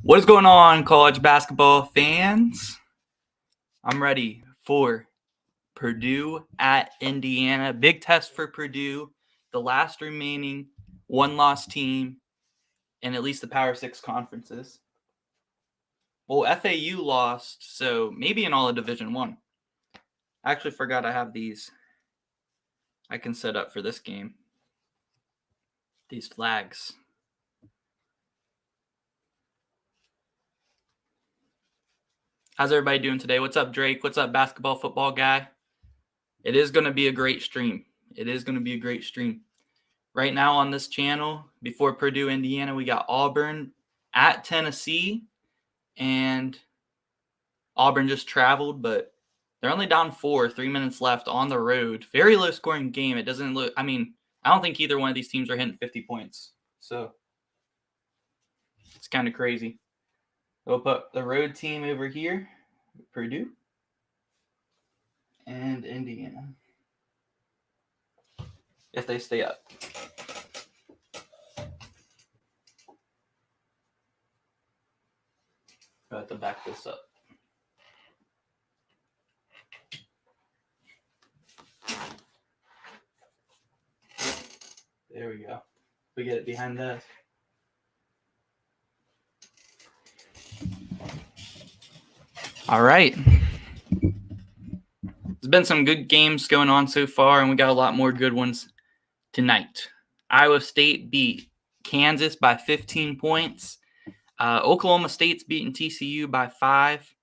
What is going on, college basketball fans? I'm ready for Purdue at Indiana. Big test for Purdue, the last remaining one-loss team in at least the Power 6 conferences. Well, FAU lost, so maybe in all of Division 1. I actually forgot I have these I can set up for this game. These flags. How's everybody doing today? What's up, Drake? What's up, basketball football guy? It is going to be a great stream. Right now on this channel, before Purdue, Indiana, we got Auburn at Tennessee, and Auburn just traveled, but they're only down 4, 3 minutes left on the road. Very low-scoring game. It doesn't look – I don't think either one of these teams are hitting 50 points. So it's kind of crazy. We'll put the road team over here, Purdue and Indiana, if they stay up. I have to back this up. There we go. We get it behind us. All right. There's been some good games going on so far, and we got a lot more good ones tonight. Iowa State beat Kansas by 15 points. Oklahoma State's beating TCU by 5.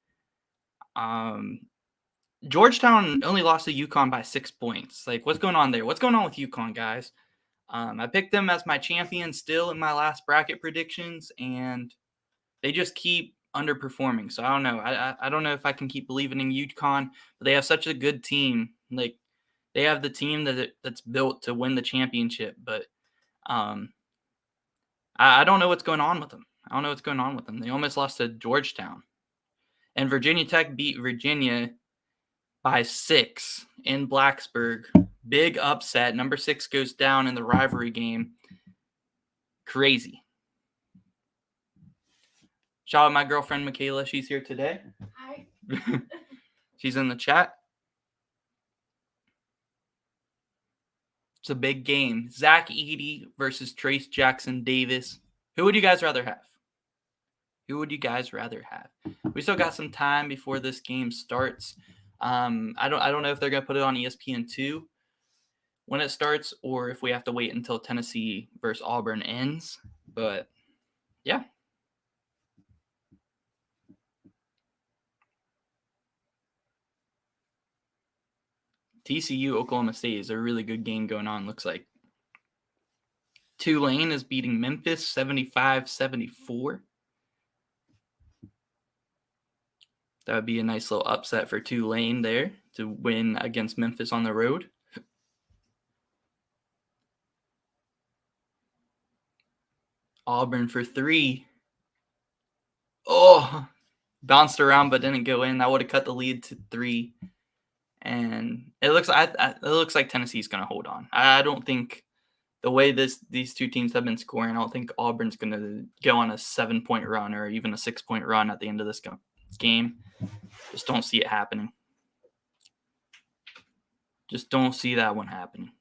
Georgetown only lost to UConn by 6 points. Like, what's going on there? What's going on with UConn, guys? I picked them as my champion still in my last bracket predictions, and they just keep underperforming. So I don't know. I don't know if I can keep believing in UConn, but they have such a good team. Like, they have the team that's built to win the championship, but I don't know what's going on with them. They almost lost to Georgetown. And Virginia Tech beat Virginia by 6 in Blacksburg. Big upset. Number 6 goes down in the rivalry game. Crazy. Shout out my girlfriend, Michaela. She's here today. Hi. She's in the chat. It's a big game. Zach Edey versus Trace Jackson Davis. Who would you guys rather have? We still got some time before this game starts. I don't know if they're gonna put it on ESPN2 when it starts, or if we have to wait until Tennessee versus Auburn ends. But yeah. TCU Oklahoma State is a really good game going on, looks like. Tulane is beating Memphis 75-74. That would be a nice little upset for Tulane there to win against Memphis on the road. Auburn for 3. Oh, bounced around but didn't go in. That would have cut the lead to 3. And it looks like Tennessee's going to hold on. I don't think the way these two teams have been scoring, I don't think Auburn's going to go on a 7-point run or even a 6-point run at the end of this game. Just don't see it happening. Just don't see that one happening.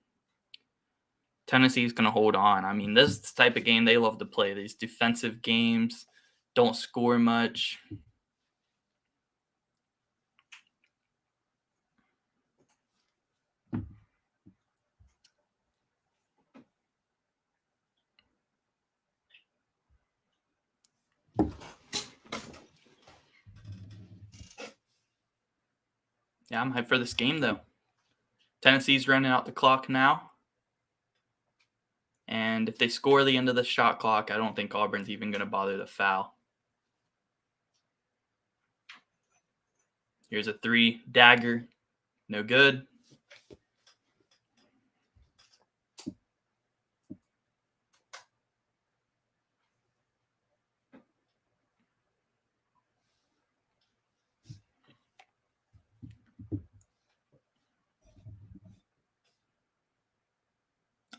Tennessee's going to hold on. This is the type of game they love to play. These defensive games, don't score much. Yeah, I'm hyped for this game, though. Tennessee's running out the clock now. And if they score the end of the shot clock, I don't think Auburn's even going to bother to foul. Here's a 3 dagger. No good.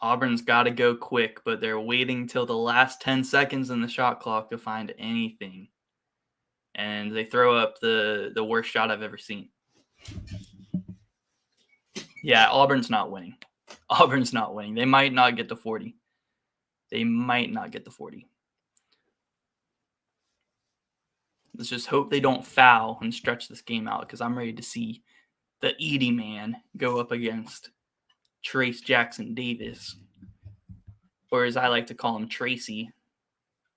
Auburn's got to go quick, but they're waiting till the last 10 seconds in the shot clock to find anything. And they throw up the worst shot I've ever seen. Yeah, Auburn's not winning. Auburn's not winning. They might not get to 40. They might not get to 40. Let's just hope they don't foul and stretch this game out, because I'm ready to see the Edie man go up against Trace Jackson Davis, or as I like to call him, Tracy.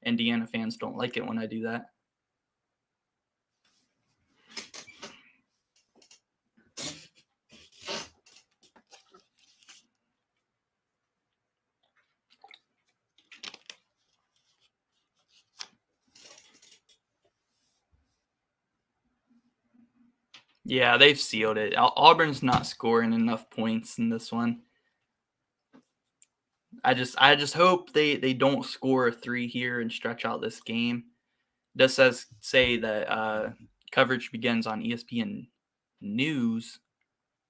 Indiana fans don't like it when I do that. Yeah, they've sealed it. Auburn's not scoring enough points in this one. I just hope they don't score a 3 here and stretch out this game. It does says say that coverage begins on ESPN News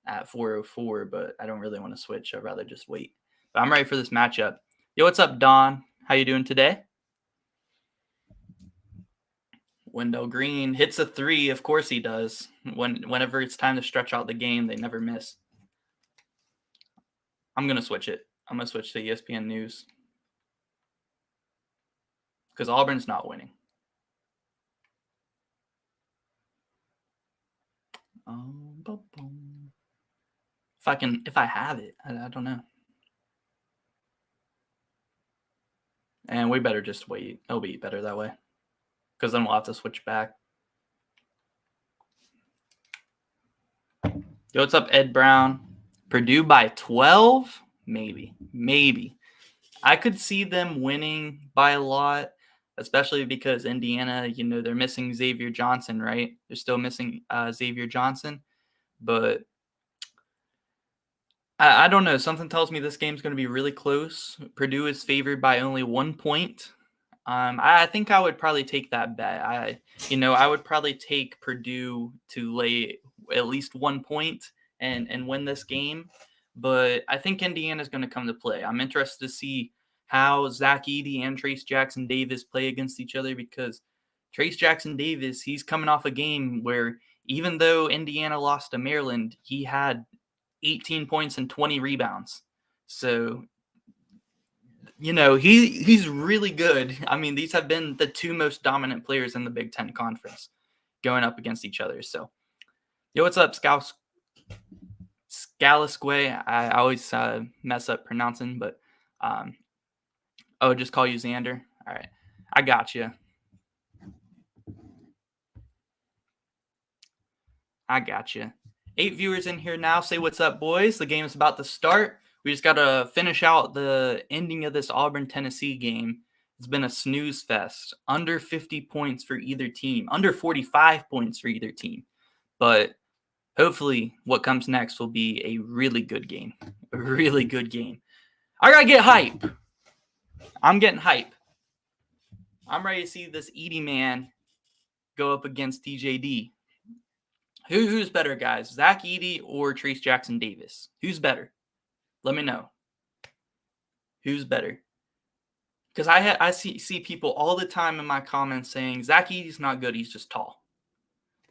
at 4:04, but I don't really want to switch. I'd rather just wait. But I'm ready for this matchup. Yo, what's up, Don? How you doing today? Wendell Green hits a 3. Of course he does. Whenever it's time to stretch out the game, they never miss. I'm going to switch it. I'm going to switch to ESPN News, because Auburn's not winning. If I have it, I don't know. And we better just wait. It'll be better that way, because then we'll have to switch back. Yo, what's up, Ed Brown? Purdue by 12? Maybe. I could see them winning by a lot, especially because Indiana, they're missing Xavier Johnson, right? They're still missing Xavier Johnson. But I don't know. Something tells me this game's going to be really close. Purdue is favored by only 1 point. I think I would probably take that bet. I would probably take Purdue to lay at least 1 point and win this game. But I think Indiana's going to come to play. I'm interested to see how Zach Edey and Trace Jackson Davis play against each other, because Trace Jackson Davis, he's coming off a game where even though Indiana lost to Maryland, he had 18 points and 20 rebounds. So, he's really good. I mean, these have been the 2 most dominant players in the Big Ten Conference going up against each other. So, yo, what's up, Scalisque? I always mess up pronouncing, but just call you Xander. All right, I got you. I got you. 8 viewers in here now. Say what's up, boys. The game is about to start. We just got to finish out the ending of this Auburn-Tennessee game. It's been a snooze fest. Under 50 points for either team. Under 45 points for either team. But hopefully what comes next will be a really good game. A really good game. I got to get hype. I'm getting hype. I'm ready to see this Edey man go up against TJD. Who's better, guys? Zach Edey or Trace Jackson Davis? Who's better? Let me know. Who's better? Because I see people all the time in my comments saying Zach Edey's not good. He's just tall.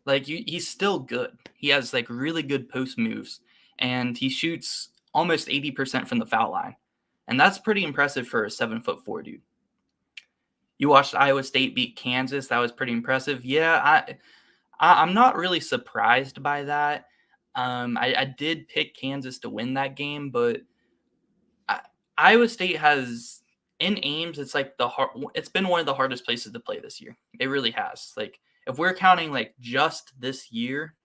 Like, he's still good. He has really good post moves, and he shoots almost 80% from the foul line, and that's pretty impressive for a 7'4" dude. You watched Iowa State beat Kansas. That was pretty impressive. Yeah, I'm not really surprised by that. I did pick Kansas to win that game, but Iowa State has, in Ames, it's been one of the hardest places to play this year. It really has. If we're counting just this year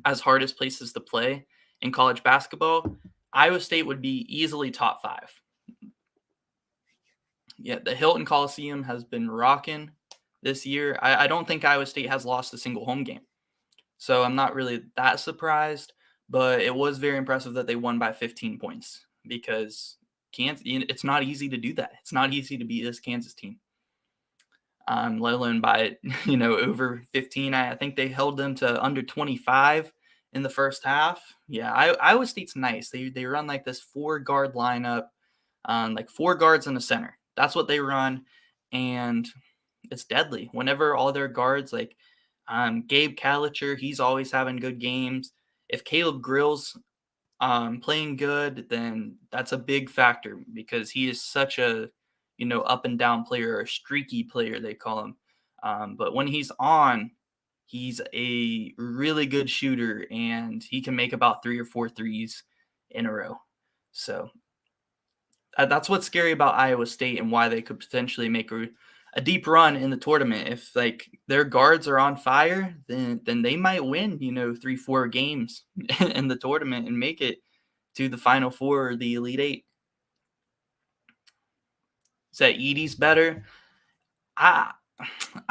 as hardest places to play in college basketball, Iowa State would be easily top 5. Yeah, the Hilton Coliseum has been rocking this year. I don't think Iowa State has lost a single home game. So I'm not really that surprised, but it was very impressive that they won by 15 points, because it's not easy to do that. It's not easy to beat this Kansas team, let alone by over 15. I think they held them to under 25 in the first half. Yeah, Iowa State's nice. They run like this 4-guard lineup, like 4 guards in the center. That's what they run, and it's deadly. Whenever all their guards, like Gabe Kalitcher, he's always having good games. If Caleb Grill's playing good, then that's a big factor because he is such a up and down player, or a streaky player they call him. But when he's on, he's a really good shooter, and he can make about 3 or 4 threes in a row. So that's what's scary about Iowa State and why they could potentially make a deep run in the tournament. If like their guards are on fire, then they might win, 3-4 games in the tournament and make it to the Final Four or the Elite Eight. Is that Edie's better? I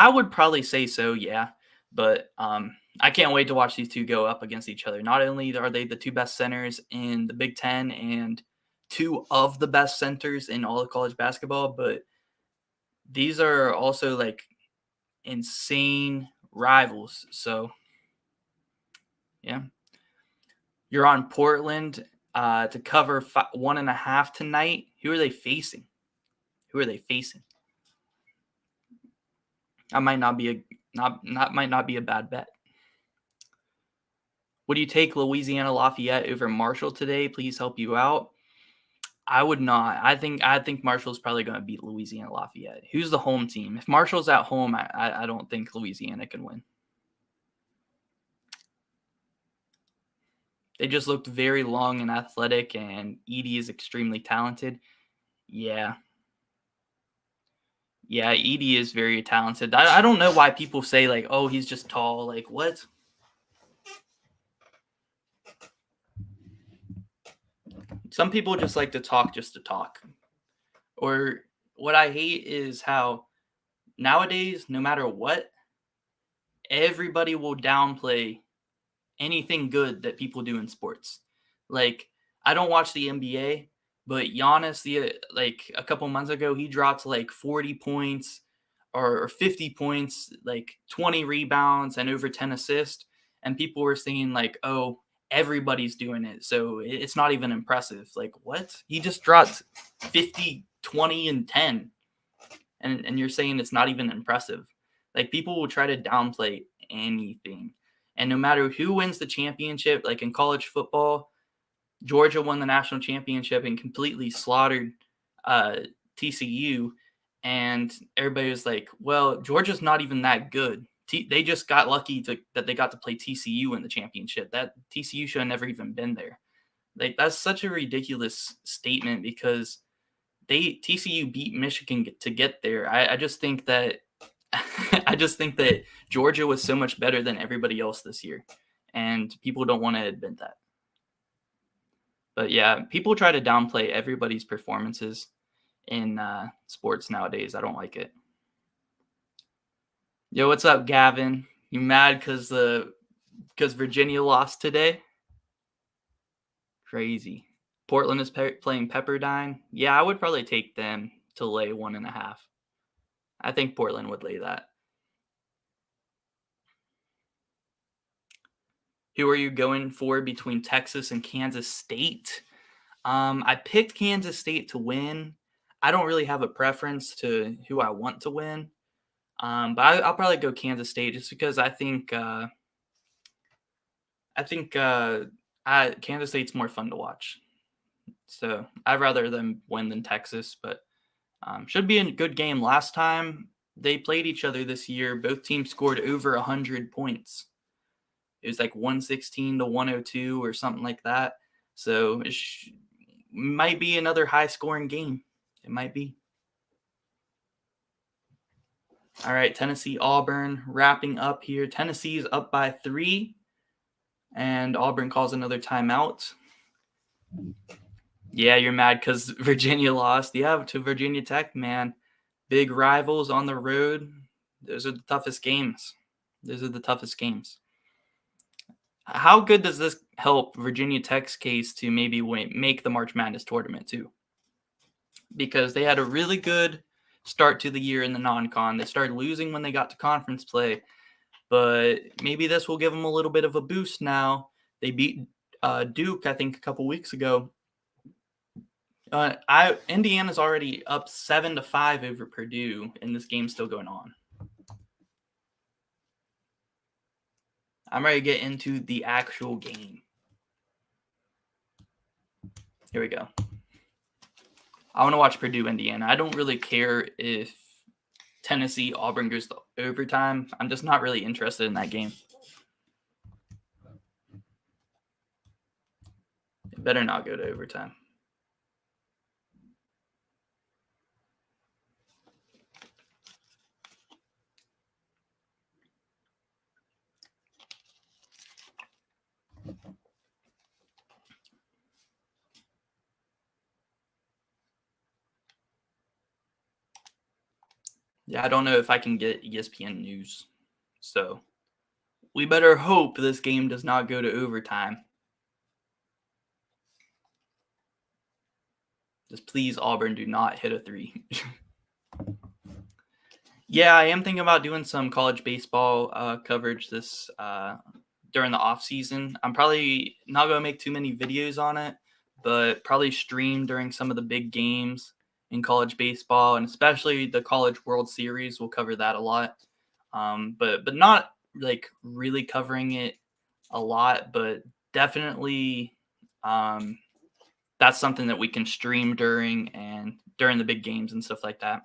would probably say so, yeah. But I can't wait to watch these two go up against each other. Not only are they the 2 best centers in the Big Ten and 2 of the best centers in all of college basketball, but these are also like insane rivals. So, yeah. You're on Portland to cover 1.5 tonight. Who are they facing? That might not be a bad bet. Would you take Louisiana Lafayette over Marshall today? Please help you out. I would not. I think Marshall's probably going to beat Louisiana Lafayette. Who's the home team? If Marshall's at home, I don't think Louisiana can win. They just looked very long and athletic, and Edie is extremely talented. Yeah. Yeah, Edie is very talented. I don't know why people say, like, oh, he's just tall. Like, what? Some people just like to talk just to talk. Or what I hate is how nowadays, no matter what, everybody will downplay anything good that people do in sports. Like, I don't watch the NBA, but Giannis, like a couple months ago, he dropped like 40 points or 50 points, like 20 rebounds and over 10 assists. And people were saying like, oh, everybody's doing it, so it's not even impressive. Like, what? He just dropped 50, 20, and 10. And you're saying it's not even impressive. Like, people will try to downplay anything. And no matter who wins the championship, like in college football, Georgia won the national championship and completely slaughtered TCU. And everybody was like, well, Georgia's not even that good. They just got lucky that they got to play TCU in the championship. That TCU should have never even been there. Like, that's such a ridiculous statement because TCU beat Michigan to get there. I just think that Georgia was so much better than everybody else this year, and people don't want to admit that. But yeah, people try to downplay everybody's performances in sports nowadays. I don't like it. Yo, what's up, Gavin? You mad because Virginia lost today? Crazy. Portland is playing Pepperdine. Yeah, I would probably take them to lay 1.5. I think Portland would lay that. Who are you going for between Texas and Kansas State? I picked Kansas State to win. I don't really have a preference to who I want to win. But I'll probably go Kansas State just because I think Kansas State's more fun to watch. So I'd rather them win than Texas, but should be a good game. Last time they played each other this year, both teams scored over 100 points. It was like 116 to 102 or something like that. So it might be another high-scoring game. It might be. All right, Tennessee-Auburn wrapping up here. Tennessee is up by 3, and Auburn calls another timeout. Yeah, you're mad because Virginia lost. Yeah, to Virginia Tech, man. Big rivals on the road. Those are the toughest games. How good does this help Virginia Tech's case to maybe make the March Madness tournament too? Because they had a really good start to the year in the non-con. They started losing when they got to conference play, but maybe this will give them a little bit of a boost now They beat Duke, I think, a couple weeks ago. Indiana's already up 7-5 over Purdue, and this game's still going on. I'm ready to get into the actual game. Here we go. I want to watch Purdue, Indiana. I don't really care if Tennessee, Auburn goes to overtime. I'm just not really interested in that game. It better not go to overtime. Yeah, I don't know if I can get ESPN News. So we better hope this game does not go to overtime. Just please, Auburn, do not hit a 3. Yeah, I am thinking about doing some college baseball coverage this during the off season. I'm probably not going to make too many videos on it, but probably stream during some of the big games in college baseball, and especially the College World Series. We'll cover that a lot, but not like really covering it a lot, but definitely that's something that we can stream during the big games and stuff like that.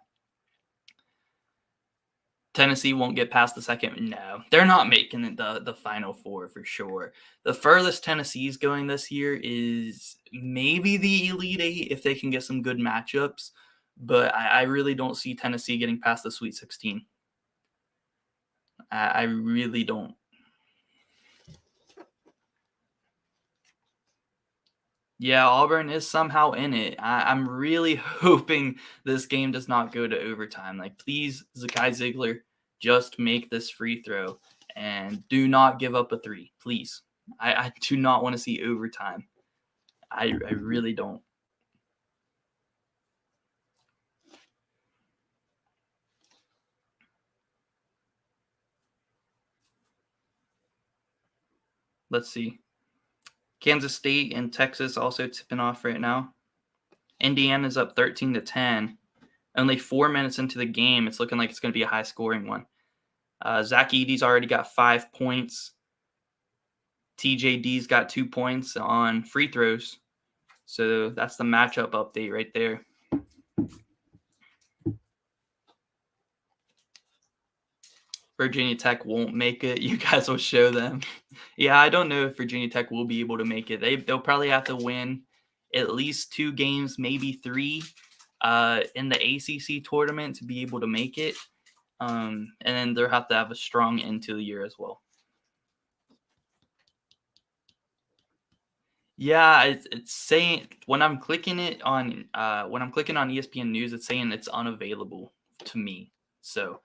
Tennessee won't get past the second. No, they're not making it the Final Four for sure. The furthest Tennessee's going this year is maybe the Elite Eight if they can get some good matchups, but I really don't see Tennessee getting past the Sweet 16. I really don't. Yeah, Auburn is somehow in it. I'm really hoping this game does not go to overtime. Like, please, Zakai Ziegler, just make this free throw and do not give up a 3, please. I do not want to see overtime. I really don't. Let's see. Kansas State and Texas also tipping off right now. Indiana's up 13-10. Only 4 minutes into the game. It's looking like it's going to be a high-scoring one. Zach Edey's already got 5 points. TJD's got 2 points on free throws. So that's the matchup update right there. Virginia Tech won't make it. You guys will show them. Yeah, I don't know if Virginia Tech will be able to make it. They'll probably have to win at least 2 games, maybe 3 in the ACC tournament to be able to make it. And then they'll have to have a strong end to the year as well. Yeah, it's saying when I'm clicking on ESPN News, it's saying it's unavailable to me. So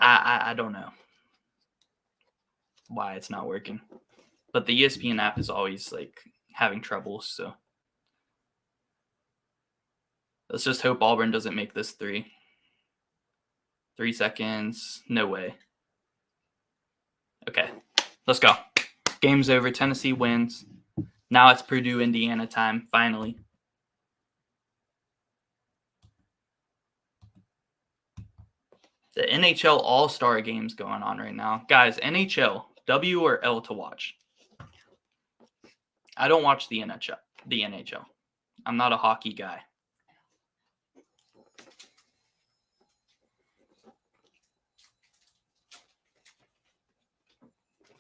I don't know why it's not working, but the ESPN app is always like having trouble. So let's just hope Auburn doesn't make this 3. 3 seconds, no way. Okay, let's go. Game's over. Tennessee wins. Now it's Purdue, Indiana time, finally. The NHL All-Star game's going on right now. Guys, NHL, W or L to watch? I don't watch the NHL. I'm not a hockey guy.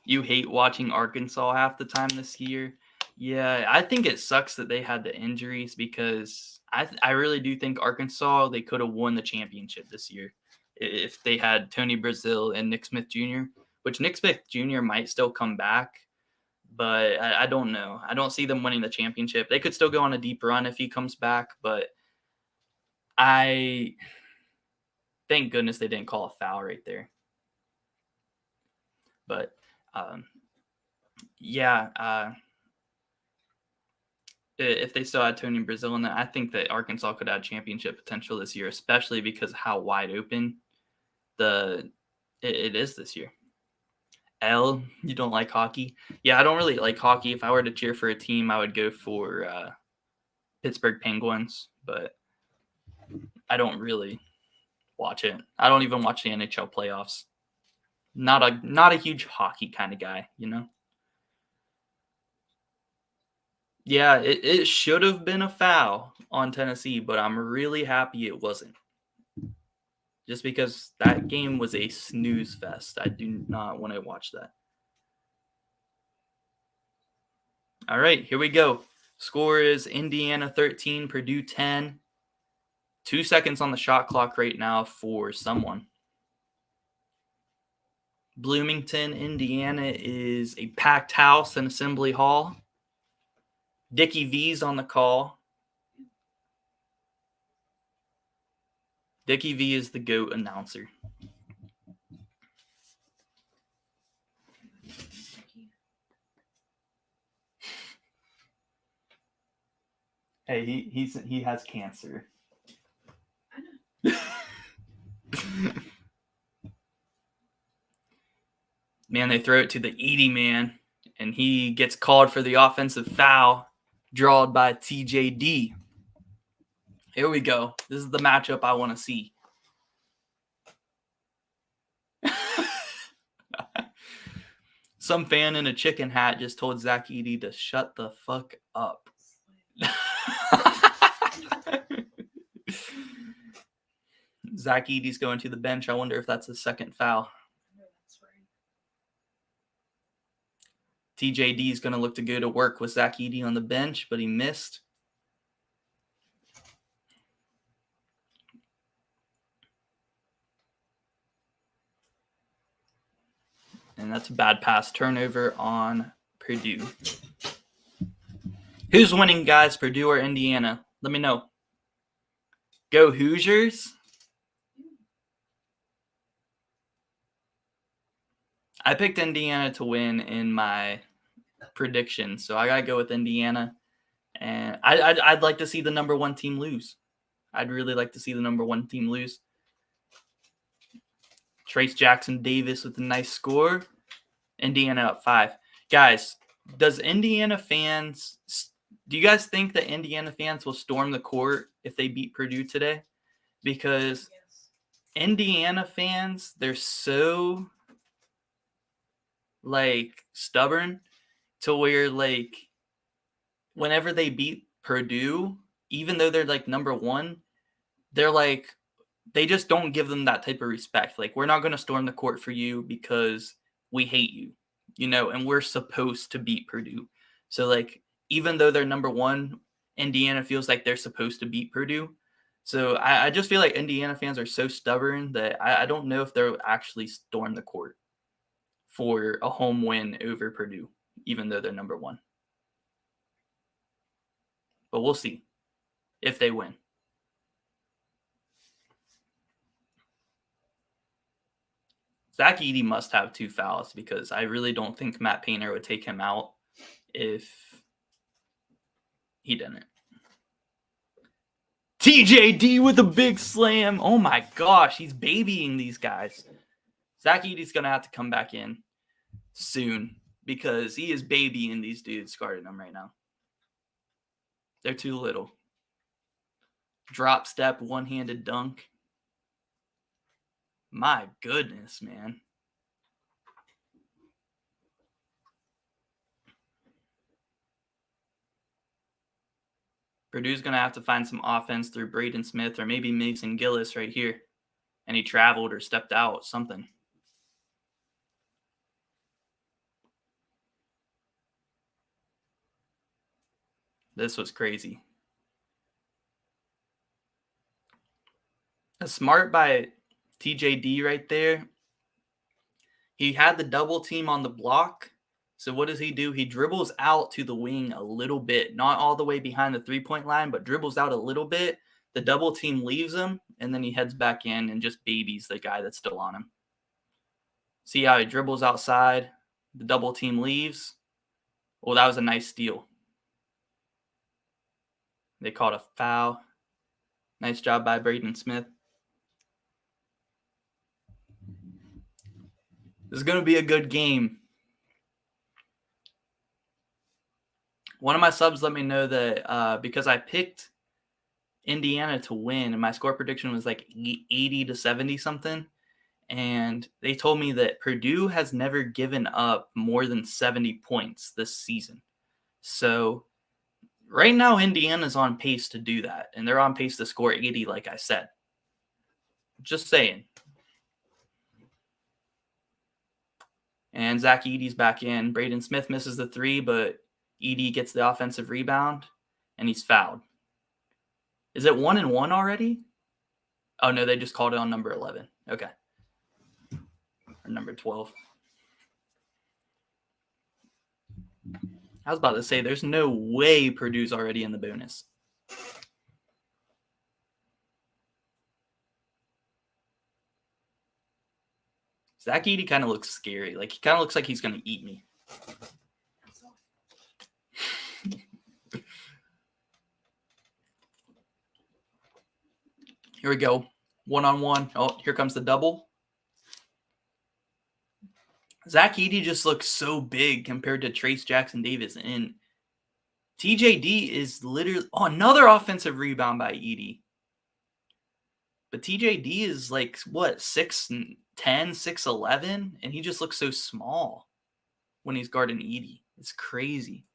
You hate watching Arkansas half the time this year. Yeah, I think it sucks that they had the injuries because I really do think Arkansas, they could have won the championship this year if they had Tony Brazil and Nick Smith Jr., which Nick Smith Jr. might still come back, but I don't know. I don't see them winning the championship. They could still go on a deep run if he comes back, but I thank goodness they didn't call a foul right there. But yeah, if they still had Tony Brazil in that, I think that Arkansas could have championship potential this year, especially because of how wide open it is this year. L, you don't like hockey? Yeah, I don't really like hockey. If I were to cheer for a team, I would go for Pittsburgh Penguins, but I don't really watch it. I don't even watch the NHL playoffs. Not a huge hockey kind of guy, you know? Yeah, it should have been a foul on Tennessee, but I'm really happy it wasn't. Just because that game was a snooze fest. I do not want to watch that. All right, here we go. Score is Indiana 13, Purdue 10. 2 seconds on the shot clock right now for someone. Bloomington, Indiana is a packed house in Assembly Hall. Dickie V's on the call. Dickie V is the GOAT announcer. Hey, he has cancer. Man, they throw it to the Edie man, and he gets called for the offensive foul, drawn by TJD. Here we go. This is the matchup I want to see. Some fan in a chicken hat just told Zach Edey to shut the fuck up. Zach Edey's going to the bench. I wonder if that's the second foul. TJD is going to look to go to work with Zach Edey on the bench, but he missed. And that's a bad pass. Turnover on Purdue. Who's winning, guys? Purdue or Indiana? Let me know. Go Hoosiers. I picked Indiana to win in my prediction, so I got to go with Indiana. And I'd like to see the number one team lose. I'd really like to see the number one team lose. Trace Jackson Davis with a nice score. Indiana up 5. Guys, do you guys think that Indiana fans will storm the court if they beat Purdue today? Because Indiana fans, they're so stubborn to where whenever they beat Purdue, even though they're number one, they're they just don't give them that type of respect. We're not going to storm the court for you because we hate you, and we're supposed to beat Purdue. So even though they're number one, Indiana feels like they're supposed to beat Purdue. So I just feel like Indiana fans are so stubborn that I don't know if they'll actually storm the court for a home win over Purdue, even though they're number one. But we'll see if they win. Zach Edey must have 2 fouls because I really don't think Matt Painter would take him out if he didn't. TJD with a big slam. Oh my gosh, he's babying these guys. Zach Edey's going to have to come back in soon because he is babying these dudes guarding them right now. They're too little. Drop step, one-handed dunk. My goodness, man. Purdue's going to have to find some offense through Braden Smith or maybe Mason Gillis right here. And he traveled or stepped out, something. This was crazy. A smart by TJD right there. He had the double team on the block. So what does he do? He dribbles out to the wing a little bit. Not all the way behind the three-point line, but dribbles out a little bit. The double team leaves him, and then he heads back in and just babies the guy that's still on him. See how he dribbles outside? The double team leaves. Oh, that was a nice steal. They called a foul. Nice job by Braden Smith. This is going to be a good game. One of my subs let me know that because I picked Indiana to win and my score prediction was like 80 to 70 something. And they told me that Purdue has never given up more than 70 points this season. So right now, Indiana's on pace to do that. And they're on pace to score 80, like I said. Just saying. And Zach Edey's back in. Braden Smith misses the three, but Edey gets the offensive rebound, and he's fouled. Is it 1-1 already? Oh, no, they just called it on number 11. Okay. Or number 12. I was about to say, there's no way Purdue's already in the bonus. Zach Edey kind of looks scary. Like, he kind of looks like he's going to eat me. Here we go. 1-on-1. Oh, here comes the double. Zach Edey just looks so big compared to Trace Jackson Davis. And TJD is literally another offensive rebound by Edey. But TJD is like, what, 6'10", 6'11", and he just looks so small when he's guarding Edey. It's crazy.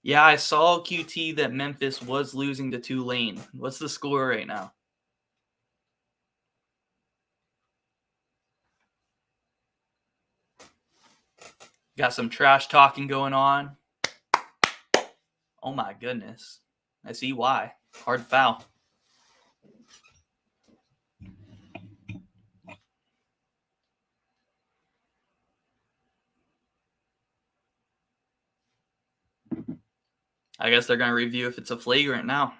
Yeah, I saw QT that Memphis was losing to Tulane. What's the score right now? Got some trash talking going on. Oh my goodness. I see why. Hard foul. I guess they're going to review if it's a flagrant now.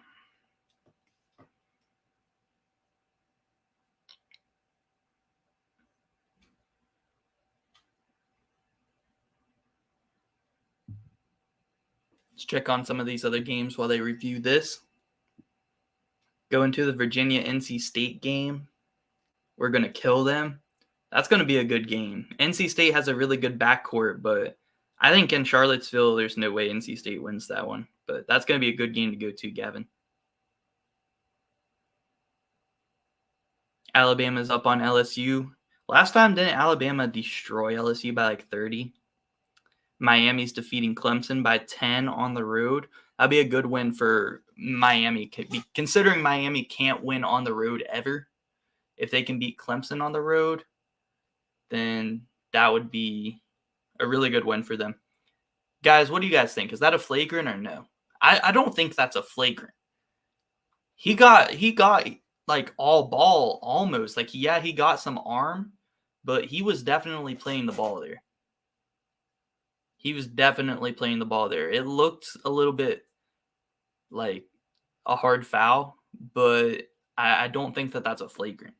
Let's check on some of these other games while they review this. Go into the Virginia-NC State game. We're going to kill them. That's going to be a good game. NC State has a really good backcourt, but I think in Charlottesville, there's no way NC State wins that one. But that's going to be a good game to go to, Gavin. Alabama's up on LSU. Last time, didn't Alabama destroy LSU by like 30? Miami's defeating Clemson by 10 on the road. That'd be a good win for Miami, considering Miami can't win on the road ever. If they can beat Clemson on the road, then that would be a really good win for them. Guys, what do you guys think? Is that a flagrant or no? I don't think that's a flagrant. He got like all ball almost. Like, yeah, he got some arm, but he was definitely playing the ball there. He was definitely playing the ball there. It looked a little bit like a hard foul, but I don't think that that's a flagrant.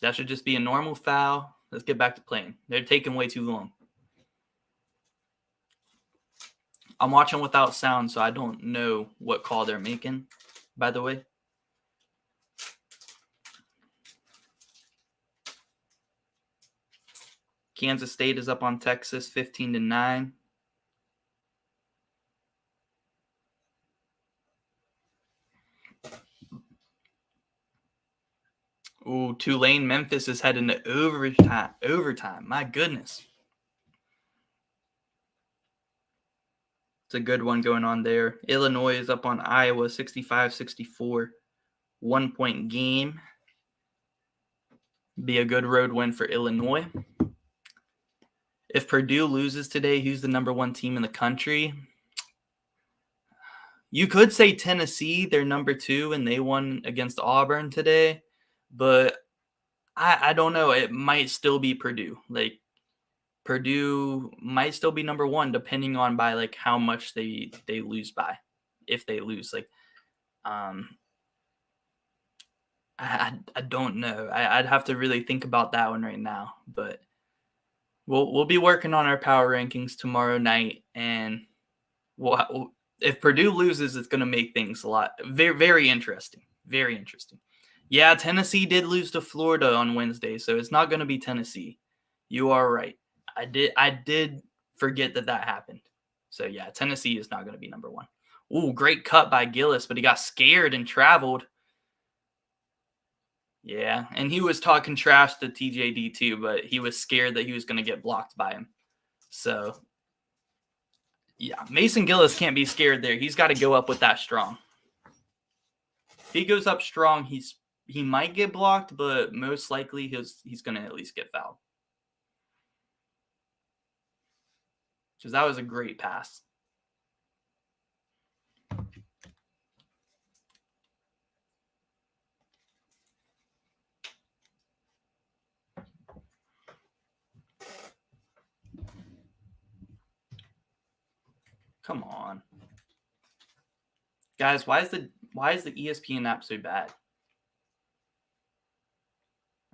That should just be a normal foul. Let's get back to playing. They're taking way too long. I'm watching without sound, so I don't know what call they're making, by the way. Kansas State is up on Texas 15-9. Ooh, Tulane, Memphis is heading to overtime. My goodness. It's a good one going on there. Illinois is up on Iowa 65-64. 1-point game. Be a good road win for Illinois. If Purdue loses today, who's the number one team in the country? You could say Tennessee, they're number 2, and they won against Auburn today. But I don't know. It might still be Purdue. Like, Purdue might still be number 1, depending on by like how much they lose by. If they lose, like, I don't know. I'd have to really think about that one right now. But we'll be working on our power rankings tomorrow night, and if Purdue loses, it's going to make things a lot very, very interesting. Very interesting. Yeah, Tennessee did lose to Florida on Wednesday, so it's not going to be Tennessee. You are right. I did forget that happened. So yeah, Tennessee is not going to be number 1. Ooh, great cut by Gillis, but he got scared and traveled. Yeah, and he was talking trash to TJD too, but he was scared that he was going to get blocked by him. So yeah, Mason Gillis can't be scared there. He's got to go up with that strong. If he goes up strong, he might get blocked, but most likely he's going to at least get fouled. Because that was a great pass. Come on. Guys, why is the ESPN app so bad?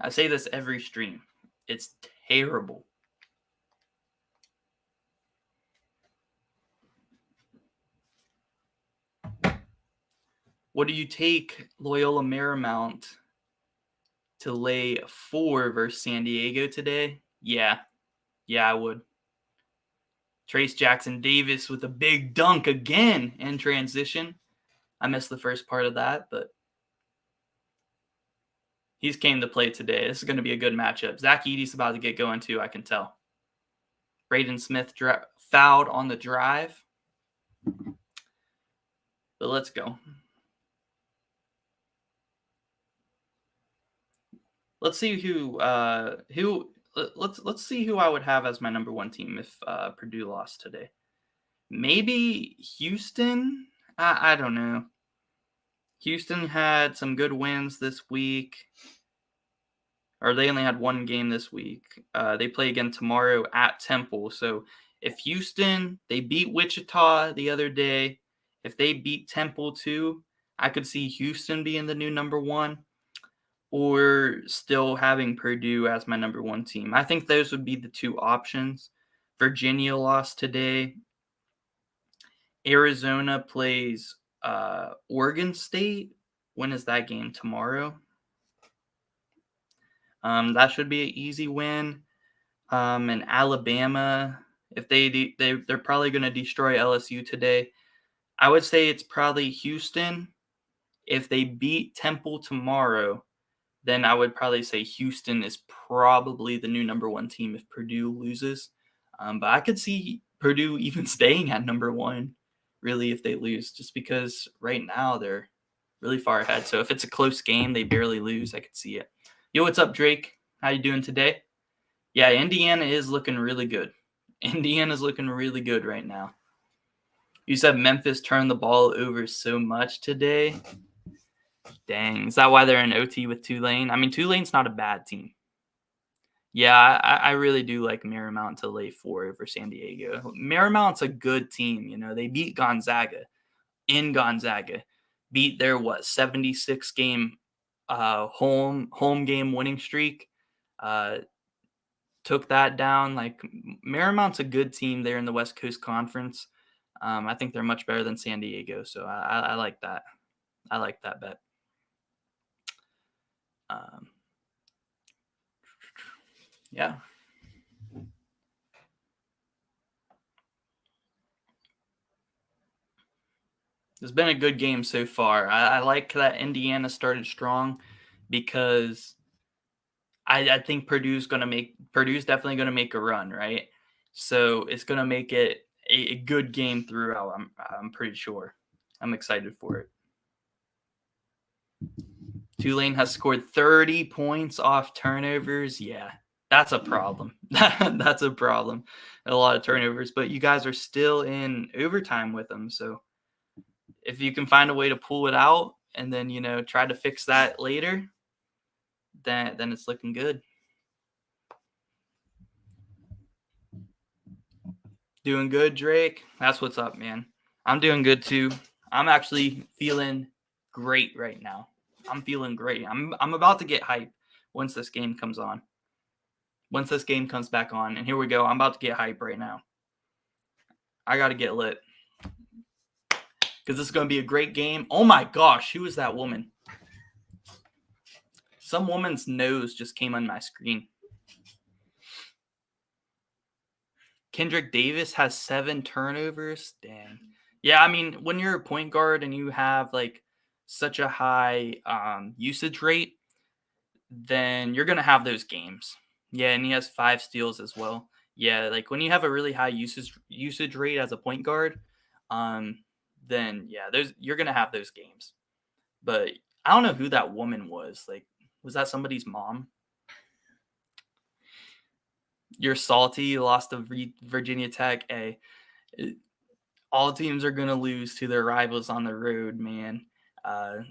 I say this every stream. It's terrible. What do you take Loyola Marymount to lay 4 versus San Diego today? Yeah, I would. Trace Jackson Davis with a big dunk again in transition. I missed the first part of that, but he's came to play today. This is going to be a good matchup. Zach Edey's about to get going too, I can tell. Braden Smith fouled on the drive. But let's go. Let's see let's see who I would have as my number 1 team if Purdue lost today. Maybe Houston? I don't know. Houston had some good wins this week. Or they only had 1 game this week. They play again tomorrow at Temple. So if Houston, they beat Wichita the other day. If they beat Temple too, I could see Houston being the new number 1. Or still having Purdue as my number 1 team. I think those would be the 2 options. Virginia lost today. Arizona plays Oregon State. When is that game? Tomorrow? That should be an easy win. And Alabama, if they're probably going to destroy LSU today. I would say it's probably Houston. If they beat Temple tomorrow, then I would probably say Houston is probably the new number 1 team if Purdue loses. But I could see Purdue even staying at number 1, really, if they lose, just because right now they're really far ahead. So if it's a close game, they barely lose, I could see it. Yo, what's up, Drake? How you doing today? Yeah, Indiana is looking really good. Indiana's looking really good right now. You said Memphis turned the ball over so much today. Dang, is that why they're in OT with Tulane? I mean, Tulane's not a bad team. Yeah, I really do like Marymount to lay 4 over San Diego. Marymount's a good team. You know, they beat Gonzaga in Gonzaga, beat their 76 game home game winning streak. Took that down. Like Marymount's a good team there in the West Coast Conference. I think they're much better than San Diego, so I like that. I like that bet. Yeah. It's been a good game so far. I like that Indiana started strong because I think Purdue's definitely going to make a run, right? So it's going to make it a good game throughout. I'm pretty sure. I'm excited for it. Tulane has scored 30 points off turnovers. Yeah, that's a problem. That's a problem. A lot of turnovers, but you guys are still in overtime with them. So if you can find a way to pull it out and then, try to fix that later, then it's looking good. Doing good, Drake? That's what's up, man. I'm doing good too. I'm actually feeling great right now. I'm feeling great. I'm about to get hype once this game comes on. Once this game comes back on, and here we go. I'm about to get hype right now. I got to get lit. Because this is going to be a great game. Oh my gosh, who is that woman? Some woman's nose just came on my screen. Kendrick Davis has 7 turnovers. Dang. Yeah, I mean, when you're a point guard and you have like such a high usage rate, then you're gonna have those games. Yeah, and he has 5 steals as well. Yeah, like when you have a really high usage rate as a point guard, um, then yeah, those you're gonna have those games. But I don't know who that woman was. Like, was that somebody's mom? You're salty. You lost to Virginia Tech. Hey, all teams are gonna lose to their rivals on the road, man.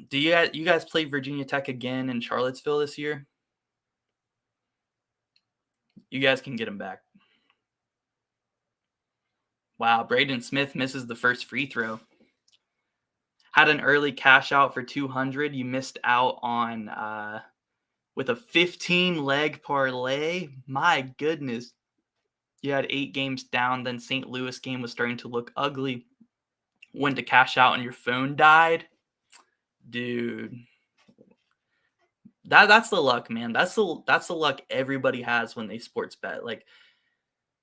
Do you guys play Virginia Tech again in Charlottesville this year? You guys can get them back. Wow, Braden Smith misses the first free throw. Had an early cash out for 200. You missed out on with a 15 leg parlay. My goodness. You had 8 games down. Then St. Louis game was starting to look ugly. Went to cash out and your phone died. Dude. That's the luck, man. That's the luck everybody has when they sports bet. Like,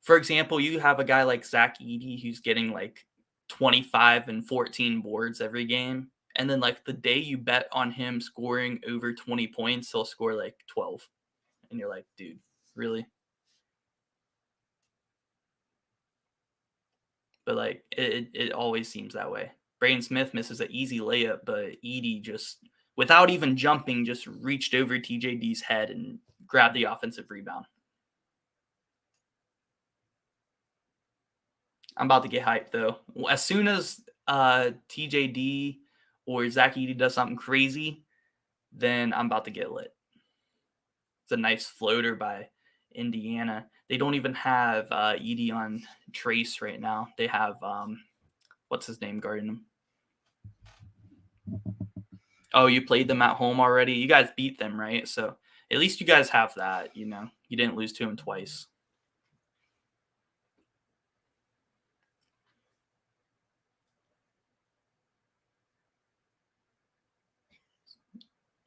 for example, you have a guy like Zach Edey who's getting like 25 and 14 boards every game. And then like the day you bet on him scoring over 20 points, he'll score like 12. And you're like, dude, really? But like it always seems that way. Braden Smith misses an easy layup, but Edey just without even jumping, just reached over TJD's head and grabbed the offensive rebound. I'm about to get hyped though. As soon as TJD or Zach Edey does something crazy, then I'm about to get lit. It's a nice floater by Indiana. They don't even have Edey on Trace right now. They have what's his name guarding him? Oh, you played them at home already? You guys beat them, right? So at least you guys have that, you know. You didn't lose to them twice.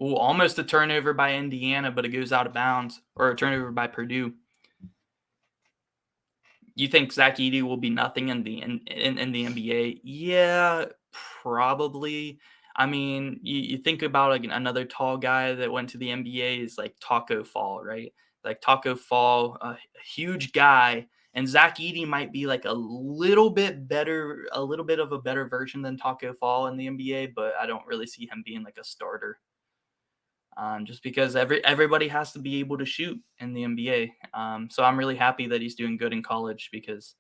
Ooh, almost a turnover by Indiana, but it goes out of bounds. Or a turnover by Purdue. You think Zach Edey will be nothing in the NBA? Yeah, probably. I mean, you think about like another tall guy that went to the NBA is like Taco Fall, right? Like Taco Fall, a huge guy, and Zach Edey might be like a little bit better, a little bit of a better version than Taco Fall in the NBA, but I don't really see him being like a starter. Just because everybody has to be able to shoot in the NBA. So I'm really happy that he's doing good in college because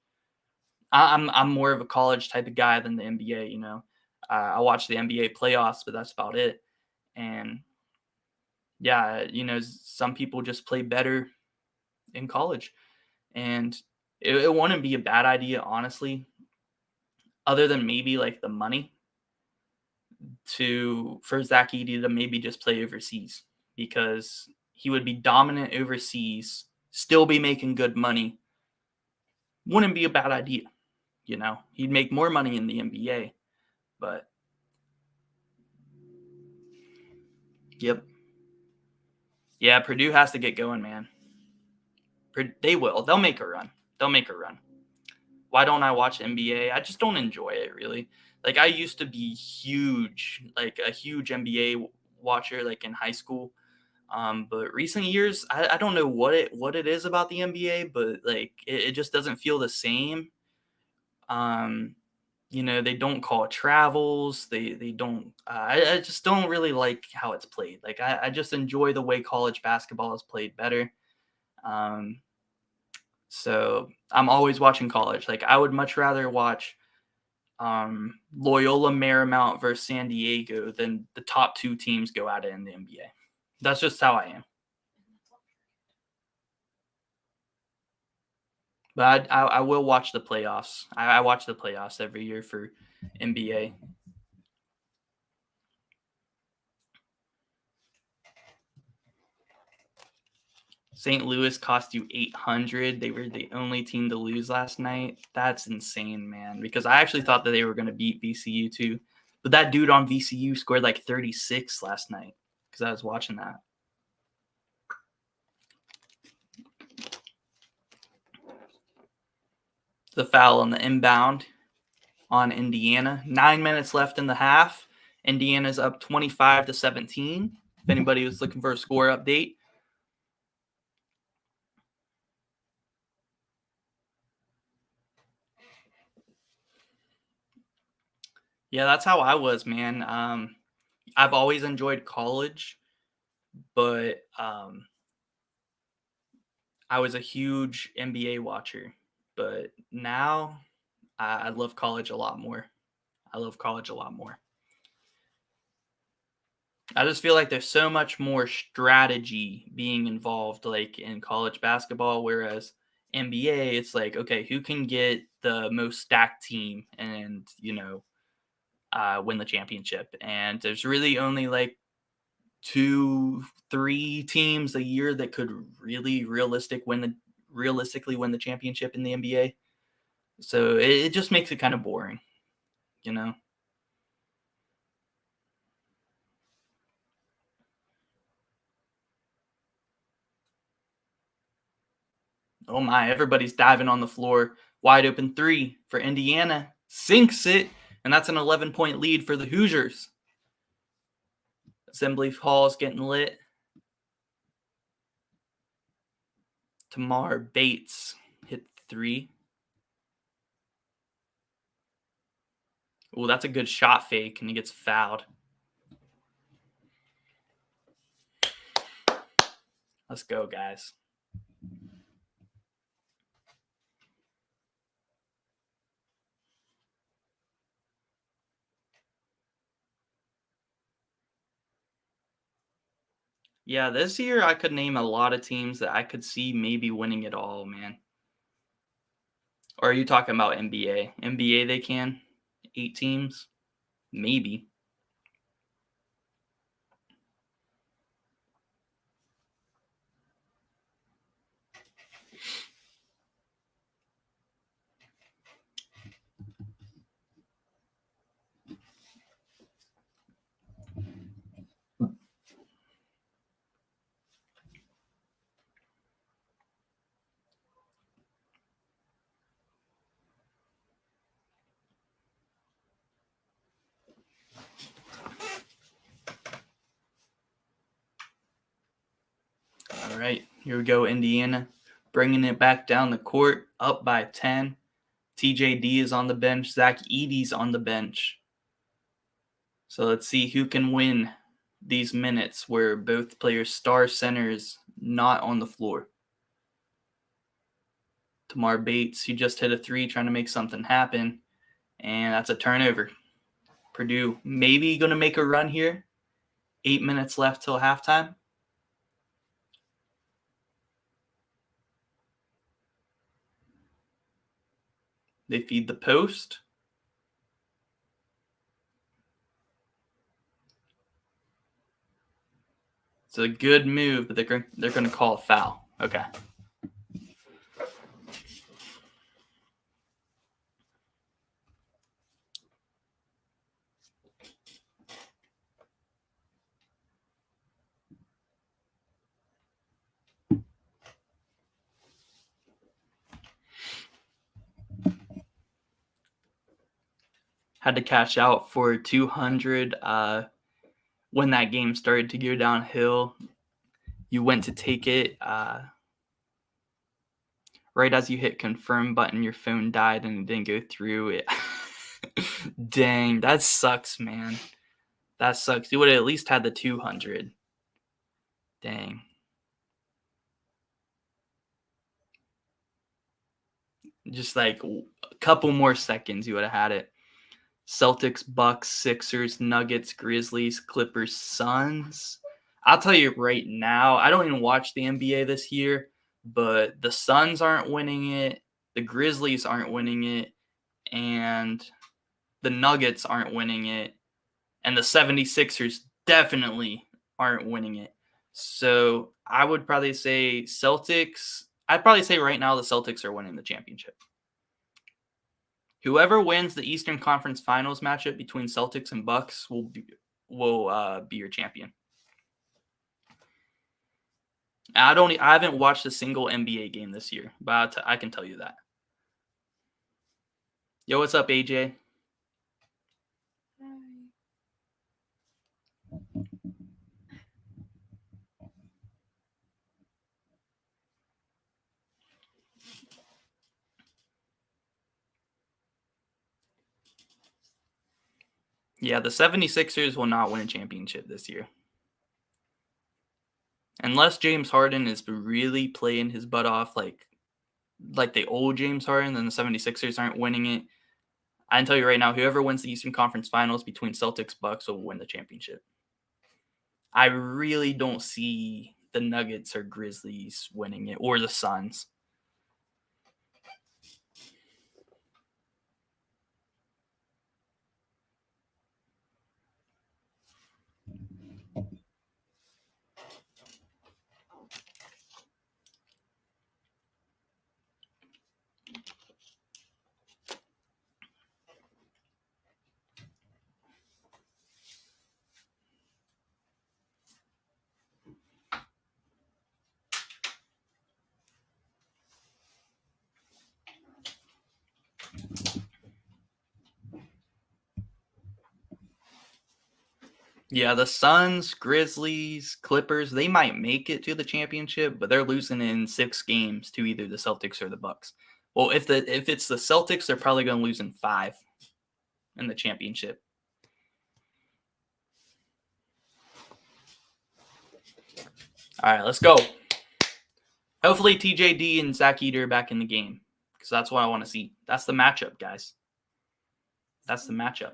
I'm more of a college type of guy than the NBA. You know, I watch the NBA playoffs, but that's about it. And yeah, you know, some people just play better in college, and it wouldn't be a bad idea, honestly, other than maybe like the money for Zach Edey to maybe just play overseas because he would be dominant overseas, still be making good money. Wouldn't be a bad idea, you know. He'd make more money in the NBA, but yep. Yeah, Purdue has to get going, man. They will. They'll make a run. They'll make a run. Why don't I watch NBA? I just don't enjoy it really. Like I used to be huge, like a huge NBA watcher, like in high school. But recent years, I don't know what it is about the NBA, but like it just doesn't feel the same. Um, you know, they don't call travels. They don't. I just don't really like how it's played. Like I just enjoy the way college basketball is played better. Um, so I'm always watching college. Like I would much rather watch Loyola Marymount versus San Diego than the top 2 teams go at it in the NBA. That's just how I am. But I will watch the playoffs. I watch the playoffs every year for NBA. St. Louis cost you 800. They were the only team to lose last night. That's insane, man. Because I actually thought that they were going to beat VCU too. But that dude on VCU scored like 36 last night because I was watching that. The foul on the inbound on Indiana. 9 minutes left in the half. Indiana's up 25-17. If anybody was looking for a score update. Yeah, that's how I was, man. I've always enjoyed college, but I was a huge NBA watcher. But now I love college a lot more. I love college a lot more. I just feel like there's so much more strategy being involved, like in college basketball, whereas NBA, it's like, okay, who can get the most stacked team and win the championship? And there's really only like 2, 3 teams a year that could really realistically win the championship in the NBA. So it just makes it kind of boring, you know. Oh my, everybody's diving on the floor. Wide open three for Indiana. Sinks it, and that's an 11-point lead for the Hoosiers. Assembly Hall's getting lit. Tamar Bates hit 3. Oh, that's a good shot fake, and he gets fouled. Let's go, guys. Yeah, this year I could name a lot of teams that I could see maybe winning it all, man. Or are you talking about NBA? NBA they can? 8 teams? Maybe. All right, here we go, Indiana. Bringing it back down the court, up by 10. TJD is on the bench. Zach Edey's on the bench. So let's see who can win these minutes where both players' star centers not on the floor. Tamar Bates, he just hit a 3 trying to make something happen, and that's a turnover. Purdue maybe going to make a run here. 8 minutes left till halftime. They feed the post. It's a good move, but they're going to call a foul. Okay. Had to cash out for 200 when that game started to go downhill. You went to take it. Right as you hit confirm button, your phone died and it didn't go through. It. Dang, that sucks, man. That sucks. You would have at least had the 200. Dang. Just like a couple more seconds, you would have had it. Celtics, Bucks, Sixers, Nuggets, Grizzlies, Clippers, Suns. I'll tell you right now, I don't even watch the NBA this year, but the Suns aren't winning it, the Grizzlies aren't winning it, and the Nuggets aren't winning it, and the 76ers definitely aren't winning it. So I would probably say Celtics. I'd probably say right now the Celtics are winning the championship. Whoever wins the Eastern Conference Finals matchup between Celtics and Bucks will be your champion. I haven't watched a single NBA game this year, but I can tell you that. Yo, what's up, AJ? Yeah, the 76ers will not win a championship this year. Unless James Harden is really playing his butt off like the old James Harden, then the 76ers aren't winning it. I can tell you right now, whoever wins the Eastern Conference Finals between Celtics Bucks will win the championship. I really don't see the Nuggets or Grizzlies winning it, or the Suns. Yeah, the Suns, Grizzlies, Clippers, they might make it to the championship, but they're losing in 6 games to either the Celtics or the Bucks. Well, if it's the Celtics, they're probably going to lose in 5 in the championship. All right, let's go. Hopefully TJD and Zach Eater are back in the game, because that's what I want to see. That's the matchup, guys. That's the matchup.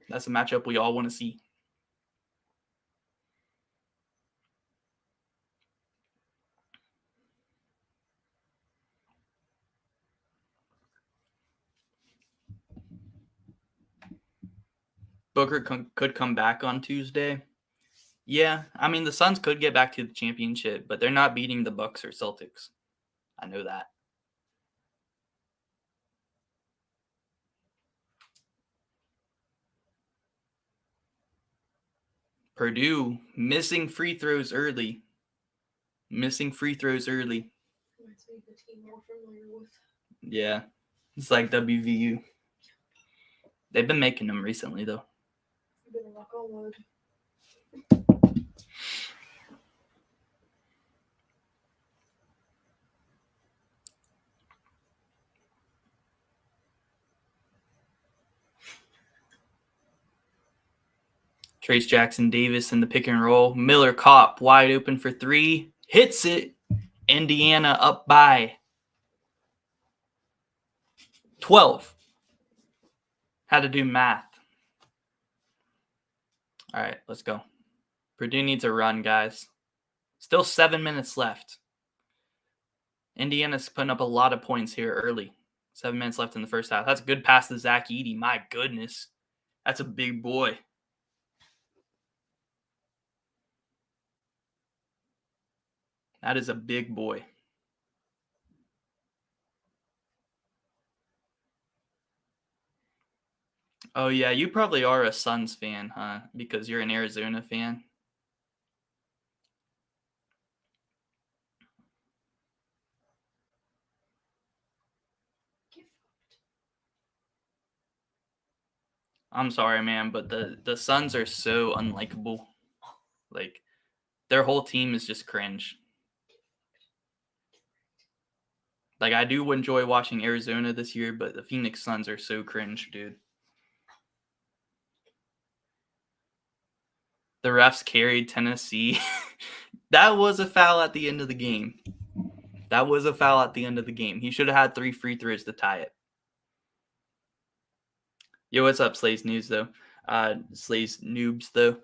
That's the matchup we all want to see. Booker could come back on Tuesday. Yeah, I mean, the Suns could get back to the championship, but they're not beating the Bucks or Celtics. I know that. Purdue missing free throws early. Yeah, it's like WVU. They've been making them recently, though. Trace Jackson Davis in the pick and roll. Miller Kopp wide open for 3. Hits it. Indiana up by 12. Had to do math. All right, let's go. Purdue needs a run, guys. Still 7 minutes left. Indiana's putting up a lot of points here early. 7 minutes left in the first half. That's a good pass to Zach Edey. My goodness. That's a big boy. That is a big boy. Oh, yeah, you probably are a Suns fan, huh? Because you're an Arizona fan. I'm sorry, man, but the Suns are so unlikable. Like, their whole team is just cringe. Like, I do enjoy watching Arizona this year, but the Phoenix Suns are so cringe, dude. The refs carried Tennessee. That was a foul at the end of the game. He should have had 3 free throws to tie it. Yo, what's up, Slay's News, though? Slay's Noobs, though.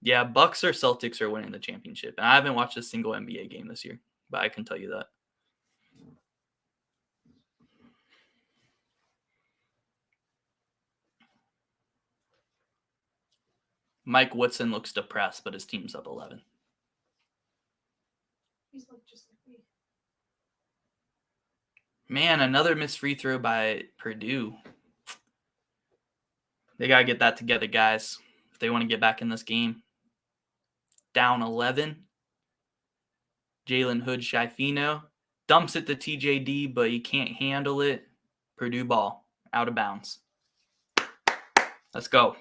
Yeah, Bucks or Celtics are winning the championship. And I haven't watched a single NBA game this year, but I can tell you that. Mike Woodson looks depressed, but his team's up 11. He's like just like me. Man, another missed free throw by Purdue. They got to get that together, guys, if they want to get back in this game. Down 11. Jalen Hood-Schifino Dumps it to TJD, but he can't handle it. Purdue ball. Out of bounds. Let's go.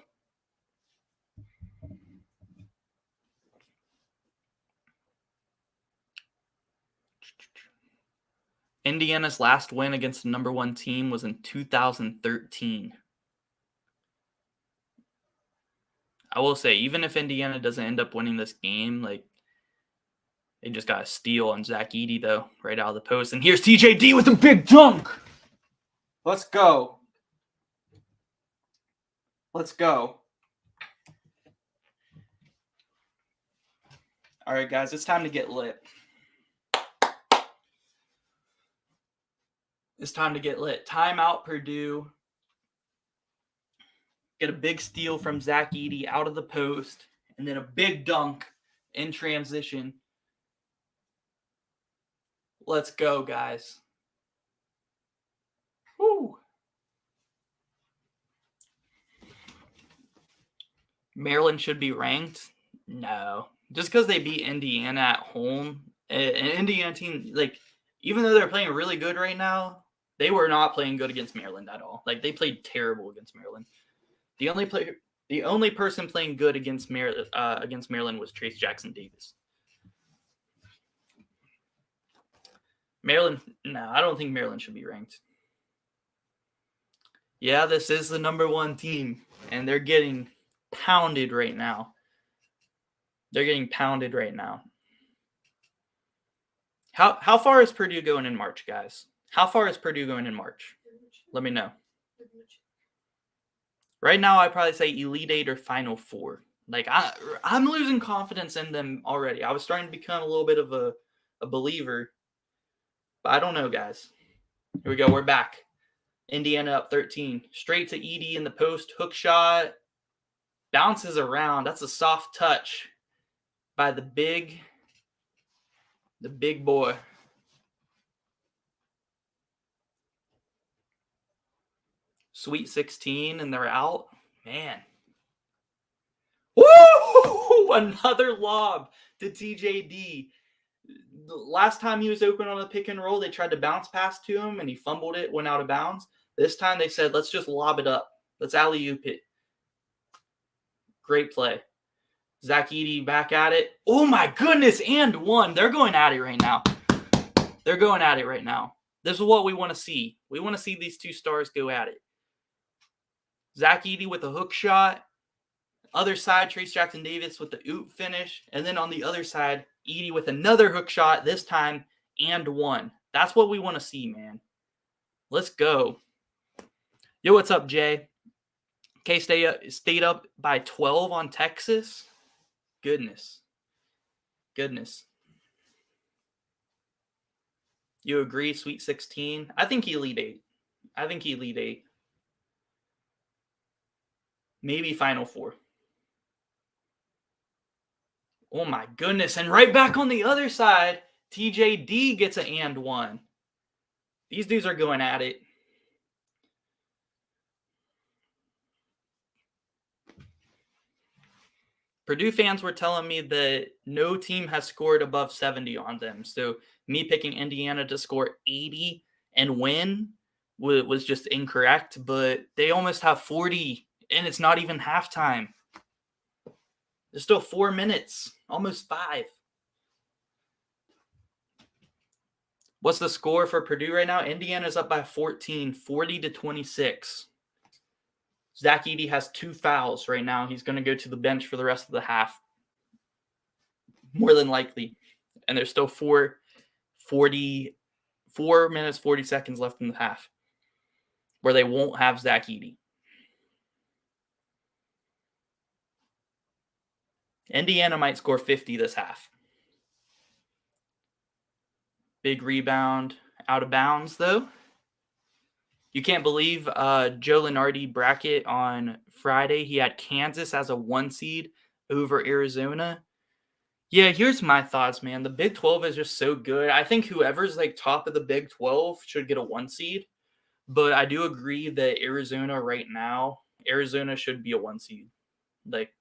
Indiana's last win against the number 1 team was in 2013. I will say, even if Indiana doesn't end up winning this game, like, they just got a steal on Zach Edey, though, right out of the post. And here's TJD with a big dunk. Let's go. Let's go. All right, guys, it's time to get lit. It's time to get lit. Timeout, Purdue. Get a big steal from Zach Edey out of the post, and then a big dunk in transition. Let's go, guys. Woo. Maryland should be ranked? No. Just because they beat Indiana at home, an Indiana team, like, even though they're playing really good right now, they were not playing good against Maryland at all. Like, they played terrible against Maryland. The only person playing good against Maryland was Trace Jackson Davis. Maryland, no, I don't think Maryland should be ranked. Yeah, this is the number 1 team, and they're getting pounded right now. How far is Purdue going in March, guys? How far is Purdue going in March? Let me know. Right now, I'd probably say Elite 8 or Final 4. Like, I'm losing confidence in them already. I was starting to become a little bit of a believer. But I don't know, guys. Here we go. We're back. Indiana up 13. Straight to Edey in the post. Hook shot. Bounces around. That's a soft touch by the big boy. Sweet 16, and they're out. Man. Woo! Another lob to TJD. The last time he was open on a pick and roll, they tried to bounce pass to him, and he fumbled it, went out of bounds. This time they said, let's just lob it up. Let's alley-oop it. Great play. Zach Edey back at it. Oh, my goodness, and one. They're going at it right now. This is what we want to see. We want to see these two stars go at it. Zach Edey with a hook shot. Other side, Trace Jackson Davis with the oop finish. And then on the other side, Edey with another hook shot, this time, and one. That's what we want to see, man. Let's go. Yo, what's up, Jay? K-State stayed up by 12 on Texas. Goodness. You agree, Sweet 16? I think Elite 8. Maybe Final 4. Oh, my goodness. And right back on the other side, TJD gets an and one. These dudes are going at it. Purdue fans were telling me that no team has scored above 70 on them. So me picking Indiana to score 80 and win was just incorrect. But they almost have 40, and it's not even halftime. There's still 4 minutes, almost 5. What's the score for Purdue right now? Indiana's up by 14, 40-26. Zach Edey has 2 fouls right now. He's going to go to the bench for the rest of the half. More than likely. And there's still 4 minutes, 40 seconds left in the half where they won't have Zach Edey. Indiana might score 50 this half. Big rebound. Out of bounds, though. You can't believe Joe Lunardi bracket on Friday. He had Kansas as a 1 seed over Arizona. Yeah, here's my thoughts, man. The Big 12 is just so good. I think whoever's like top of the Big 12 should get a 1 seed. But I do agree that Arizona right now, Arizona should be a 1 seed. Like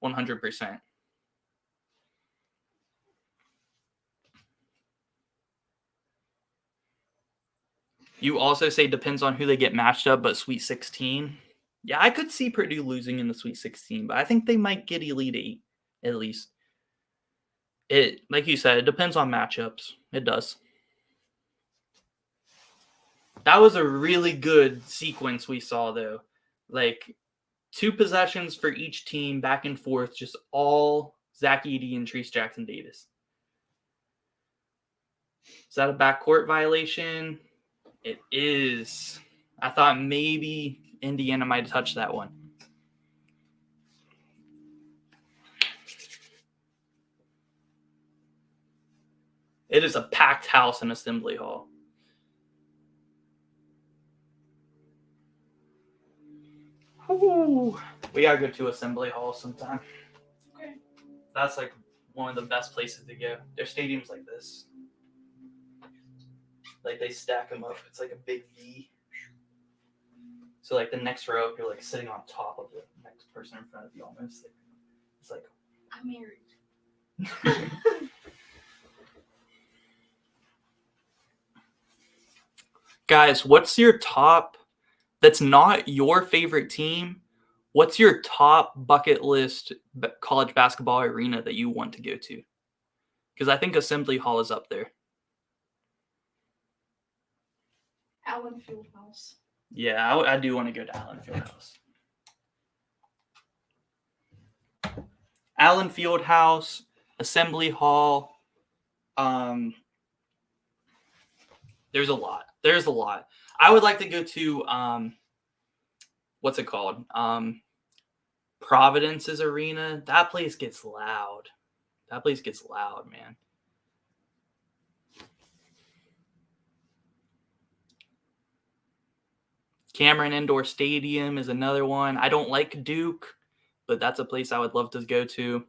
100%. You also say depends on who they get matched up, but Sweet 16. Yeah, I could see Purdue losing in the Sweet 16, but I think they might get Elite 8 at least. It, like you said, it depends on matchups. It does. That was a really good sequence we saw, though. Like 2 possessions for each team, back and forth, just all Zach Edey and Treese Jackson Davis. Is that a backcourt violation? It is. I thought maybe Indiana might have touched that one. It is a packed house in Assembly Hall. Ooh, we gotta go to Assembly Hall sometime. Okay. That's like one of the best places to go. Their stadium's like this. Like they stack them up. It's like a big V. So like the next row, you're like sitting on top of the next person in front of you almost. It's like I'm married. Guys, what's your top that's not your favorite team? What's your top bucket list college basketball arena that you want to go to? Because I think Assembly Hall is up there. Allen Fieldhouse. Yeah, I do want to go to Allen Fieldhouse. Allen Fieldhouse, Assembly Hall. There's a lot. I would like to go to what's it called? Providence's arena. That place gets loud. Man. Cameron Indoor Stadium is another one. I don't like Duke, but that's a place I would love to go to.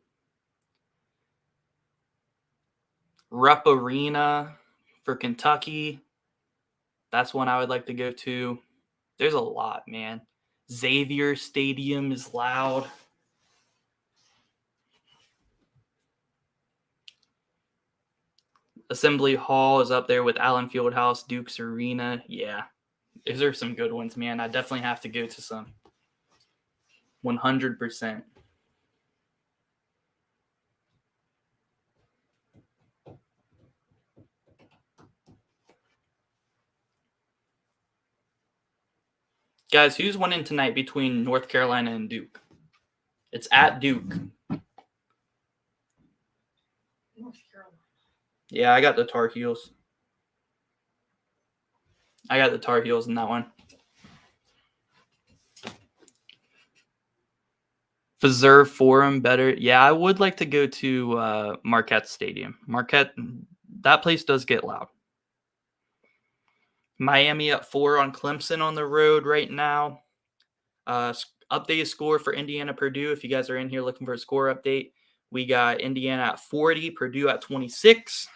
Rupp Arena for Kentucky. That's one I would like to go to. There's a lot, man. Xavier Stadium is loud. Assembly Hall is up there with Allen Fieldhouse, Duke's Arena. Yeah. These are some good ones, man. I definitely have to go to some. 100%. Guys, who's winning tonight between North Carolina and Duke? It's at Duke. North Carolina. Yeah, I got the Tar Heels. I got the Tar Heels in that one. Fiserv Forum better. Yeah, I would like to go to Marquette Stadium. Marquette, that place does get loud. Miami up 4 on Clemson on the road right now. Updated score for Indiana Purdue. If you guys are in here looking for a score update, we got Indiana at 40, Purdue at 26.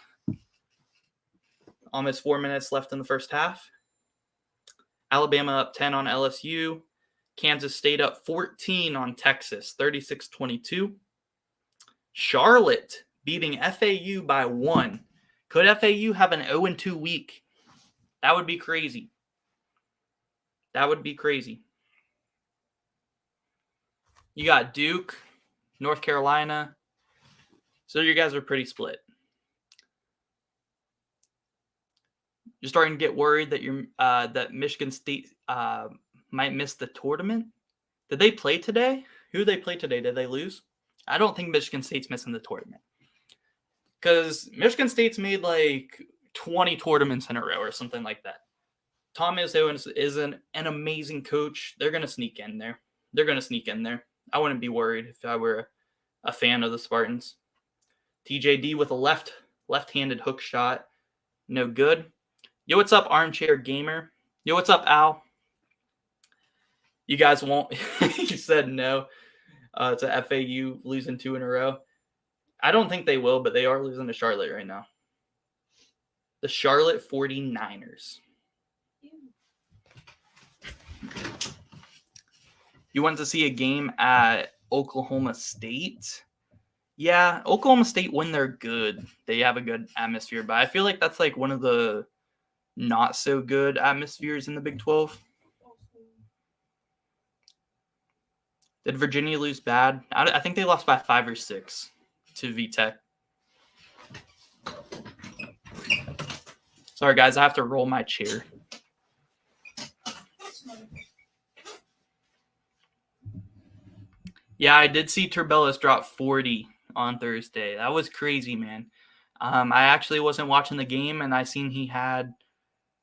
Almost 4 minutes left in the first half. Alabama up 10 on LSU. Kansas State up 14 on Texas, 36-22. Charlotte beating FAU by 1. Could FAU have an 0-2 week? That would be crazy. You got Duke, North Carolina. So you guys are pretty split. You're starting to get worried that that Michigan State might miss the tournament. Did they play today? Who did they play today? Did they lose? I don't think Michigan State's missing the tournament. Because Michigan State's made like 20 tournaments in a row or something like that. Tom Izzo is an amazing coach. They're going to sneak in there. I wouldn't be worried if I were a fan of the Spartans. TJD with a left-handed hook shot. No good. Yo, what's up, Armchair Gamer? Yo, what's up, Al? You guys won't. You said no to FAU losing 2 in a row. I don't think they will, but they are losing to Charlotte right now. The Charlotte 49ers. You want to see a game at Oklahoma State? Yeah, Oklahoma State, when they're good, they have a good atmosphere. But I feel like that's like one of the not so good atmospheres in the Big 12. Did Virginia lose bad? I think they lost by 5 or 6 to VTech. Sorry, guys, I have to roll my chair. Yeah, I did see Turbellas drop 40 on Thursday. That was crazy, man. I actually wasn't watching the game, and I seen he had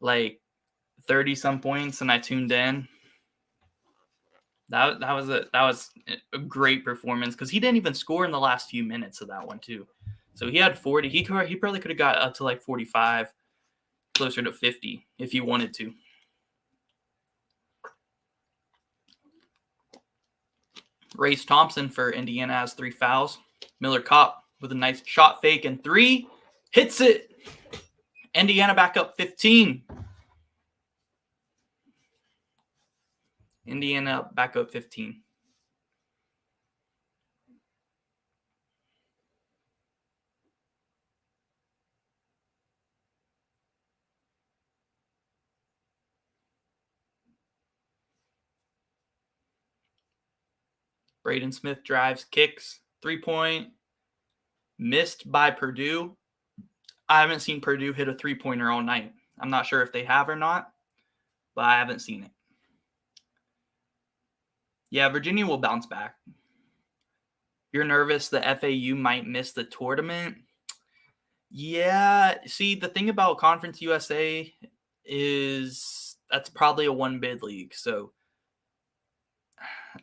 like 30 some points, and I tuned in. That was a great performance because he didn't even score in the last few minutes of that one too. So he had 40. He probably could have got up to like 45, closer to 50 if he wanted to. Race Thompson for Indiana has 3 fouls. Miller Kopp with a nice shot fake and 3. Hits it. Indiana back up 15. Indiana back up 15. Braden Smith drives, kicks, 3-point. Missed by Purdue. I haven't seen Purdue hit a 3-pointer all night. I'm not sure if they have or not, but I haven't seen it. Yeah, Virginia will bounce back. You're nervous that FAU might miss the tournament? Yeah, see, the thing about Conference USA is that's probably a 1-bid league. So,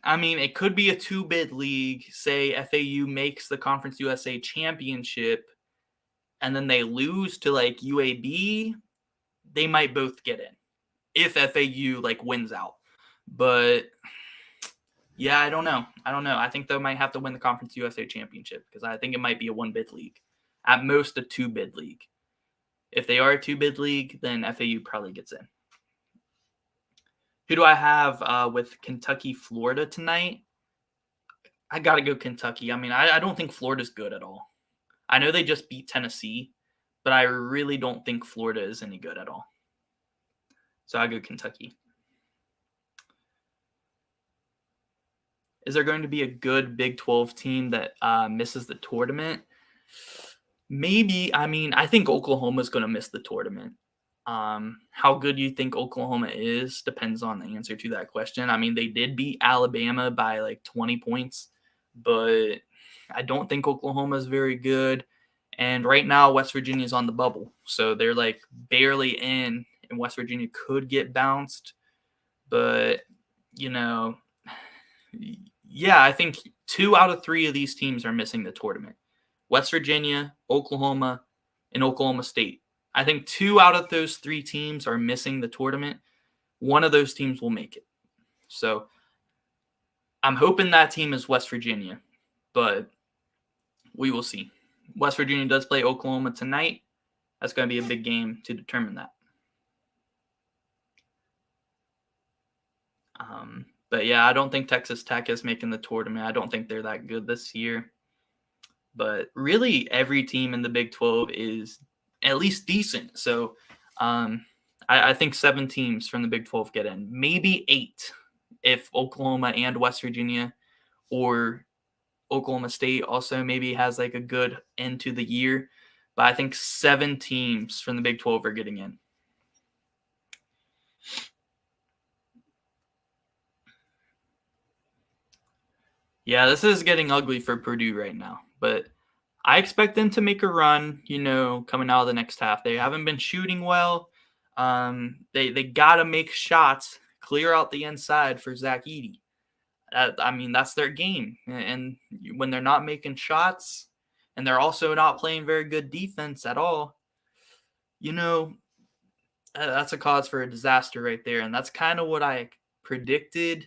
I mean, it could be a 2-bid league. Say FAU makes the Conference USA championship and then they lose to like UAB, they might both get in if FAU like wins out. But yeah, I don't know. I think they might have to win the Conference USA championship because I think it might be a 1-bid league. At most, a 2-bid league. If they are a 2-bid league, then FAU probably gets in. Who do I have with Kentucky, Florida tonight? I got to go Kentucky. I mean, I don't think Florida's good at all. I know they just beat Tennessee, but I really don't think Florida is any good at all. So I go Kentucky. Is there going to be a good Big 12 team that misses the tournament? Maybe. I mean, I think Oklahoma's going to miss the tournament. How good you think Oklahoma is depends on the answer to that question. I mean, they did beat Alabama by like 20 points, but I don't think Oklahoma is very good. And right now, West Virginia is on the bubble. So they're like barely in, and West Virginia could get bounced. But, yeah, I think 2 out of 3 of these teams are missing the tournament. West Virginia, Oklahoma, and Oklahoma State. I think 2 out of those 3 teams are missing the tournament. One of those teams will make it. So I'm hoping that team is West Virginia, but we will see. West Virginia does play Oklahoma tonight. That's going to be a big game to determine that. But yeah, I don't think Texas Tech is making the tournament. I don't think they're that good this year. But really, every team in the Big 12 is at least decent. So I think 7 teams from the Big 12 get in. Maybe 8 if Oklahoma and West Virginia or Oklahoma State also maybe has like a good end to the year. But I think 7 teams from the Big 12 are getting in. Yeah, this is getting ugly for Purdue right now. But I expect them to make a run, coming out of the next half. They haven't been shooting well. They got to make shots, clear out the inside for Zach Edey. I mean, that's their game. And when they're not making shots and they're also not playing very good defense at all, that's a cause for a disaster right there. And that's kind of what I predicted.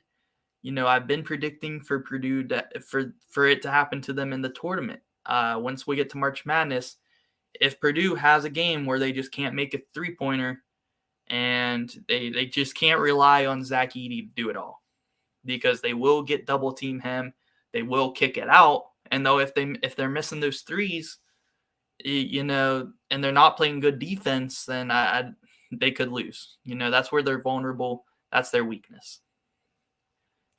I've been predicting for Purdue for it to happen to them in the tournament. Once we get to March Madness, if Purdue has a game where they just can't make a 3-pointer and they just can't rely on Zach Edey to do it all because they will get double team him, they will kick it out, and though if they're missing those threes, and they're not playing good defense, then they could lose. That's where they're vulnerable. That's their weakness.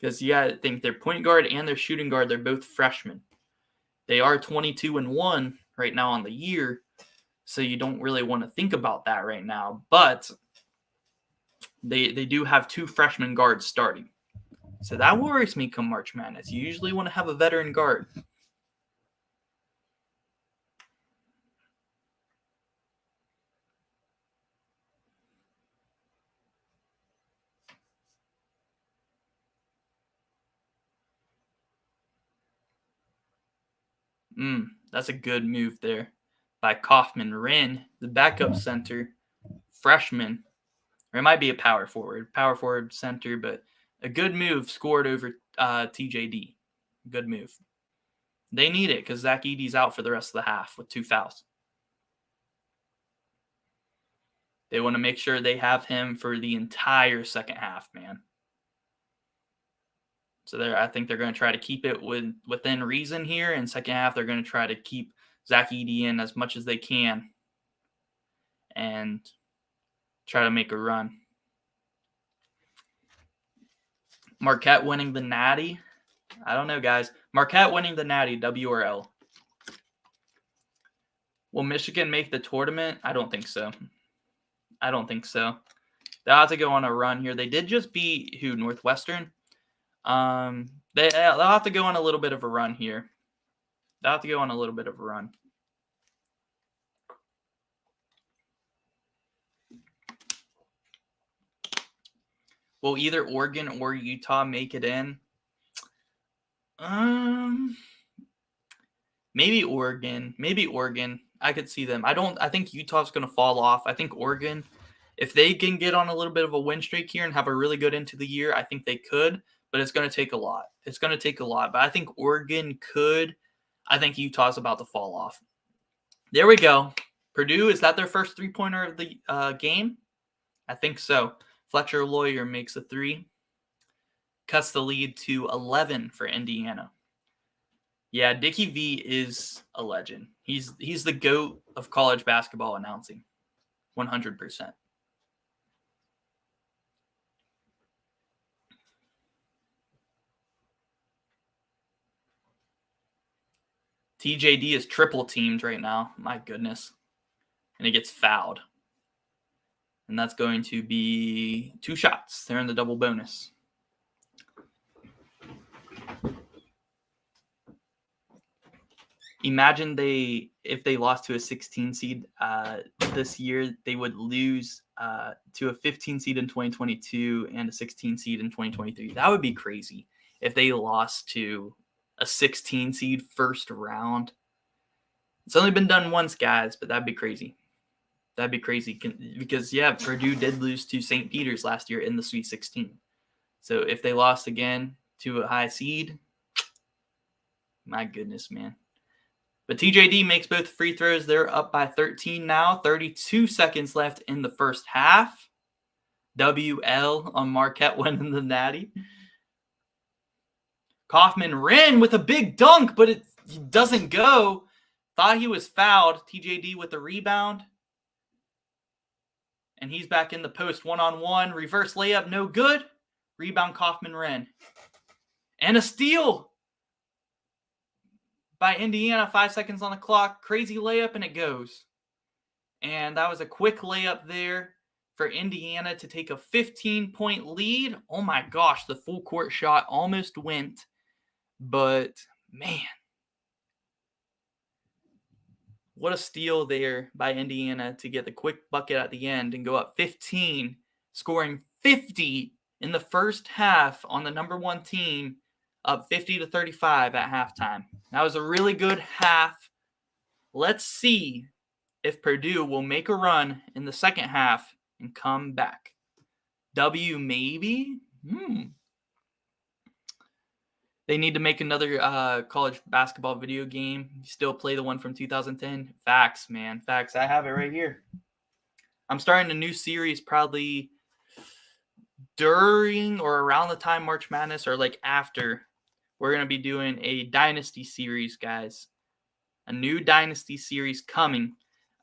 Because you got to think their point guard and their shooting guard, they're both freshmen. They are 22-1 right now on the year, so you don't really want to think about that right now. But they do have 2 freshman guards starting. So that worries me come March Madness. You usually want to have a veteran guard. That's a good move there by Kaufman. Wren, the backup center, freshman, or it might be a power forward center, but a good move scored over TJD. Good move. They need it because Zach Edey's out for the rest of the half with 2 fouls. They want to make sure they have him for the entire second half, man. So I think they're going to try to keep it within reason here. In second half, they're going to try to keep Zach Edey in as much as they can and try to make a run. Marquette winning the Natty. I don't know, guys. Marquette winning the Natty, W or L. Will Michigan make the tournament? I don't think so. They'll have to go on a run here. They did just beat Northwestern. They'll have to go on a little bit of a run here. Will either Oregon or Utah make it in? Maybe Oregon. I could see them. I think Utah's going to fall off. I think Oregon, if they can get on a little bit of a win streak here and have a really good end to the year, I think they could. But it's going to take a lot. But I think Oregon could. I think Utah's about to fall off. There we go. Purdue, is that their first 3-pointer of the game? I think so. Fletcher Lawyer makes a 3. Cuts the lead to 11 for Indiana. Yeah, Dickie V is a legend. He's the GOAT of college basketball announcing. 100%. TJD is triple teamed right now. My goodness. And he gets fouled. And that's going to be 2 shots. They're in the double bonus. Imagine if they lost to a 16 seed this year, they would lose to a 15 seed in 2022 and a 16 seed in 2023. That would be crazy if they lost to a 16 seed first round. It's only been done once, guys, but that'd be crazy. Because, yeah, Purdue did lose to St. Peter's last year in the Sweet 16. So if they lost again to a high seed, my goodness, man. But TJD makes both free throws. They're up by 13 now. 32 seconds left in the first half. WL on Marquette winning the Natty. Kaufman Wren with a big dunk, but it doesn't go. Thought he was fouled. TJD with the rebound. And he's back in the post one-on-one. Reverse layup, no good. Rebound Kaufman Wren. And a steal by Indiana. 5 seconds on the clock. Crazy layup, and it goes. And that was a quick layup there for Indiana to take a 15-point lead. Oh my gosh, the full court shot almost went. But, man, what a steal there by Indiana to get the quick bucket at the end and go up 15, scoring 50 in the first half on the number 1 team, up 50-35 at halftime. That was a really good half. Let's see if Purdue will make a run in the second half and come back. W maybe? They need to make another college basketball video game. Still play the one from 2010. Facts, man. Facts. I have it right here. I'm starting a new series probably during or around the time March Madness or like after. We're going to be doing a Dynasty series, guys. A new Dynasty series coming.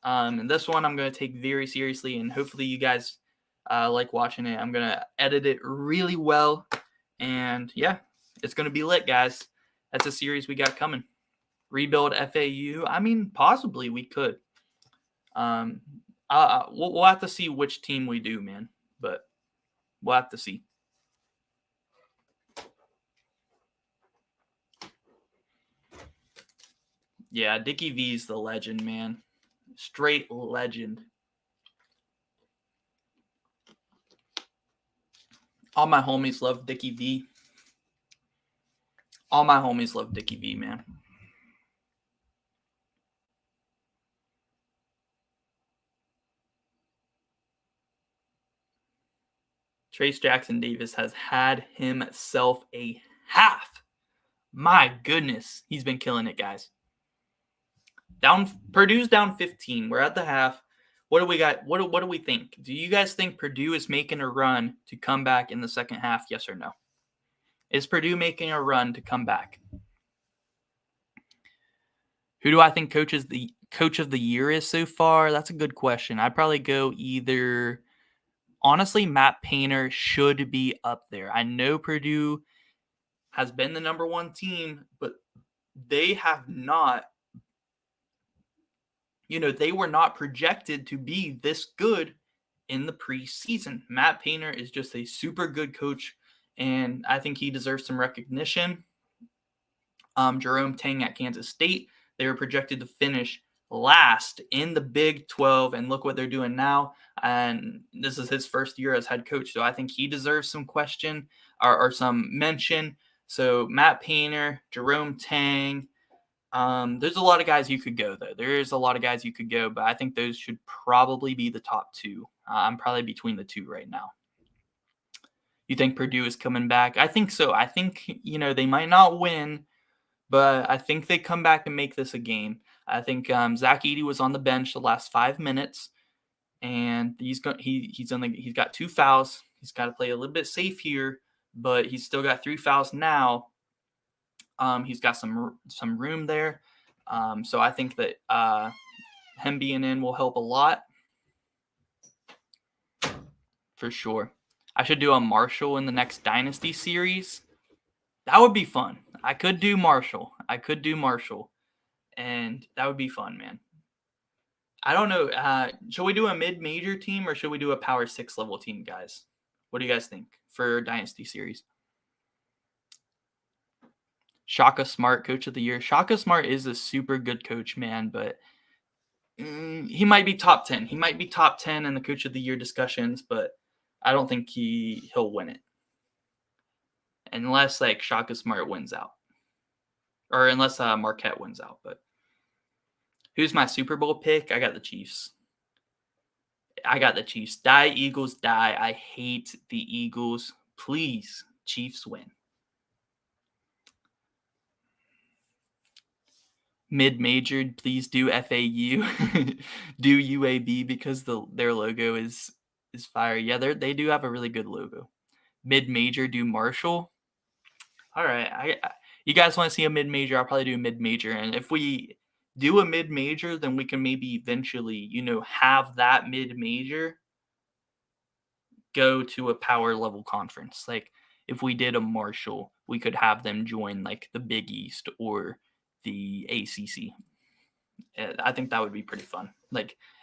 And this one I'm going to take very seriously, and hopefully you guys like watching it. I'm going to edit it really well, and yeah, it's going to be lit, guys. That's a series we got coming. Rebuild FAU. I mean, possibly we could. We'll have to see which team we do, man. But we'll have to see. Yeah, Dickie V's the legend, man. Straight legend. All my homies love Dickie V. All my homies love Dickie V, man. Trace Jackson Davis has had himself a half. My goodness, he's been killing it, guys. Purdue's down 15. We're at the half. What do we got? What do we think? Do you guys think Purdue is making a run to come back in the second half? Yes or no? Is Purdue making a run to come back? Who do I think coach of the year is so far? That's a good question. I'd probably go either. Honestly, Matt Painter should be up there. I know Purdue has been the number one team, but they have not. They were not projected to be this good in the preseason. Matt Painter is just a super good coach, and I think he deserves some recognition. Jerome Tang at Kansas State, they were projected to finish last in the Big 12, and look what they're doing now. And this is his first year as head coach, so I think he deserves some question or some mention. So Matt Painter, Jerome Tang. There's a lot of guys you could go, though. There's a lot of guys you could go, but I think those should probably be the top two. I'm probably between the two right now. You think Purdue is coming back? I think so. I think, they might not win, but I think they come back and make this a game. I think Zach Edey was on the bench the last 5 minutes, and he's got 2 fouls. He's got to play a little bit safe here, but he's still got 3 fouls now. He's got some room there. So I think that him being in will help a lot. For sure. I should do a Marshall in the next Dynasty series. That would be fun. I could do Marshall. And that would be fun, man. I don't know. Should we do a mid-major team or should we do a Power 6 level team, guys? What do you guys think for Dynasty series? Shaka Smart, coach of the year. Shaka Smart is a super good coach, man, but he might be top 10. He might be top 10 in the coach of the year discussions, but I don't think he'll win it. Unless Shaka Smart wins out. Or unless Marquette wins out. But who's my Super Bowl pick? I got the Chiefs. Die, Eagles, die. I hate the Eagles. Please, Chiefs win. Mid-major, please do FAU. Do UAB because their logo is fire. Yeah, they do have a really good logo. Mid-major, do Marshall. All right. You guys want to see a mid-major? I'll probably do a mid-major. And if we do a mid-major, then we can maybe eventually, have that mid-major go to a power level conference. Like if we did a Marshall, we could have them join the Big East or the ACC. I think that would be pretty fun.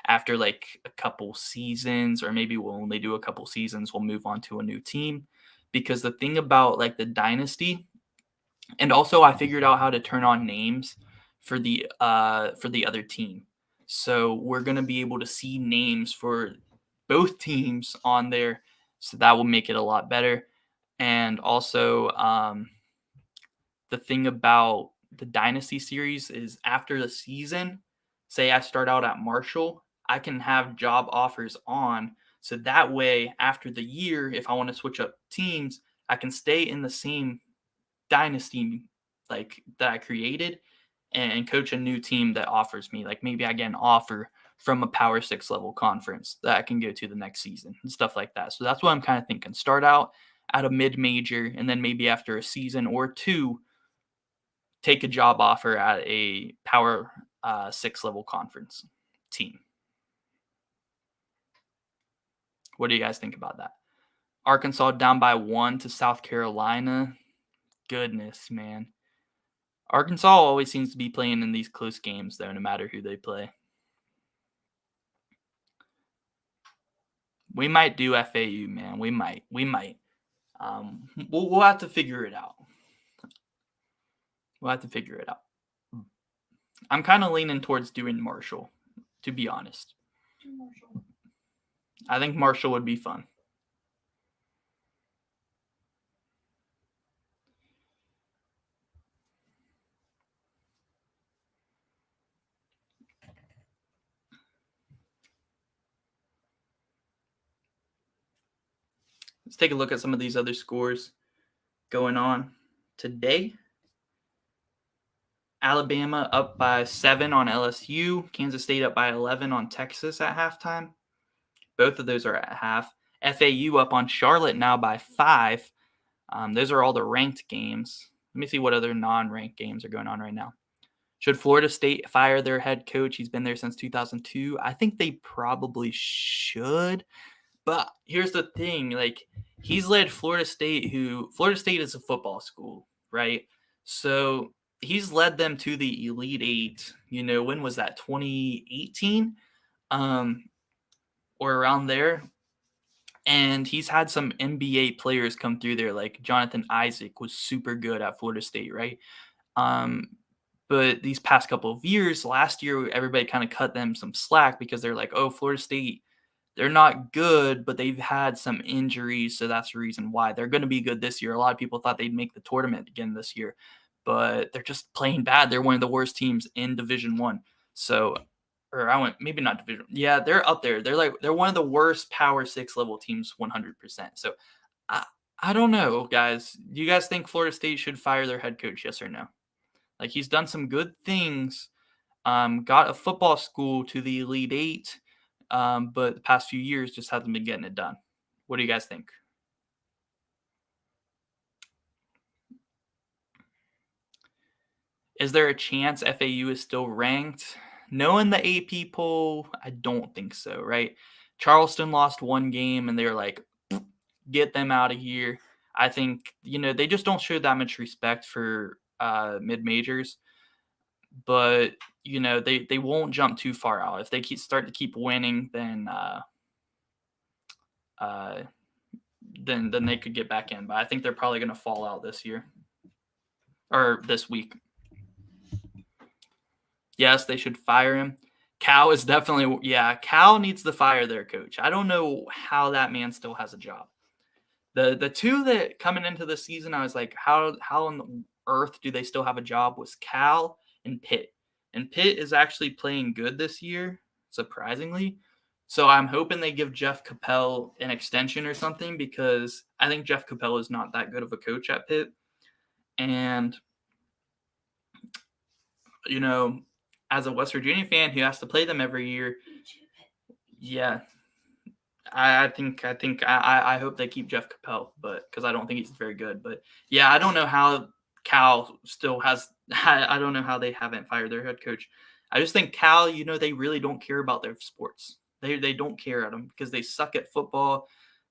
After a couple seasons, or maybe we'll only do a couple seasons, we'll move on to a new team. Because the thing about the Dynasty, and also I figured out how to turn on names for the other team. So we're going to be able to see names for both teams on there. So that will make it a lot better. And also the thing about the Dynasty series is after the season, say I start out at Marshall, I can have job offers on. So that way, after the year, if I want to switch up teams, I can stay in the same Dynasty that I created and coach a new team that offers me. Maybe I get an offer from a Power 6 level conference that I can go to the next season and stuff like that. So that's what I'm kind of thinking. Start out at a mid-major, and then maybe after a season or two, take a job offer at a Power 6 level conference team. What do you guys think about that? Arkansas down by 1 to South Carolina. Goodness, man. Arkansas always seems to be playing in these close games, though, no matter who they play. We might do FAU, man. We might. We'll have to figure it out. I'm kind of leaning towards doing Marshall, to be honest. Marshall. I think Marshall would be fun. Let's take a look at some of these other scores going on today. Alabama up by 7 on LSU. Kansas State up by 11 on Texas at halftime. Both of those are at half. FAU up on Charlotte now by 5. Those are all the ranked games. Let me see what other non-ranked games are going on right now. Should Florida State fire their head coach? He's been there since 2002. I think they probably should. But here's the thing, like, he's led Florida State is a football school, right? So he's led them to the Elite Eight. When was that? 2018, or around there. And he's had some NBA players come through there, like Jonathan Isaac was super good at Florida State, right? But these past couple of years, last year, everybody kind of cut them some slack because they're like, oh, Florida State, they're not good, but they've had some injuries, so that's the reason why. They're going to be good this year. A lot of people thought they'd make the tournament again this year, but they're just playing bad. They're one of the worst teams in Division I. So, maybe not Division. Yeah, they're up there. They're one of the worst Power 6 level teams 100%. So, I don't know, guys. Do you guys think Florida State should fire their head coach, yes or no? Like, he's done some good things, got a football school to the Elite Eight, but the past few years just hasn't been getting it done. What do you guys think? Is there a chance FAU is still ranked? Knowing the AP poll, I don't think so, right? Charleston lost one game, and they're like, get them out of here. I think, they just don't show that much respect for mid-majors. But, they won't jump too far out. If they start to keep winning, then they could get back in. But I think they're probably going to fall out this year. Or this week. Yes, they should fire him. Cal is definitely, Cal needs to fire their coach. I don't know how that man still has a job. The two that coming into the season, I was like, how on earth do they still have a job, was Cal and Pitt. And Pitt is actually playing good this year, surprisingly. So I'm hoping they give Jeff Capel an extension or something, because I think Jeff Capel is not that good of a coach at Pitt. And, as a West Virginia fan who has to play them every year, yeah, I hope they keep Jeff Capel, but because I don't think he's very good. But yeah, I don't know how Cal still has. I don't know how they haven't fired their head coach. I just think Cal, they really don't care about their sports. They don't care at them because they suck at football.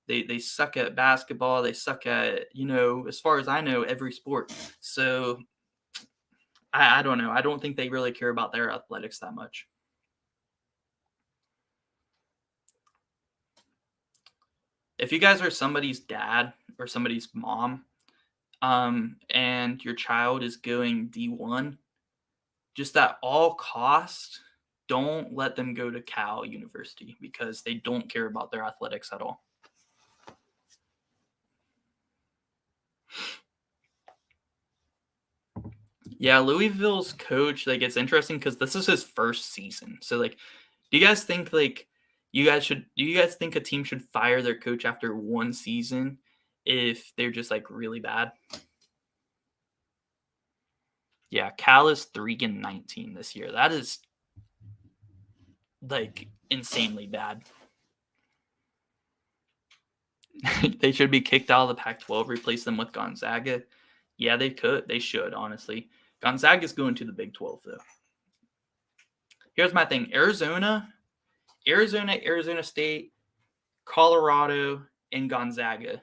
They suck at basketball. They suck at, as far as I know, every sport. So I don't know. I don't think they really care about their athletics that much. If you guys are somebody's dad or somebody's mom, and your child is going D1, just at all costs, don't let them go to Cal University, because they don't care about their athletics at all. Yeah, Louisville's coach, it's interesting because this is his first season. So, do you guys think, do you guys think a team should fire their coach after one season if they're just, really bad? Yeah, Cal is 3-19 this year. That is, insanely bad. They should be kicked out of the Pac-12, replace them with Gonzaga. Yeah, they could. They should, honestly. Gonzaga's going to the Big 12, though. Here's my thing. Arizona State, Colorado, and Gonzaga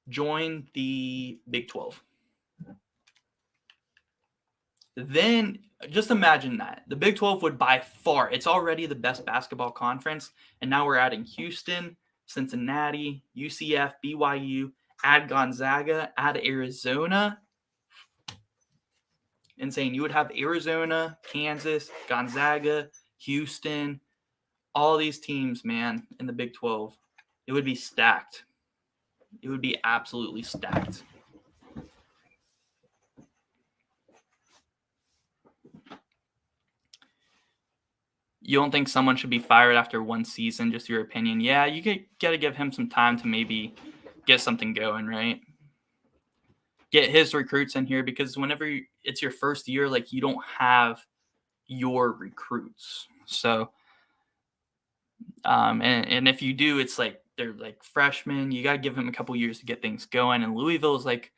join the Big 12. Then just imagine that. The Big 12 would by far, it's already the best basketball conference, and now we're adding Houston, Cincinnati, UCF, BYU, add Gonzaga, add Arizona. Insane. You would have Arizona, Kansas, Gonzaga, Houston, all these teams, man, in the Big 12. It would be stacked. It would be absolutely stacked. You don't think someone should be fired after one season? Just your opinion. Yeah, you got to give him some time to maybe get something going, right? Get his recruits in here, because whenever it's your first year, like, you don't have your recruits. So, and if you do, it's like they're like freshmen. You got to give them a couple years to get things going. And Louisville is like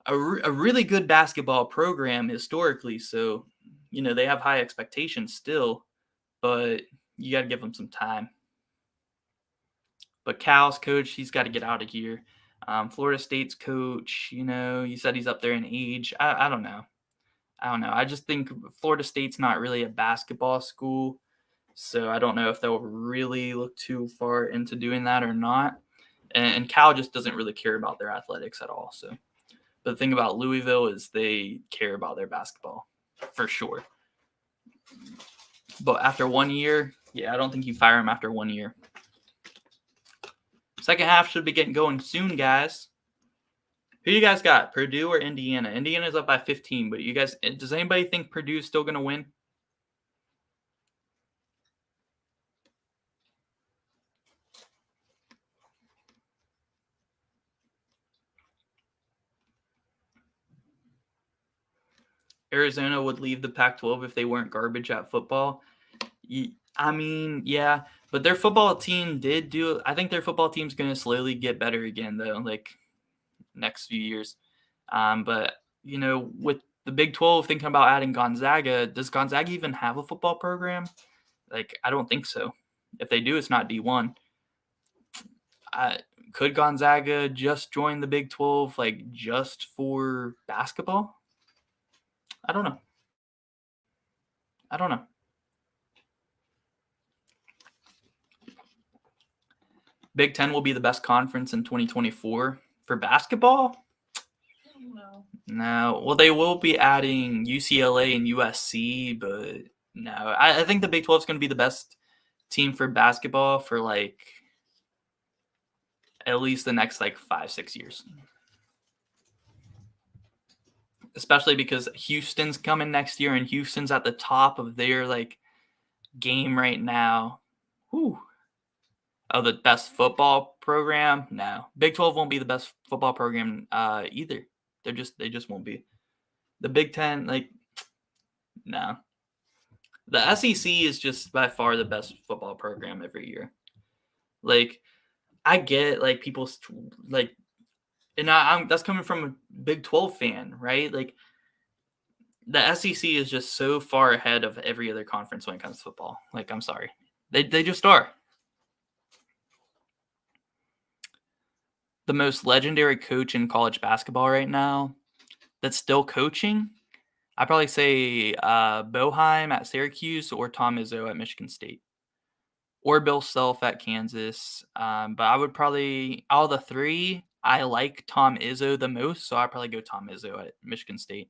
a really good basketball program historically. So, they have high expectations still, but you got to give them some time. But Cal's coach, he's got to get out of here. Florida State's coach, you said he's up there in age. I don't know. I just think Florida State's not really a basketball school, so I don't know if they'll really look too far into doing that or not. And Cal just doesn't really care about their athletics at all. So, but the thing about Louisville is they care about their basketball for sure. But after 1 year, yeah, I don't think you fire him after 1 year. Second half should be getting going soon, guys. Who you guys got, Purdue or Indiana? Indiana's up by 15, but does anybody think Purdue's still going to win? Arizona would leave the Pac-12 if they weren't garbage at football. I mean, yeah, but their football team I think their football team's going to slowly get better again, though, like next few years. But, with the Big 12 thinking about adding Gonzaga, does Gonzaga even have a football program? Like, I don't think so. If they do, it's not D1. Could Gonzaga just join the Big 12, like, just for basketball? I don't know. Big 10 will be the best conference in 2024 for basketball? No. Well, they will be adding UCLA and USC, but no. I think the Big 12 is going to be the best team for basketball for, like, at least the next, like, 5-6 years. Especially because Houston's coming next year, and Houston's at the top of their, like, game right now. Whew. Oh, the best football program? No. Big 12 won't be the best football program either. They just won't be. The Big 10, like, no. The SEC is just by far the best football program every year. Like, I get, like, people, like, and that's coming from a Big 12 fan, right? Like, the SEC is just so far ahead of every other conference when it comes to football. Like, I'm sorry. They just are. The most legendary coach in college basketball right now that's still coaching, I'd probably say Boeheim at Syracuse or Tom Izzo at Michigan State. Or Bill Self at Kansas. But I would probably, out of the three, I like Tom Izzo the most, so I'd probably go Tom Izzo at Michigan State.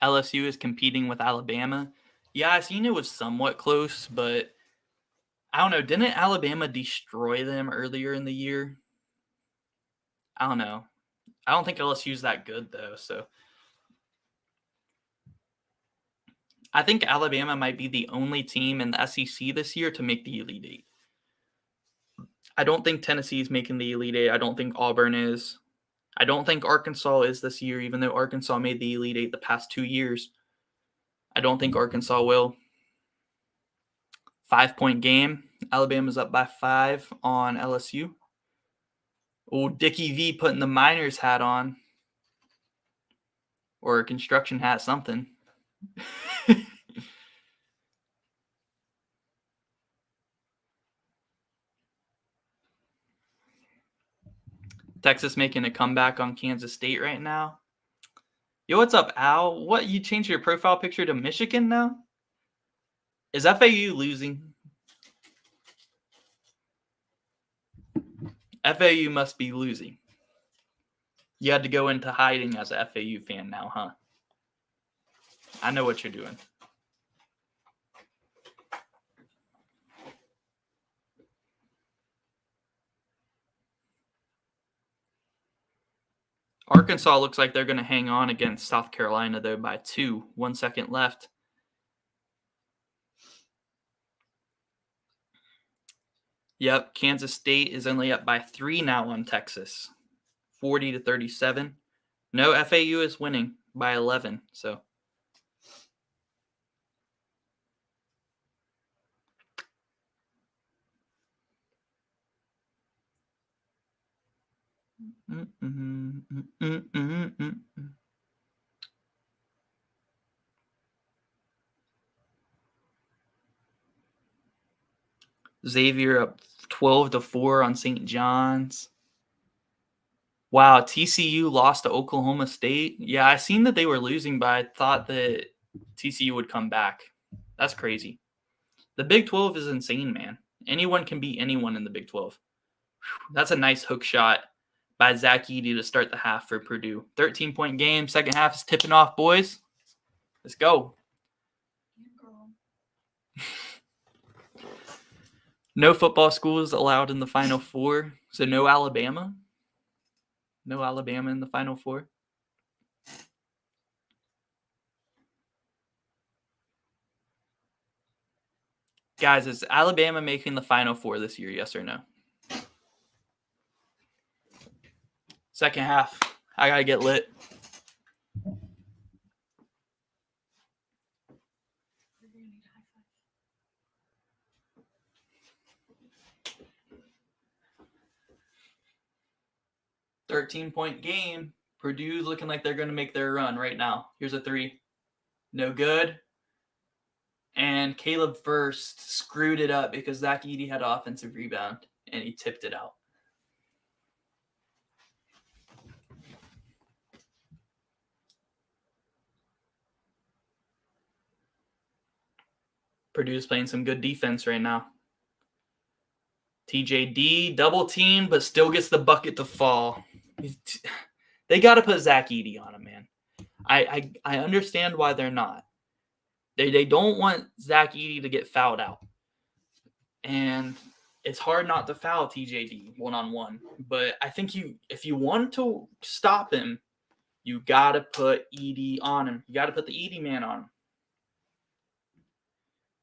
LSU is competing with Alabama. Yeah, I seen it was somewhat close, but I don't know. Didn't Alabama destroy them earlier in the year? I don't know. I don't think LSU's that good, though, so I think Alabama might be the only team in the SEC this year to make the Elite Eight. I don't think Tennessee is making the Elite Eight. I don't think Auburn is. I don't think Arkansas is this year, even though Arkansas made the Elite Eight the past 2 years. I don't think Arkansas will. 5-point game. Alabama's up by 5 on LSU. Old Dickie V putting the miner's hat on. Or a construction hat, something. Texas making a comeback on Kansas State right now. Yo, what's up, Al? What, you changed your profile picture to Michigan now? Is FAU losing? FAU must be losing. You had to go into hiding as a FAU fan now, huh? I know what you're doing. Arkansas looks like they're going to hang on against South Carolina, though, by 2. 1 second left. Yep, Kansas State is only up by 3 now on Texas. 40-37. No, FAU is winning by 11, so. Xavier up 12-4 on St. John's. Wow, TCU lost to Oklahoma State. Yeah, I seen that they were losing, but I thought that TCU would come back. That's crazy. The Big 12 is insane, man. Anyone can beat anyone in the Big 12. That's a nice hook shot by Zach Edey to start the half for Purdue. 13-point game. Second half is tipping off, boys. Let's go. No football schools allowed in the Final Four. So no Alabama. No Alabama in the Final Four. Guys, is Alabama making the Final Four this year, yes or no? Second half. I got to get lit. You're gonna need a high five. 13-point game. Purdue's looking like they're going to make their run right now. Here's a 3. No good. And Caleb First screwed it up because Zach Edey had an offensive rebound, and he tipped it out. Purdue's playing some good defense right now. TJD, double team, but still gets the bucket to fall. They got to put Zach Edey on him, man. I understand why they're not. They don't want Zach Edey to get fouled out. And it's hard not to foul TJD one-on-one. But I think if you want to stop him, you got to put Edey on him. You got to put the Edey man on him.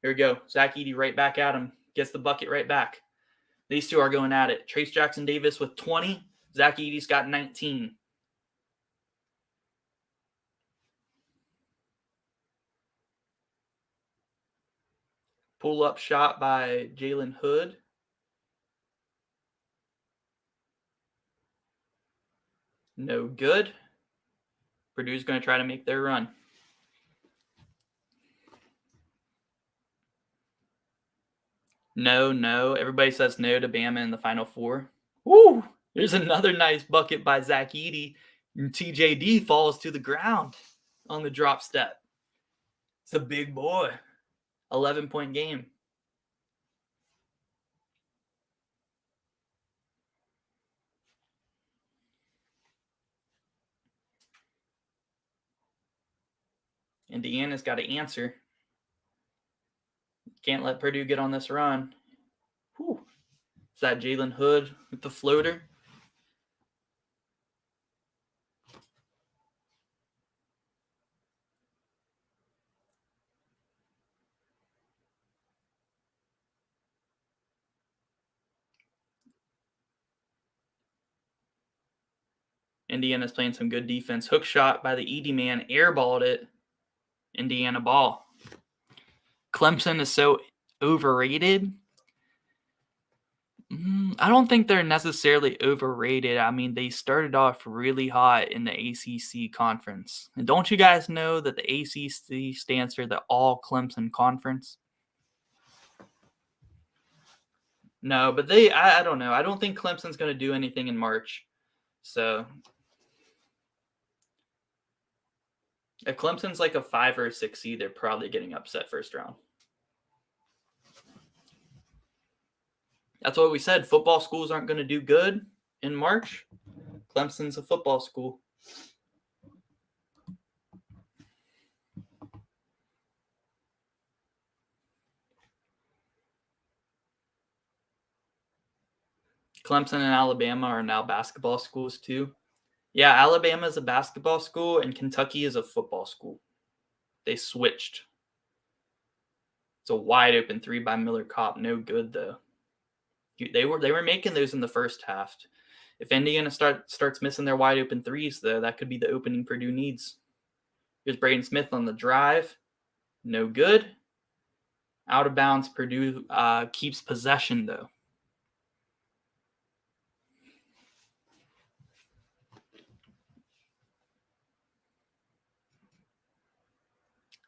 Here we go. Zach Edey right back at him. Gets the bucket right back. These two are going at it. Trace Jackson Davis with 20. Zach Edey's got 19. Pull-up shot by Jalen Hood. No good. Purdue's going to try to make their run. No. Everybody says no to Bama in the Final Four. Woo! There's another nice bucket by Zach Edey. And TJD falls to the ground on the drop step. It's a big boy. 11-point game. Indiana's got to answer. Can't let Purdue get on this run. Whew. Is that Jalen Hood with the floater? Indiana's playing some good defense. Hook shot by the Edey man. Airballed it. Indiana ball. Clemson is so overrated. I don't think they're necessarily overrated. I mean, they started off really hot in the ACC conference. And don't you guys know that the ACC stands for the All Clemson Conference? No, but I don't know. I don't think Clemson's going to do anything in March. So if Clemson's like a 5 or a 6 seed, they're probably getting upset first round. That's what we said. Football schools aren't going to do good in March. Clemson's a football school. Clemson and Alabama are now basketball schools too. Yeah, Alabama is a basketball school and Kentucky is a football school. They switched. It's a wide open 3 by Miller Kopp. No good though. They were making those in the first half. If Indiana starts missing their wide open 3s though, that could be the opening Purdue needs. Here's Braden Smith on the drive. No good. Out of bounds. Purdue keeps possession though.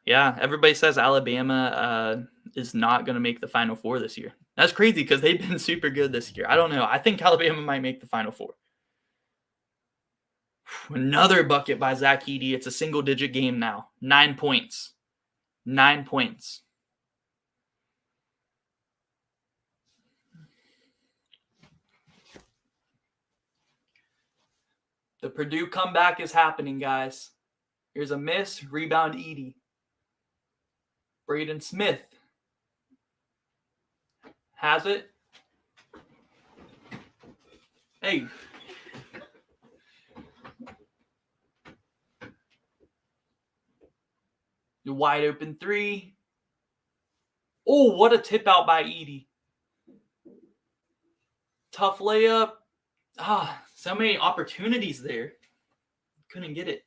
Yeah, everybody says Alabama is not going to make the Final Four this year. That's crazy because they've been super good this year. I don't know. I think Alabama might make the Final Four. Another bucket by Zach Edey. It's a single-digit game now. 9 points. 9 points. The Purdue comeback is happening, guys. Here's a miss. Rebound Edey. Braden Smith has it. Hey. The wide open 3. Oh, what a tip out by Edey. Tough layup. So many opportunities there. Couldn't get it.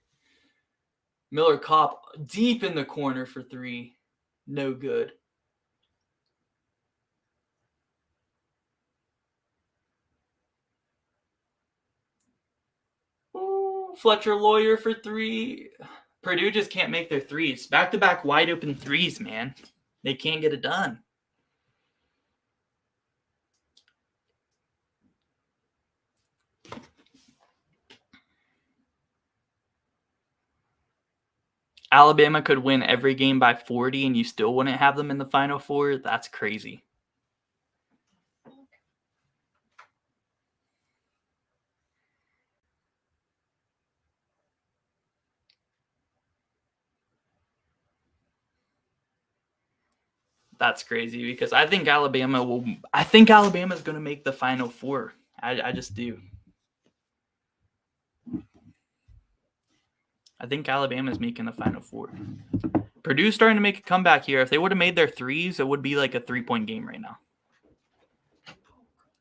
Miller Kopp deep in the corner for 3. No good. Ooh, Fletcher Lawyer for 3. Purdue just can't make their 3s. Back-to-back wide open 3s, man. They can't get it done. Alabama could win every game by 40 and you still wouldn't have them in the Final Four? That's crazy. That's crazy because I think Alabama is going to make the Final Four. I just do. I think Alabama's making the Final Four. Purdue's starting to make a comeback here. If they would have made their 3s, it would be like a 3-point game right now.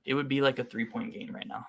It would be like a 3-point game right now.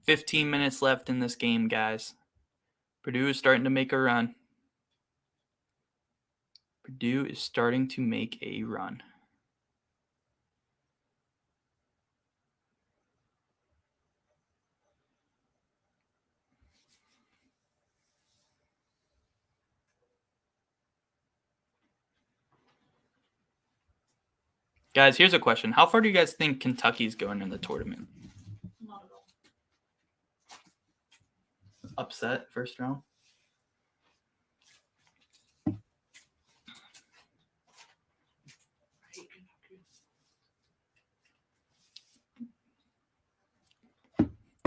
$15 minutes left in this game, guys. Purdue is starting to make a run. Purdue is starting to make a run. Guys, here's a question. How far do you guys think Kentucky's going in the tournament? Not at all. Upset first round? I hate Kentucky.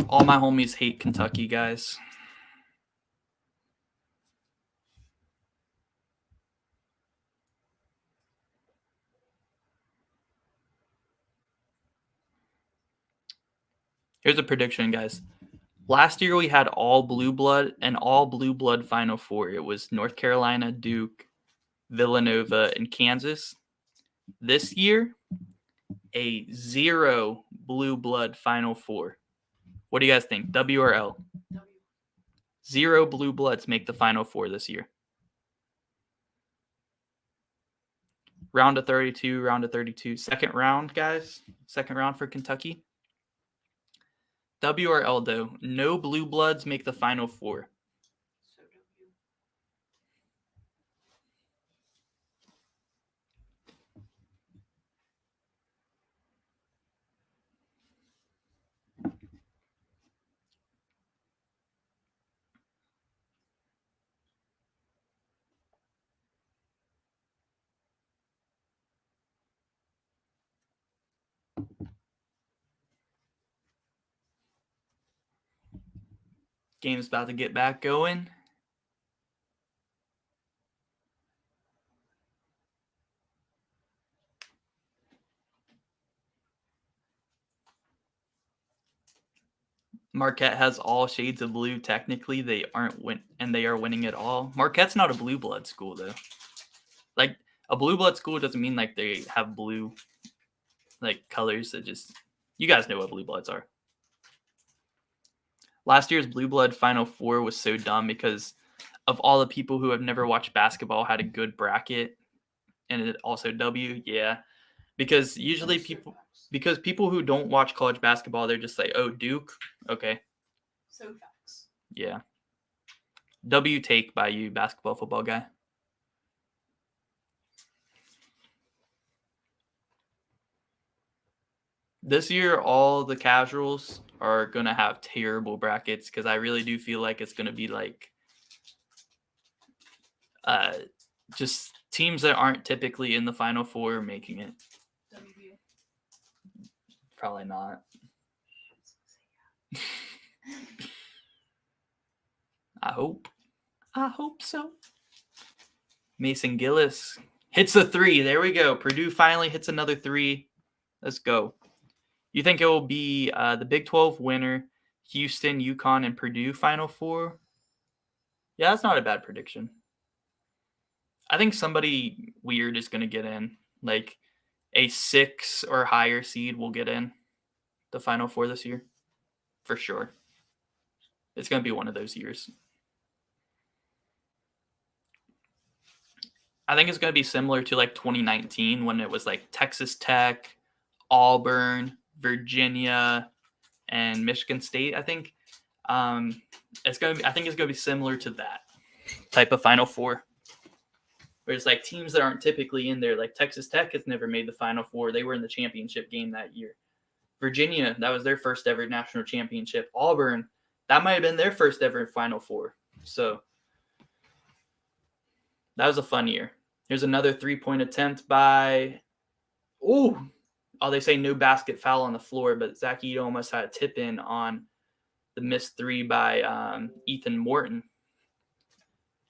All my homies hate Kentucky, guys. Here's a prediction, guys. Last year we had all blue blood and all blue blood Final Four. It was North Carolina, Duke, Villanova, and Kansas. This year, a 0 blue blood Final Four. What do you guys think? W or L? W. 0 blue bloods make the Final Four this year. Round of 32, round of 32. Second round, guys. Second round for Kentucky. W or L, though? No blue bloods make the Final Four. So W. Game's about to get back going. Marquette has all shades of blue. Technically, they are winning it all. Marquette's not a blue blood school, though. Like, a blue blood school doesn't mean like they have blue like colors. It just, you guys know what blue bloods are. Last year's blue blood Final Four was so dumb because of all the people who have never watched basketball had a good bracket, and it also W. Yeah, because usually So people facts. because people who don't watch college basketball, they're just like, oh, Duke, okay, So facts. yeah. W take by you, basketball football guy. This year, all the casuals are going to have terrible brackets because I really do feel like it's going to be like just teams that aren't typically in the Final Four making it. W. Probably not. I hope so. Mason Gillis hits a 3. There we go. Purdue finally hits another 3. Let's go. You think it will be the Big 12 winner, Houston, UConn, and Purdue Final Four? Yeah, that's not a bad prediction. I think somebody weird is going to get in. Like a 6 or higher seed will get in the Final Four this year. For sure. It's going to be one of those years. I think it's going to be similar to like 2019 when it was like Texas Tech, Auburn, Virginia, and Michigan State. I think it's going to be. I think it's going to be similar to that type of Final Four, where it's like teams that aren't typically in there. Like Texas Tech has never made the Final Four. They were in the championship game that year. Virginia, that was their first ever national championship. Auburn, that might have been their first ever Final Four. So that was a fun year. Here's another 3-point attempt by. Oh, they say no basket foul on the floor, but Zach Edo almost had a tip in on the missed 3 by Ethan Morton.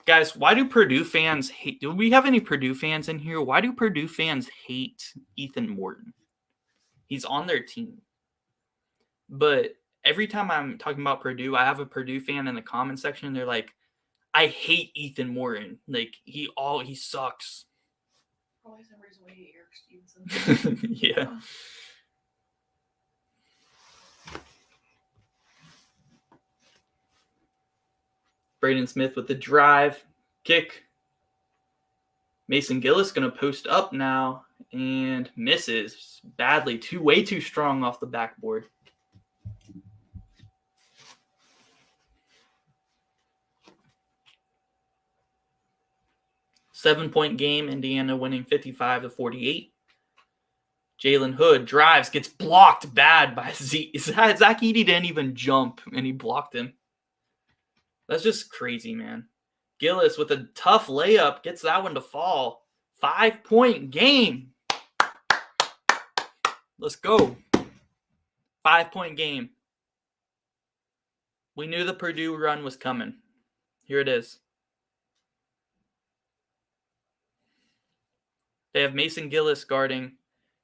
Guys, why do Purdue fans hate? Do we have any Purdue fans in here? Why do Purdue fans hate Ethan Morton? He's on their team. But every time I'm talking about Purdue, I have a Purdue fan in the comment section. They're like, I hate Ethan Morton. Like, he sucks. Probably some reason we hate Eric Stevenson. Yeah. Braden Smith with the drive. Kick. Mason Gillis going to post up now and misses badly. Way too strong off the backboard. Seven-point game, Indiana winning 55-48. Jalen Hood drives, gets blocked bad by Zach Edey didn't even jump, and he blocked him. That's just crazy, man. Gillis with a tough layup gets that one to fall. 5-point game. Let's go. 5-point game. We knew the Purdue run was coming. Here it is. They have Mason Gillis guarding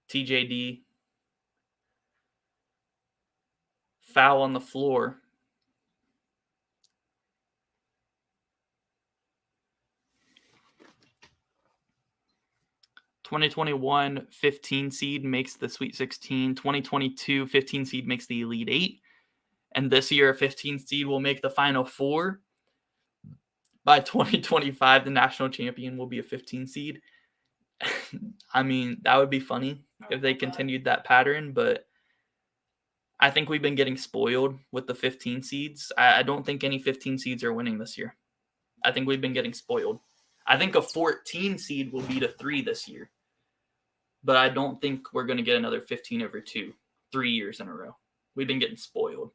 TJD. Foul on the floor. (2021) 15 seed makes the Sweet 16. 2022 15 seed makes the Elite 8. And this year, a 15 seed will make the Final Four. By 2025, the national champion will be a 15 seed. I mean, that would be funny if they continued that pattern, but I think we've been getting spoiled with the 15 seeds. I don't think any 15 seeds are winning this year. I think we've been getting spoiled. I think a 14 seed will beat a 3 this year, but I don't think we're going to get another 15 over 2, 3 years in a row. We've been getting spoiled.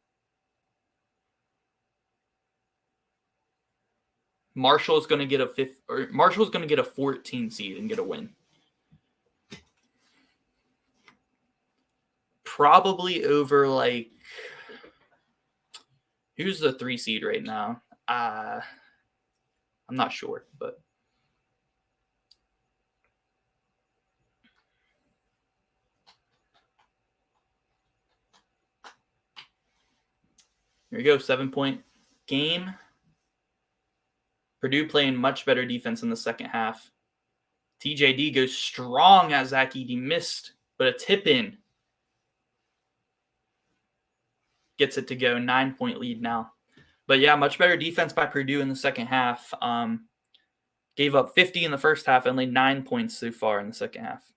Marshall's going to get a 14 seed and get a win. Probably over like, who's the 3 seed right now? I'm not sure, but here we go. 7-point game. Purdue playing much better defense in the second half. TJD goes strong as Zach Edey missed, but a tip in gets it to go. 9-point lead now. But yeah, much better defense by Purdue in the second half. Gave up 50 in the first half, only 9 points so far in the second half.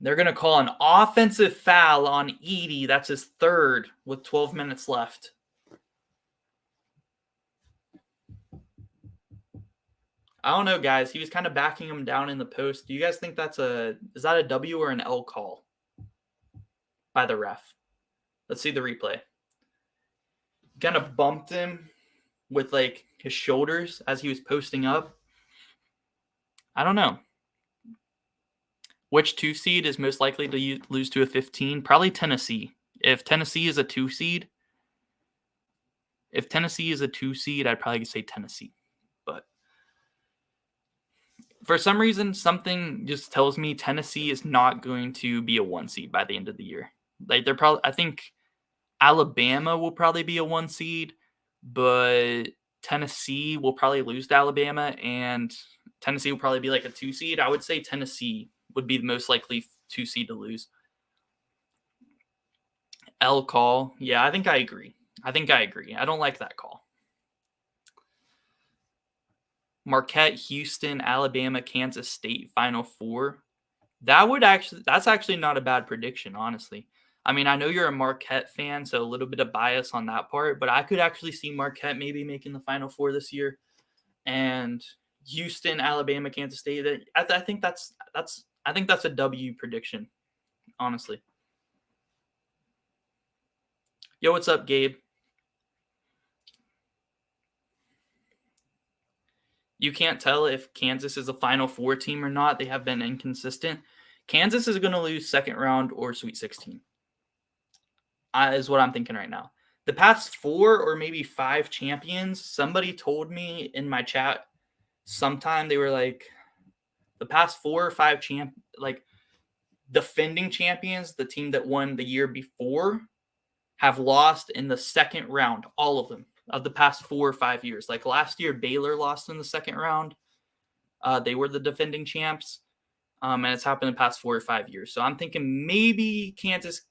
They're going to call an offensive foul on Edey. That's his third with 12 minutes left. I don't know, guys. He was kind of backing him down in the post. Do you guys think is that a W or an L call by the ref? Let's see the replay. Kind of bumped him with like his shoulders as he was posting up. I don't know. Which 2 seed is most likely to lose to a 15? Probably Tennessee. If Tennessee is a 2 seed, I'd probably say Tennessee. But for some reason, something just tells me Tennessee is not going to be a 1 seed by the end of the year. Like I think Alabama will probably be a 1 seed, but Tennessee will probably lose to Alabama, and Tennessee will probably be like a 2 seed. I would say Tennessee would be the most likely 2 seed to lose. L call. Yeah, I think I agree. I don't like that call. Marquette, Houston, Alabama, Kansas State Final Four. That's actually not a bad prediction, honestly. I mean, I know you're a Marquette fan, so a little bit of bias on that part, but I could actually see Marquette maybe making the Final Four this year. And Houston, Alabama, Kansas State. I think that's a W prediction, honestly. Yo, what's up, Gabe? You can't tell if Kansas is a Final Four team or not. They have been inconsistent. Kansas is going to lose second round or Sweet 16. Is what I'm thinking right now. The past 4 or maybe 5 champions, somebody told me in my chat sometime, they were like, the past 4 or 5 defending champions, the team that won the year before, have lost in the second round, all of them, of the past 4 or 5 years. Like last year, Baylor lost in the second round. They were the defending champs, and it's happened in the past 4 or 5 years. So I'm thinking maybe Kansas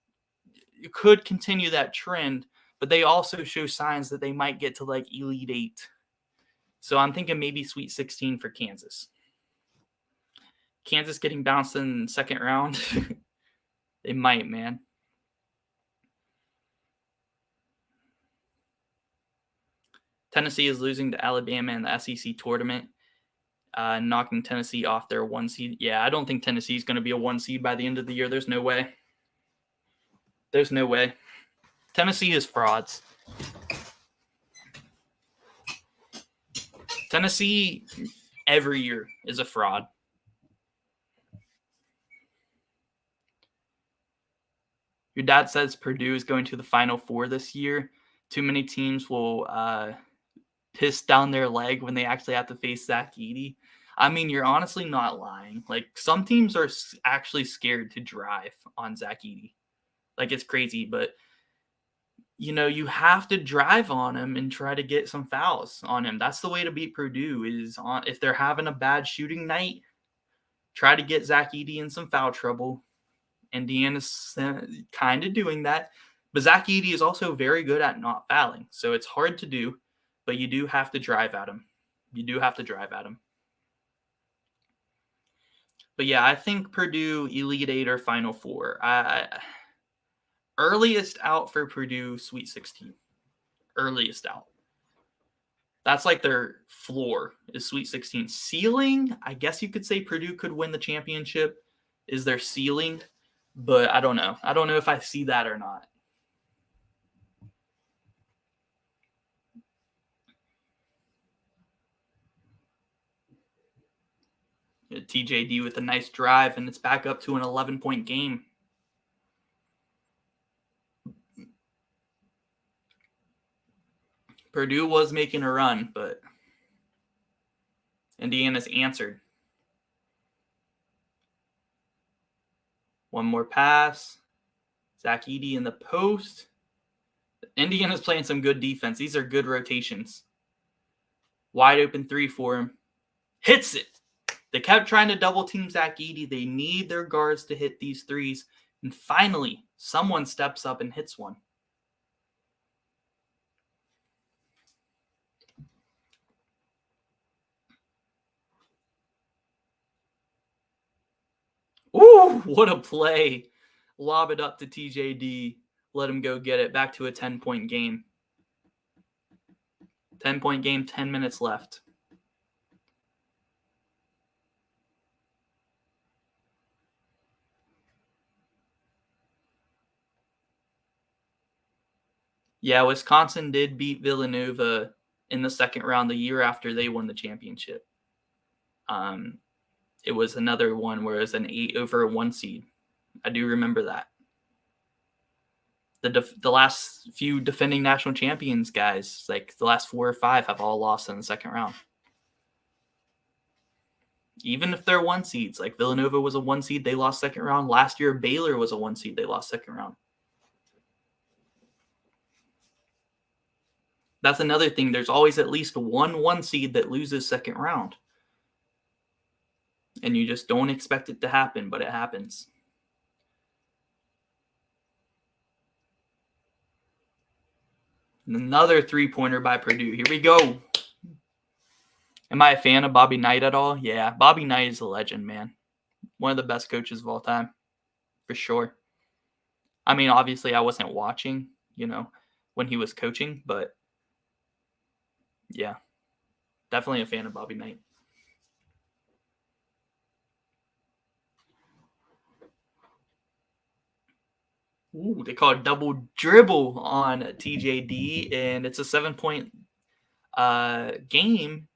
could continue that trend, but they also show signs that they might get to like Elite 8. So I'm thinking maybe Sweet 16 for Kansas. Kansas getting bounced in the second round. They might, man. Tennessee is losing to Alabama in the SEC tournament, knocking Tennessee off their 1 seed. Yeah, I don't think Tennessee is going to be a 1 seed by the end of the year. There's no way. Tennessee is frauds. Tennessee every year is a fraud. Your dad says Purdue is going to the Final Four this year. Too many teams will piss down their leg when they actually have to face Zach Edey. I mean, you're honestly not lying. Like, some teams are actually scared to drive on Zach Edey. Like, it's crazy, but you have to drive on him and try to get some fouls on him. That's the way to beat Purdue if they're having a bad shooting night, try to get Zach Edey in some foul trouble. Indiana's kind of doing that. But Zach Edey is also very good at not fouling. So it's hard to do, but you do have to drive at him. But yeah, I think Purdue Elite Eight or Final Four. Earliest out for Purdue, Sweet 16. Earliest out. That's like their floor is Sweet 16. Ceiling, I guess you could say Purdue could win the championship is their ceiling, but I don't know. I don't know if I see that or not. TJD with a nice drive, and it's back up to an 11-point game. Purdue was making a run, but Indiana's answered. One more pass. Zach Edey in the post. Indiana's playing some good defense. These are good rotations. Wide open three for him. Hits it. They kept trying to double team Zach Edey. They need their guards to hit these threes. And finally, someone steps up and hits one. Ooh, what a play. Lob it up to TJD. Let him go get it. Back to a 10-point game. 10-point game, 10 minutes left. Yeah, Wisconsin did beat Villanova in the second round the year after they won the championship. It was another one where it was an 8/1 seed. I do remember that. The last few defending national champions guys, like the last 4 or 5, have all lost in the second round. Even if they're 1 seeds, like Villanova was a 1 seed, they lost second round. Last year, Baylor was a 1 seed, they lost second round. That's another thing. There's always at least one seed that loses second round. And you just don't expect it to happen, but it happens. Another three-pointer by Purdue. Here we go. Am I a fan of Bobby Knight at all? Yeah, Bobby Knight is a legend, man. One of the best coaches of all time, for sure. I mean, obviously, I wasn't watching, when he was coaching, but yeah, definitely a fan of Bobby Knight. Ooh, they call it double dribble on TJD, and it's a 7-point game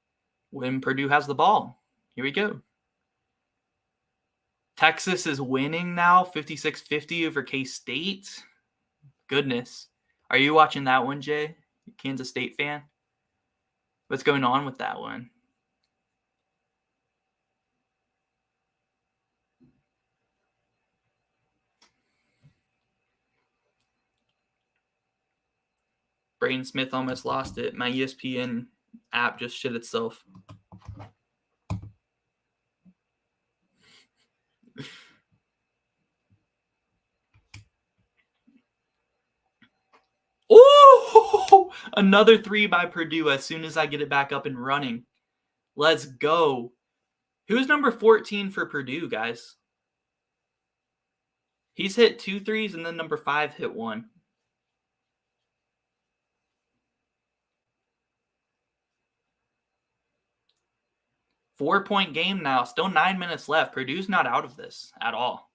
when Purdue has the ball. Here we go. Texas is winning now, 56-50 over K-State. Goodness. Are you watching that one, Jay? Kansas State fan? What's going on with that one? Braden Smith almost lost it. My ESPN app just shit itself. Oh, another 3 by Purdue as soon as I get it back up and running. Let's go. Who's number 14 for Purdue, guys? He's hit 2 threes, and then number 5 hit 1. Four-point game now. Still 9 minutes left. Purdue's not out of this at all.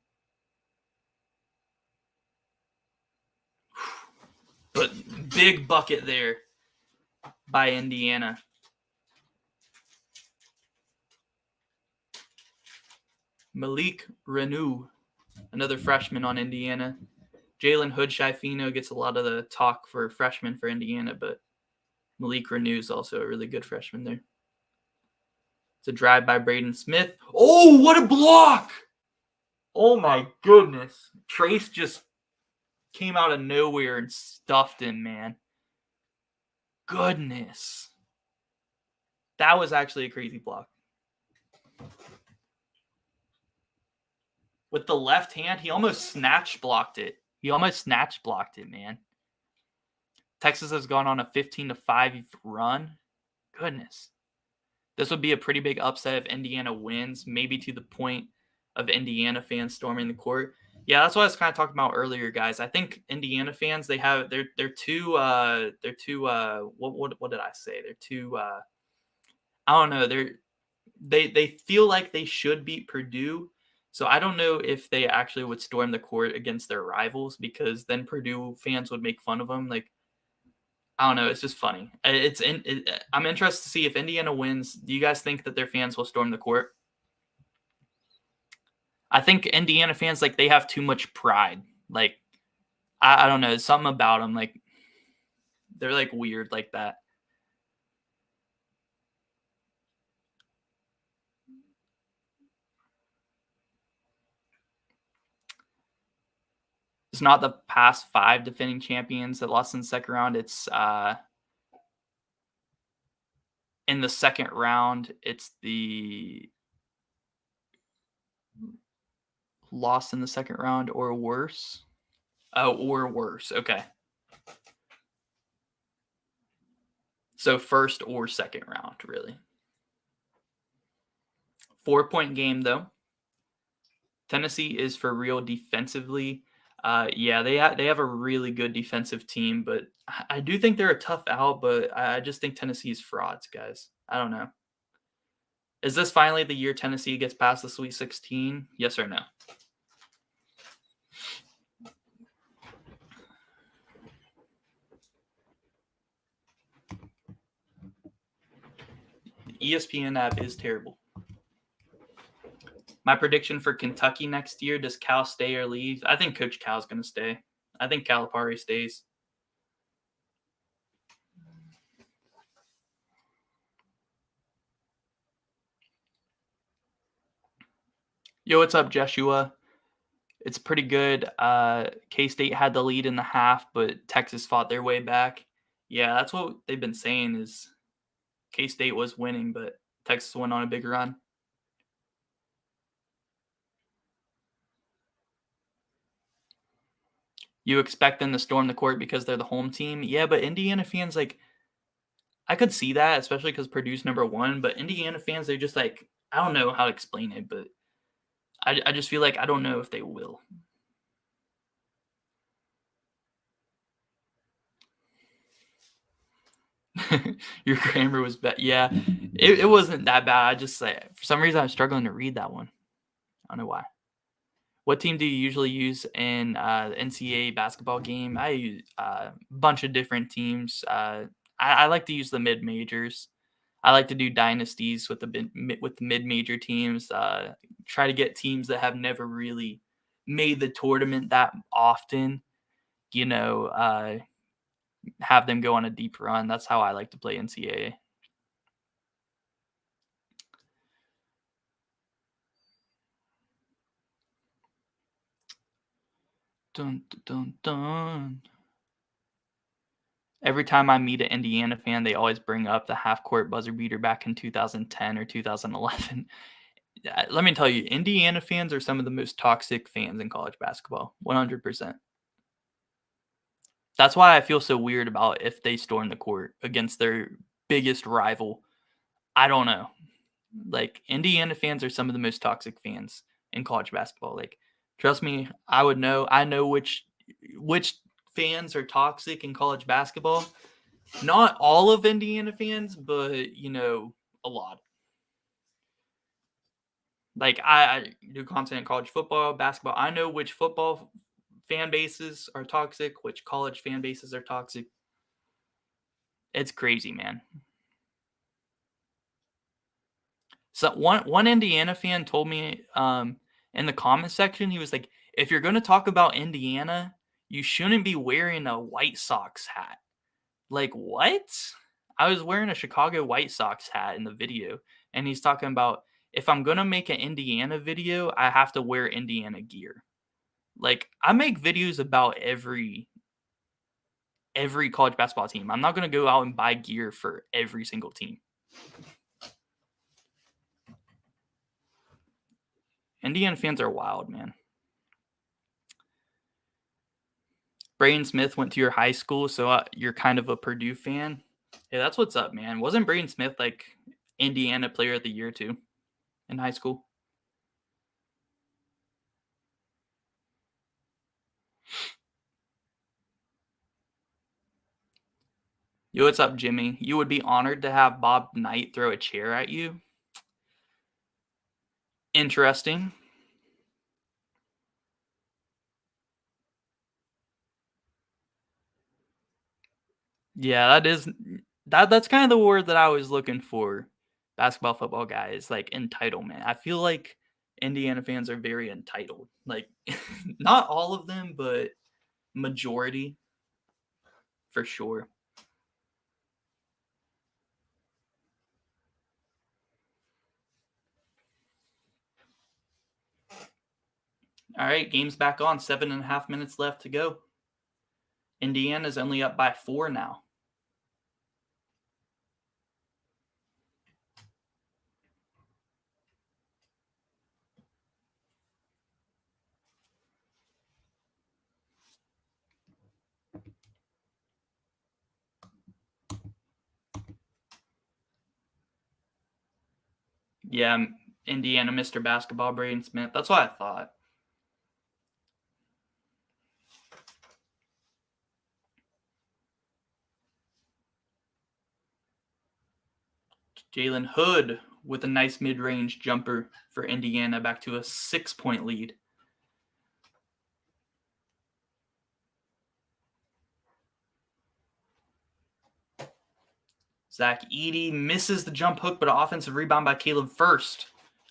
But big bucket there by Indiana. Malik Renew, another freshman on Indiana. Jalen Hood-Schifino gets a lot of the talk for freshman for Indiana, but Malik Renew is also a really good freshman there. It's a drive by Braden Smith. Oh, what a block! Oh, my goodness. Trace just came out of nowhere and stuffed him, man. Goodness. That was actually a crazy block. With the left hand, he almost snatch blocked it. Man. Texas has gone on a 15-5 run. Goodness. This would be a pretty big upset if Indiana wins, maybe to the point of Indiana fans storming the court. Yeah, that's what I was kind of talking about earlier, guys. I think Indiana fans, they're too what did I say? They're too I don't know. They feel like they should beat Purdue. So I don't know if they actually would storm the court against their rivals, because then Purdue fans would make fun of them. Like, I don't know. It's just funny. I'm interested to see if Indiana wins. Do you guys think that their fans will storm the court? I think Indiana fans, like, they have too much pride. Like, I don't know. Something about them, like, they're like weird like that. It's not the past 5 defending champions that lost in the second round. It's in the second round, it's the lost in the second round or worse. Oh, or worse. Okay. So first or second round, really. 4-point game, though. Tennessee is for real defensively. Yeah, they have a really good defensive team, but I do think they're a tough out, but I just think Tennessee's frauds, guys. I don't know. Is this finally the year Tennessee gets past the Sweet 16? Yes or no? The ESPN app is terrible. My prediction for Kentucky next year, does Cal stay or leave? I think Coach Cal's going to stay. I think Calipari stays. Yo, what's up, Joshua? It's pretty good. K-State had the lead in the half, but Texas fought their way back. Yeah, that's what they've been saying, is K-State was winning, but Texas went on a big run. You expect them to storm the court because they're the home team? Yeah, but Indiana fans, like, I could see that, especially because Purdue's number 1, but Indiana fans, they're just like, I don't know how to explain it, but I just feel like I don't know if they will. Your grammar was bad. Yeah, it wasn't that bad. I just, like, for some reason, I'm struggling to read that one. I don't know why. What team do you usually use in the NCAA basketball game? I use a bunch of different teams. I like to use the mid majors. I like to do dynasties with the mid major teams. Try to get teams that have never really made the tournament that often. You know, have them go on a deep run. That's how I like to play NCAA. Dun, dun, dun. Every time I meet an Indiana fan, they always bring up the half-court buzzer beater back in 2010 or 2011. Let me tell you, Indiana fans are some of the most toxic fans in college basketball, 100%. That's why I feel so weird about if they storm the court against their biggest rival. I don't know. Like, Indiana fans are some of the most toxic fans in college basketball. Like, trust me, I would know. I know which fans are toxic in college basketball. Not all of Indiana fans, but, a lot. Like, I do content in college football, basketball. I know which football fan bases are toxic, which college fan bases are toxic. It's crazy, man. So one Indiana fan told me in the comment section, he was like, if you're going to talk about Indiana, you shouldn't be wearing a White Sox hat. Like, what? I was wearing a Chicago White Sox hat in the video, and he's talking about, if I'm going to make an Indiana video, I have to wear Indiana gear. Like, I make videos about every college basketball team. I'm not going to go out and buy gear for every single team. Indiana fans are wild, man. Braden Smith went to your high school, so you're kind of a Purdue fan. Yeah, that's what's up, man. Wasn't Braden Smith like Indiana Player of the Year too in high school? Yo, what's up, Jimmy? You would be honored to have Bob Knight throw a chair at you. Interesting. Yeah, that's kind of the word that I was looking for. Basketball, football guys, like entitlement. I feel like Indiana fans are very entitled. Like, not all of them, but majority for sure. All right, game's back on. 7.5 minutes left to go. Indiana's only up by 4 now. Yeah, Indiana, Mr. Basketball, Braden Smith. That's what I thought. Jalen Hood with a nice mid-range jumper for Indiana, back to a 6-point lead. Zach Edey misses the jump hook, but an offensive rebound by Caleb First.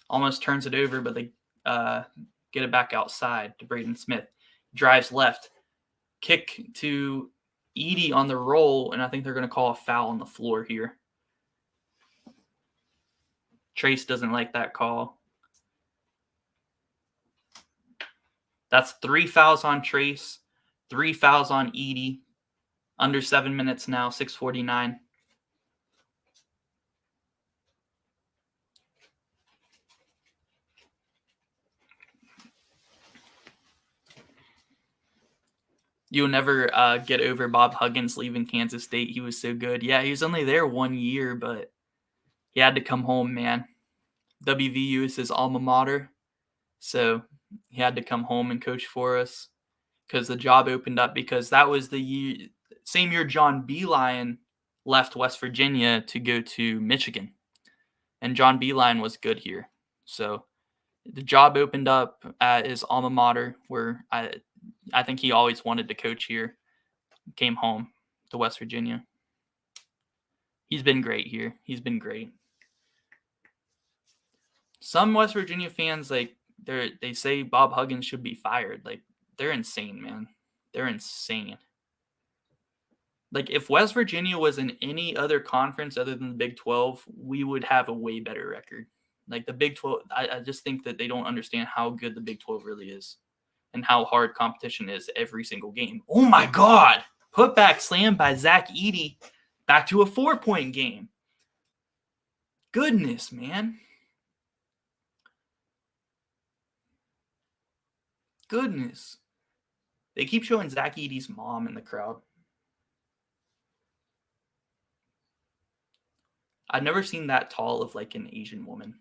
Almost turns it over, but they get it back outside to Braden Smith. Drives left. Kick to Edey on the roll, and I think they're going to call a foul on the floor here. Trace doesn't like that call. That's 3 fouls on Trace, 3 fouls on Edey. Under 7 minutes now, 6:49. You'll never get over Bob Huggins leaving Kansas State. He was so good. Yeah, he was only there 1 year, but he had to come home, man. WVU is his alma mater, so he had to come home and coach for us because the job opened up, because that was the same year John Beilein left West Virginia to go to Michigan, and John Beilein was good here. So the job opened up at his alma mater, where I think he always wanted to coach here. Came home to West Virginia. He's been great here. He's been great. Some West Virginia fans, like, they say Bob Huggins should be fired. Like, they're insane, man. They're insane. Like, if West Virginia was in any other conference other than the Big 12, we would have a way better record. Like, the Big 12, I just think that they don't understand how good the Big 12 really is and how hard competition is every single game. Oh, my God. Putback slam by Zach Edey, back to a 4-point game. Goodness, man. Goodness. They keep showing Zach Edey's mom in the crowd. I've never seen that tall of like an Asian woman.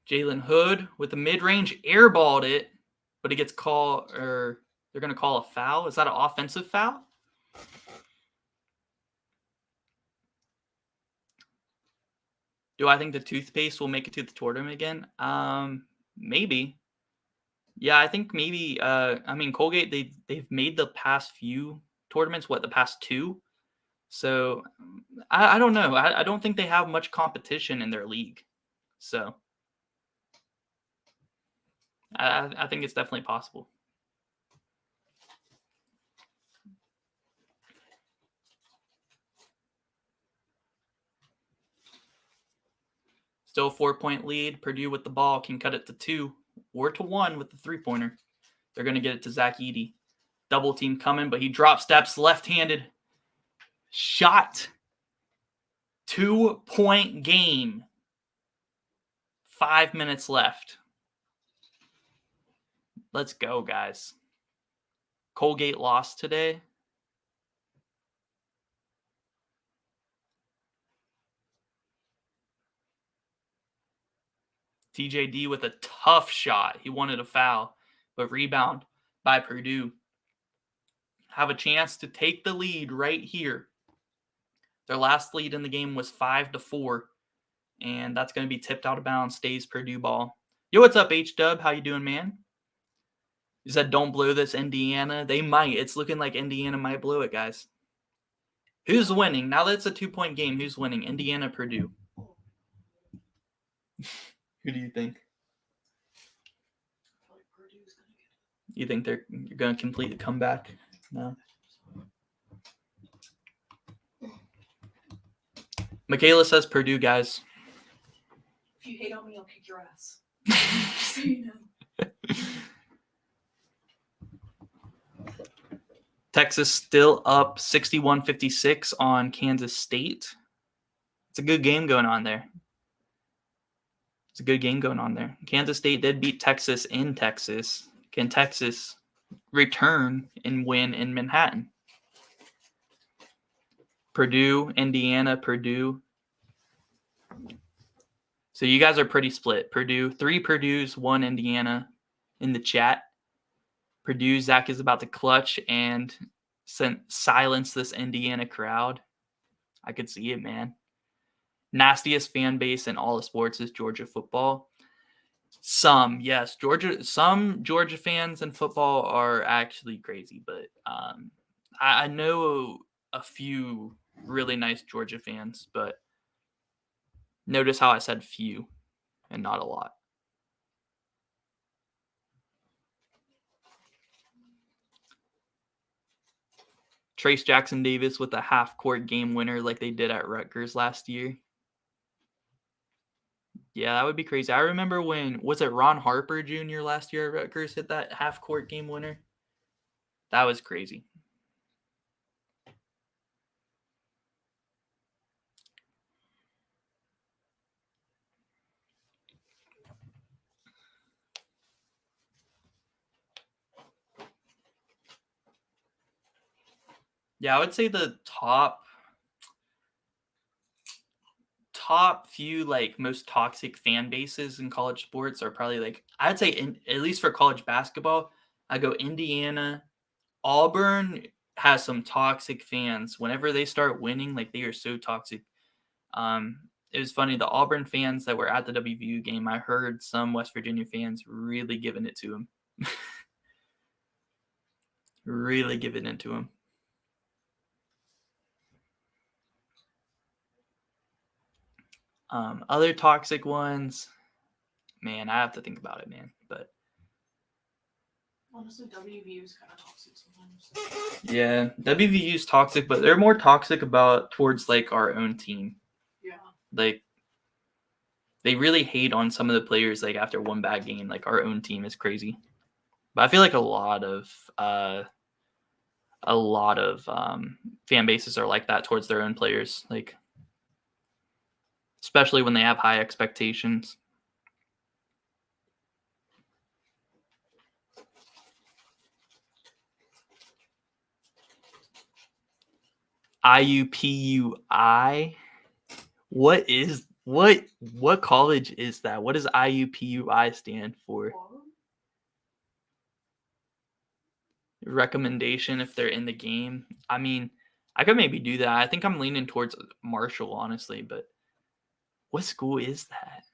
Jalen Hood with the mid-range airballed it, but it gets called, or they're going to call a foul. Is that an offensive foul? Do I think the toothpaste will make it to the tournament again? Maybe. Yeah, I think maybe. I mean, Colgate, they've made the past few tournaments. What, the past 2? So I don't know. I don't think they have much competition in their league. So I think it's definitely possible. Still 4-point lead. Purdue with the ball can cut it to 2 or to 1 with the 3-pointer. They're going to get it to Zach Edey. Double team coming, but he drop steps left-handed. Shot. 2-point game. 5 minutes left. Let's go, guys. Colgate lost today. TJD with a tough shot. He wanted a foul, but rebound by Purdue. Have a chance to take the lead right here. Their last lead in the game was 5-4, and that's going to be tipped out of bounds. Stays Purdue ball. Yo, what's up, H-Dub? How you doing, man? You said don't blow this, Indiana. They might. It's looking like Indiana might blow it, guys. Who's winning? Now that it's a 2-point game, who's winning? Indiana, Purdue. Who do you think? I feel like Purdue's gonna get it. You think you're going to complete the comeback? No. Michaela says Purdue, guys. If you hate on me, I'll kick your ass. Just so you know. Texas still up 61-56 on Kansas State. It's a good game going on there. Kansas State did beat Texas in Texas. Can Texas return and win in Manhattan? Purdue, Indiana, Purdue. So you guys are pretty split. Purdue, 3 Purdues, 1 Indiana in the chat. Purdue, Zach is about to clutch and silence this Indiana crowd. I could see it, man. Nastiest fan base in all of sports is Georgia football. Some Georgia fans in football are actually crazy, but I know a few really nice Georgia fans, but notice how I said few and not a lot. Trace Jackson Davis with a half-court game winner like they did at Rutgers last year. Yeah, that would be crazy. I remember was it Ron Harper Jr. last year at Rutgers hit that half-court game winner? That was crazy. Yeah, I would say the top few like most toxic fan bases in college sports are probably like I'd say at least for college basketball, I go Indiana, Auburn has some toxic fans. Whenever they start winning, like they are so toxic. It was funny, the Auburn fans that were at the WVU game, I heard some West Virginia fans really giving it to them. Really giving it to them. Other toxic ones, man, I have to think about it, man. But Honestly, WVU is kind of toxic sometimes. yeah, WVU is toxic, but they're more toxic towards like our own team. Yeah. Like they really hate on some of the players like after one bad game. Like our own team is crazy. But I feel like a lot of fan bases are like that towards their own players. Like especially when they have high expectations. IUPUI. What college is that? What does IUPUI stand for? Recommendation if they're in the game. I mean, I could maybe do that. I think I'm leaning towards Marshall, honestly, but what school is that?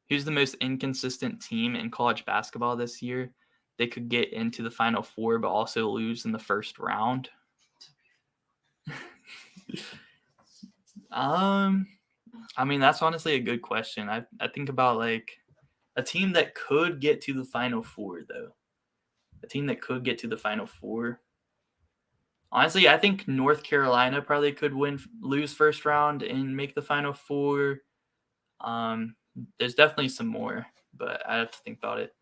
Who's the most inconsistent team in college basketball this year? They could get into the Final Four, but also lose in the first round. I mean, that's honestly a good question. I think about like a team that could get to the Final Four, though. A team that could get to the Final Four. Honestly, I think North Carolina probably could lose first round and make the Final Four. There's definitely some more, but I have to think about it.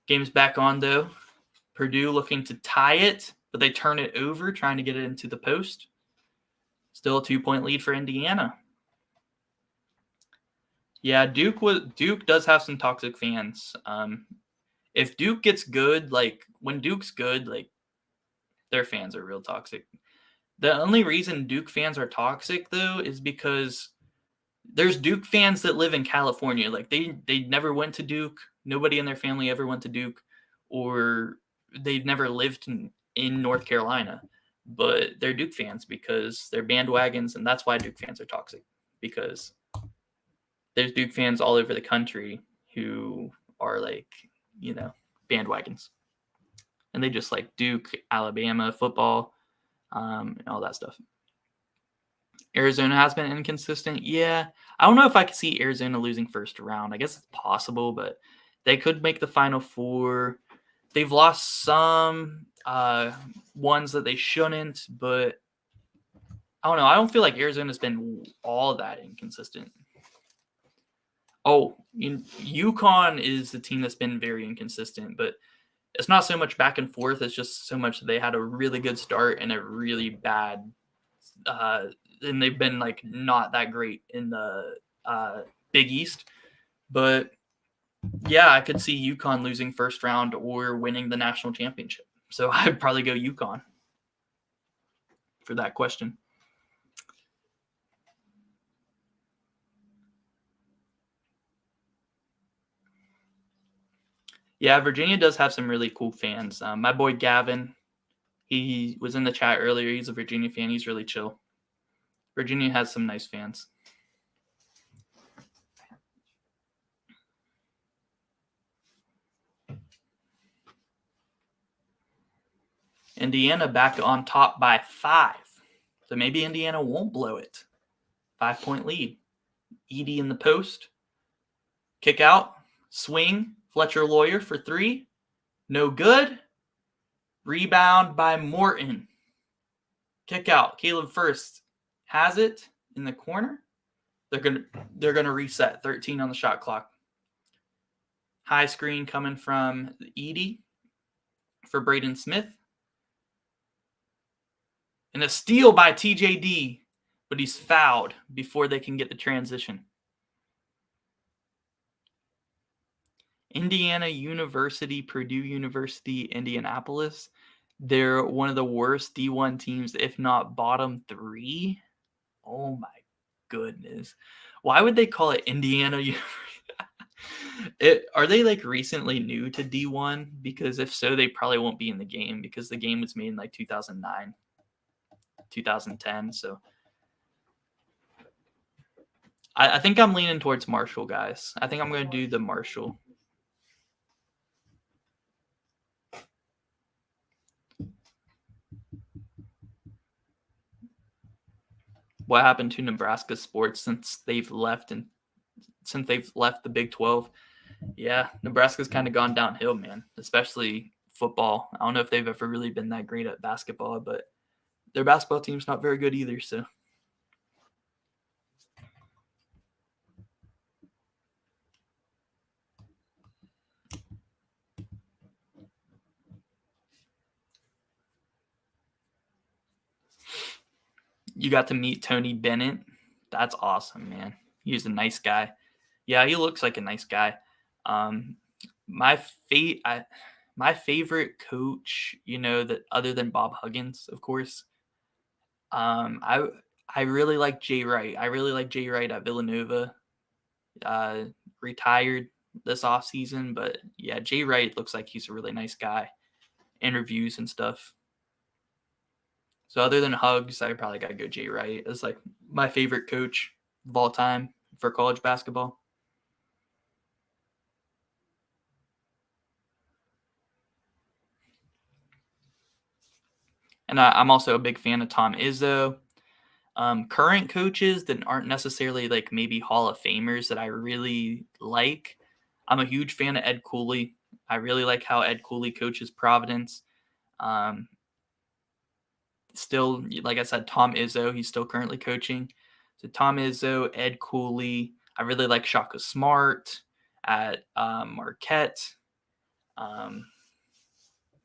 Game's back on, though. Purdue looking to tie it, but they turn it over, trying to get it into the post. Still a 2-point lead for Indiana. Yeah, Duke does have some toxic fans. If Duke gets good, like when Duke's good, like their fans are real toxic. The only reason Duke fans are toxic though is because there's Duke fans that live in California. Like they never went to Duke. Nobody in their family ever went to Duke, or they've never lived in North Carolina. But they're Duke fans because they're bandwagons, and that's why Duke fans are toxic. Because there's Duke fans all over the country who are like, bandwagons. And they just like Duke, Alabama football, and all that stuff. Arizona has been inconsistent. Yeah. I don't know if I could see Arizona losing first round. I guess it's possible, but they could make the Final Four. They've lost some ones that they shouldn't, but I don't know. I don't feel like Arizona's been all that inconsistent. Oh, UConn is the team that's been very inconsistent, but it's not so much back and forth. It's just so much that they had a really good start and a really bad and they've been like not that great in the Big East. But yeah, I could see UConn losing first round or winning the national championship. So I'd probably go UConn for that question. Yeah, Virginia does have some really cool fans. My boy Gavin, he was in the chat earlier. He's a Virginia fan. He's really chill. Virginia has some nice fans. Indiana back on top by 5. So maybe Indiana won't blow it. 5-point lead. Edie in the post. Kick out. Swing. Fletcher Lawyer for 3. No good. Rebound by Morton. Kick out. Caleb First has it in the corner. They're gonna reset. 13 on the shot clock. High screen coming from Edie for Braden Smith. And a steal by TJD, but he's fouled before they can get the transition. Indiana University, Purdue University, Indianapolis. They're one of the worst D1 teams, if not bottom 3. Oh my goodness. Why would they call it Indiana University? Are they like recently new to D1? Because if so, they probably won't be in the game because the game was made in like 2009, 2010. So I think I'm leaning towards Marshall, guys. I think I'm going to do the Marshall. What happened to Nebraska sports since they've left the Big 12? Yeah, Nebraska's kind of gone downhill, man, especially football. I don't know if they've ever really been that great at basketball, but their basketball team's not very good either, so. You got to meet Tony Bennett. That's awesome, man. He's a nice guy. Yeah, he looks like a nice guy. My favorite coach, that other than Bob Huggins, of course. I really like Jay Wright. I really like Jay Wright at Villanova. Retired this offseason, but yeah, Jay Wright looks like he's a really nice guy. Interviews and stuff. So other than Hugs, I probably gotta go Jay Wright as like my favorite coach of all time for college basketball. And I'm also a big fan of Tom Izzo. Current coaches that aren't necessarily like maybe Hall of Famers that I really like. I'm a huge fan of Ed Cooley. I really like how Ed Cooley coaches Providence. still, like I said, Tom Izzo. He's still currently coaching. So Tom Izzo, Ed Cooley. I really like Shaka Smart at Marquette.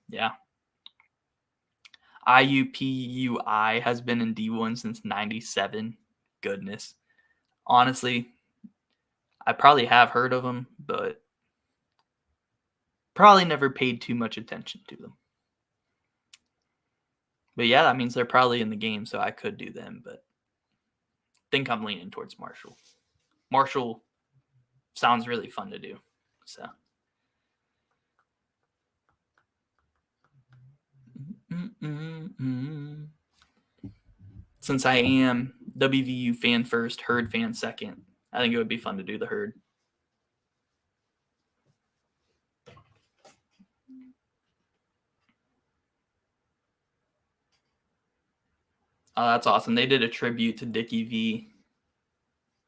Yeah. IUPUI has been in D1 since 97. Goodness. Honestly, I probably have heard of them, but probably never paid too much attention to them. But yeah, that means they're probably in the game, so I could do them, but I think I'm leaning towards Marshall. Marshall sounds really fun to do. So since I am WVU fan first, Herd fan second, I think it would be fun to do the Herd. Oh, that's awesome. They did a tribute to Dickie V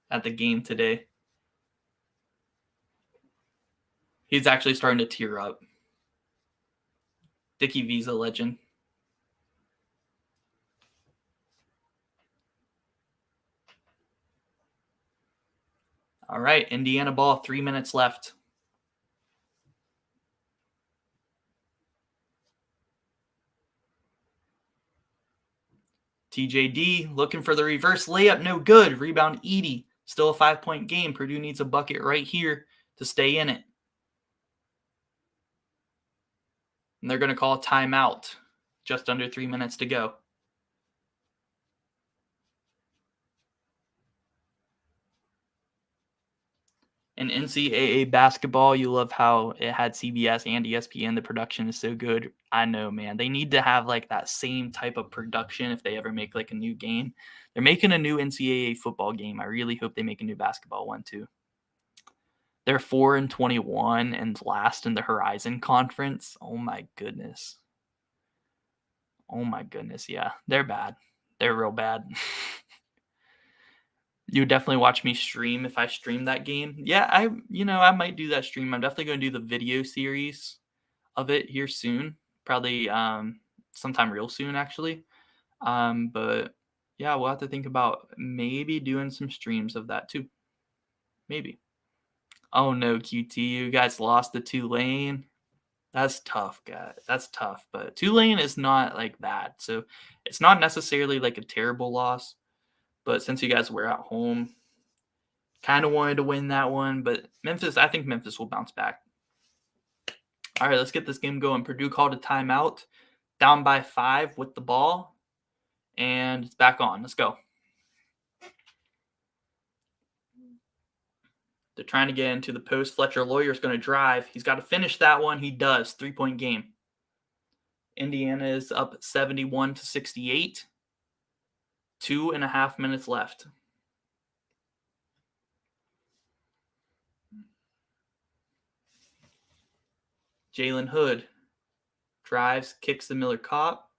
at the game today. He's actually starting to tear up. Dickie V's a legend. All right, Indiana ball, 3 minutes left. TJD looking for the reverse layup. No good. Rebound Edie. Still a 5-point game. Purdue needs a bucket right here to stay in it. And they're going to call a timeout. Just under 3 minutes to go. In NCAA basketball, you love how it had CBS and ESPN. The production is so good. I know, man. They need to have like that same type of production if they ever make like a new game. They're making a new NCAA football game. I really hope they make a new basketball one too. They're 4-21 and last in the Horizon Conference. Oh my goodness. Oh my goodness. Yeah, they're bad. They're real bad. You would definitely watch me stream if I stream that game. Yeah, I might do that stream. I'm definitely going to do the video series of it here soon. Probably sometime real soon, actually. But yeah, we'll have to think about maybe doing some streams of that too. Maybe. Oh no, QT, you guys lost to Tulane. That's tough, guys. That's tough. But Tulane is not like bad. So it's not necessarily like a terrible loss. But since you guys were at home, kind of wanted to win that one. But I think Memphis will bounce back. All right, let's get this game going. Purdue called a timeout, down by 5 with the ball. And it's back on. Let's go. They're trying to get into the post. Fletcher Lawyer's going to drive. He's got to finish that one. He does. 3-point game. Indiana is up 71-68. 2.5 minutes left. Jalen Hood drives, kicks the Miller Cop.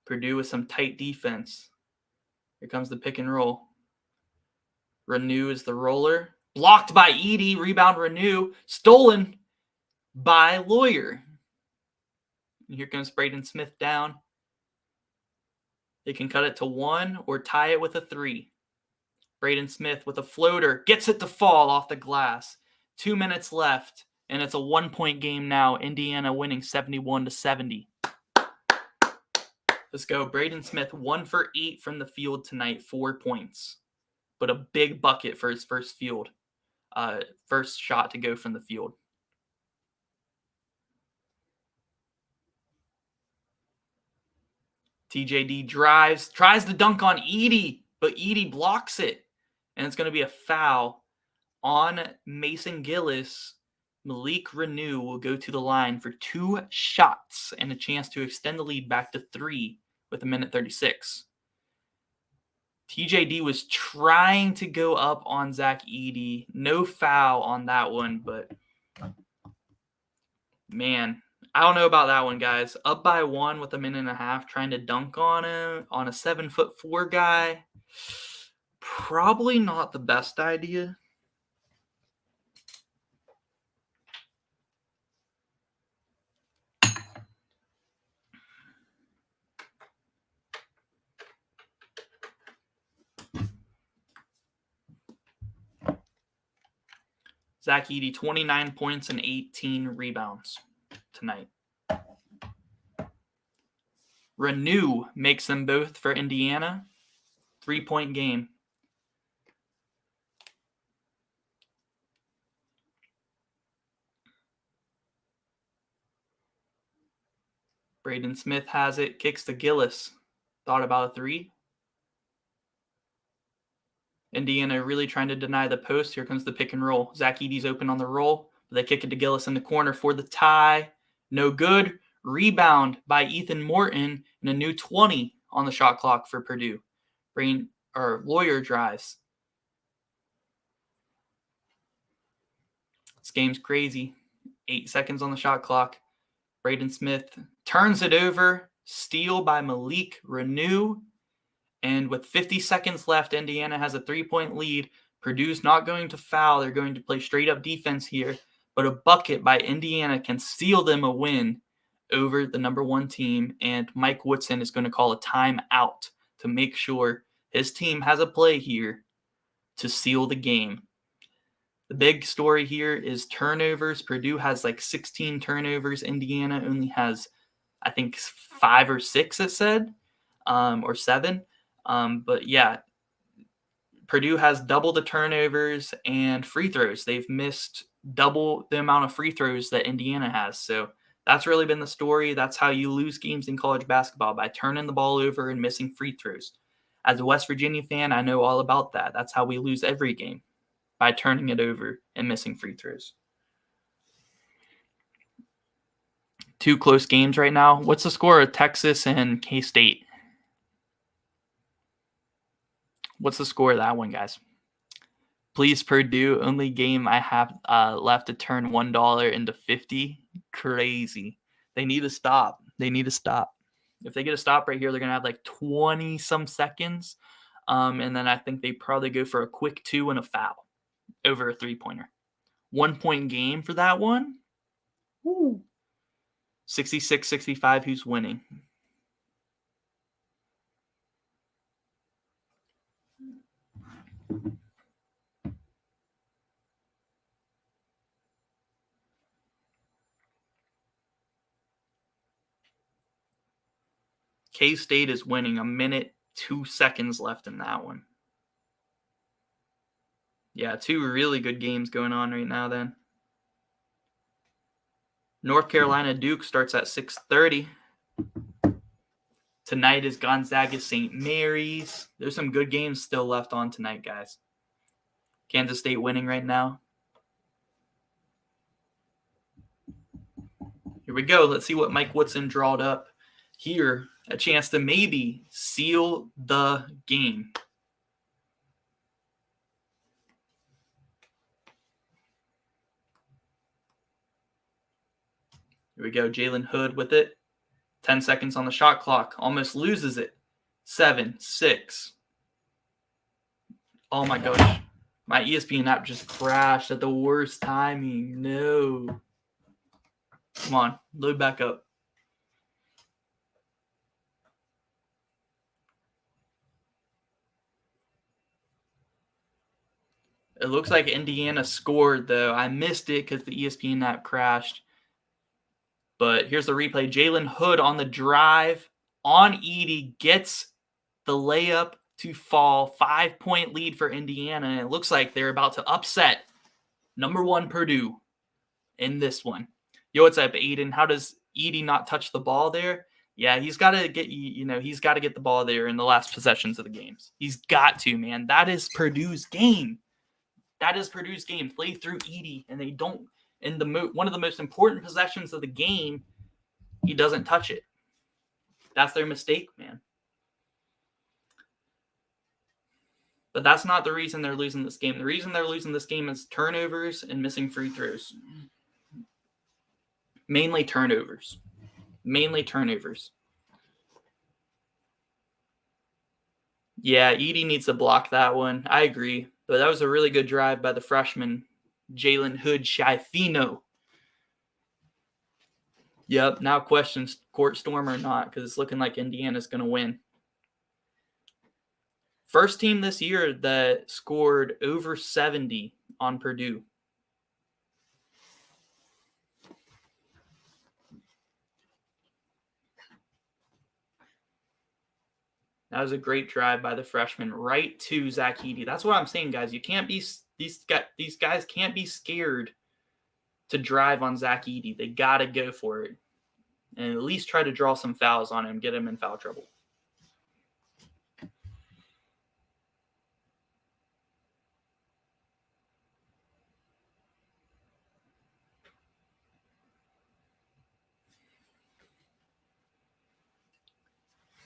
Purdue with some tight defense. Here comes the pick and roll. Renew is the roller. Blocked by Edie. Rebound Renew. Stolen by Lawyer. And here comes Braden Smith down. They can cut it to 1 or tie it with a 3. Braden Smith with a floater. Gets it to fall off the glass. 2 minutes left. And it's a 1-point game now. Indiana winning 71-70. Let's go. Braden Smith, 1 for 8 from the field tonight. 4 points. But a big bucket for his first shot to go from the field. TJD drives, tries to dunk on Edie, but Edie blocks it. And it's going to be a foul on Mason Gillis. Malik Renew will go to the line for 2 shots and a chance to extend the lead back to 3 with 1:36. TJD was trying to go up on Zach Edey. No foul on that one, but man, I don't know about that one, guys. Up by 1 with 1.5 trying to dunk on him, on a 7'4" guy. Probably not the best idea. Zach Edey, 29 points and 18 rebounds tonight. Renew makes them both for Indiana. 3-point game. Braden Smith has it. Kicks to Gillis. Thought about a three. Indiana really trying to deny the post. Here comes the pick and roll. Zach Edey's open on the roll. They kick it to Gillis in the corner for the tie. No good. Rebound by Ethan Morton and a new 20 on the shot clock for Purdue. Lawyer drives. This game's crazy. 8 seconds on the shot clock. Braden Smith turns it over. Steal by Malik Renew. And with 50 seconds left, Indiana has a 3-point lead. Purdue's not going to foul. They're going to play straight-up defense here. But a bucket by Indiana can steal them a win over the number 1 team. And Mike Woodson is going to call a timeout to make sure his team has a play here to seal the game. The big story here is turnovers. Purdue has like 16 turnovers. Indiana only has, I think, 5 or 6, it said, or 7. But yeah, Purdue has double the turnovers and free throws. They've missed double the amount of free throws that Indiana has. So that's really been the story. That's how you lose games in college basketball, by turning the ball over and missing free throws. As a West Virginia fan, I know all about that. That's how we lose every game, by turning it over and missing free throws. 2 close games right now. What's the score of Texas and K-State? What's the score of that one, guys? Please, Purdue, only game I have left to turn $1 into 50. Crazy. They need to stop. If they get a stop right here, they're going to have like 20-some seconds. And then I think they probably go for a quick 2 and a foul over a 3-pointer. 1-point game for that one. 66-65, who's winning? K-State is winning. 1 minute, 2 seconds left in that one. Yeah, 2 really good games going on right now then. North Carolina Duke starts at 6:30. Tonight is Gonzaga St. Mary's. There's some good games still left on tonight, guys. Kansas State winning right now. Here we go. Let's see what Mike Woodson drawed up here. A chance to maybe seal the game. Here we go. Jalen Hood with it. 10 seconds on the shot clock. Almost loses it. 7, 6. Oh my gosh. My ESPN app just crashed at the worst timing. No. Come on. Load back up. It looks like Indiana scored, though. I missed it because the ESPN app crashed. But here's the replay. Jalen Hood on the drive on Edey gets the layup to fall. 5-point lead for Indiana. And it looks like they're about to upset number 1 Purdue in this one. Yo, what's up, Aiden? How does Edey not touch the ball there? Yeah, he's got to get he's got to get the ball there in the last possessions of the games. He's got to, man. That is Purdue's game. Play through Edey, and they don't. In one of the most important possessions of the game, he doesn't touch it. That's their mistake, man. But that's not the reason they're losing this game. The reason they're losing this game is turnovers and missing free throws. Mainly turnovers. Yeah, Edey needs to block that one. I agree. But that was a really good drive by the freshman, Jalen Hood Shifino. Yep, now questions court storm or not, because it's looking like Indiana's going to win. First team this year that scored over 70 on Purdue. That was a great drive by the freshman right to Zach Edey. That's what I'm saying, guys. You can't be these guys can't be scared to drive on Zach Edey. They gotta go for it, and at least try to draw some fouls on him, get him in foul trouble.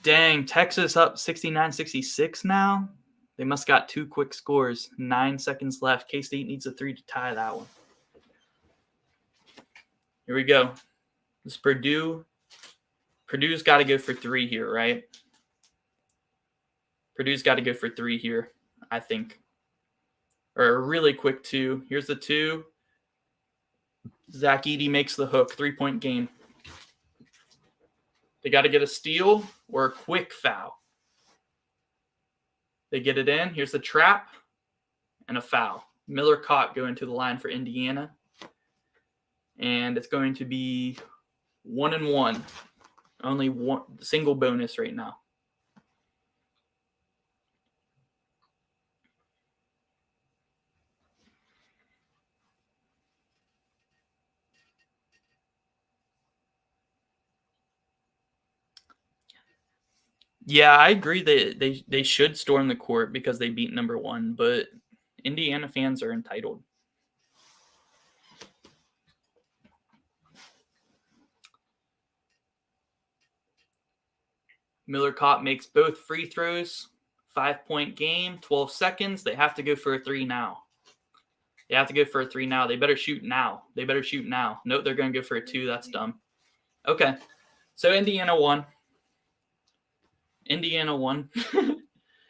Dang, Texas up 69-66 now. They must got 2 quick scores. 9 seconds left. K-State needs a 3 to tie that one. Here we go. This is Purdue. Purdue's got to go for 3 here, right? Purdue's got to go for 3 here, I think. Or a really quick 2. Here's the 2. Zach Edey makes the hook. 3-point game. They got to get a steal or a quick foul. They get it in. Here's the trap and a foul. Miller Cott going to the line for Indiana. And it's going to be 1-1. Only one single bonus right now. Yeah, I agree that they should storm the court because they beat number 1, but Indiana fans are entitled. Miller Cott makes both free throws. 5-point game, 12 seconds. They have to go for a 3 now. They have to go for a 3 now. They better shoot now. Nope, they're going to go for a 2. That's dumb. Okay, so Indiana won.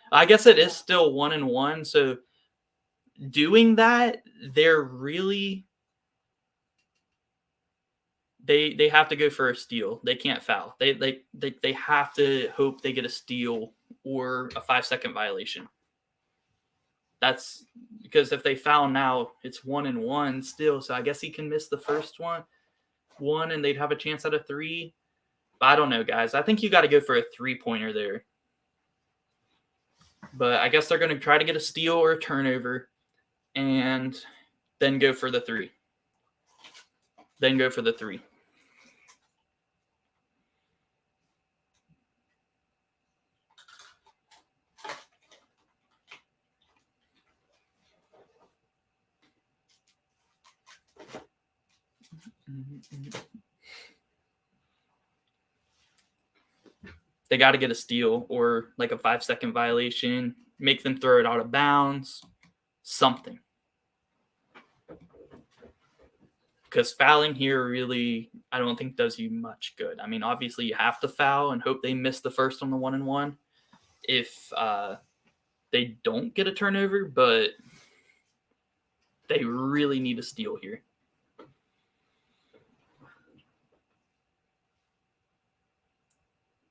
I guess it is still 1-1. So doing that, they're really they have to go for a steal. They can't foul. They have to hope they get a steal or a 5-second violation. That's because if they foul now, it's 1-1 still. So I guess he can miss the first one, and they'd have a chance at a 3. But I don't know, guys. I think you got to go for a 3-pointer there. But I guess they're going to try to get a steal or a turnover and then go for the 3. They got to get a steal or like a 5-second violation, make them throw it out of bounds, something. Because fouling here really, I don't think does you much good. I mean, obviously you have to foul and hope they miss the first on the 1-1 if they don't get a turnover, but they really need a steal here.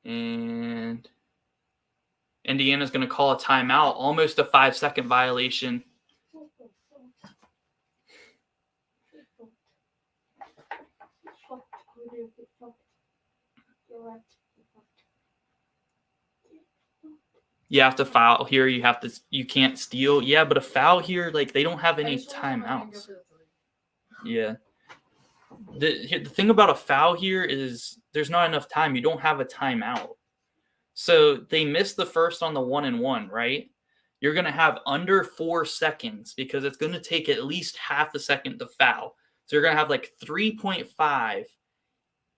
And Indiana's going to call a timeout, almost a 5-second violation. You have to foul here. You can't steal. Yeah, but a foul here, like they don't have any timeouts. Yeah. The thing about a foul here is there's not enough time. You don't have a timeout. So they missed the first on the 1-1, right? You're going to have under 4 seconds because it's going to take at least half a second to foul. So you're going to have like 3.5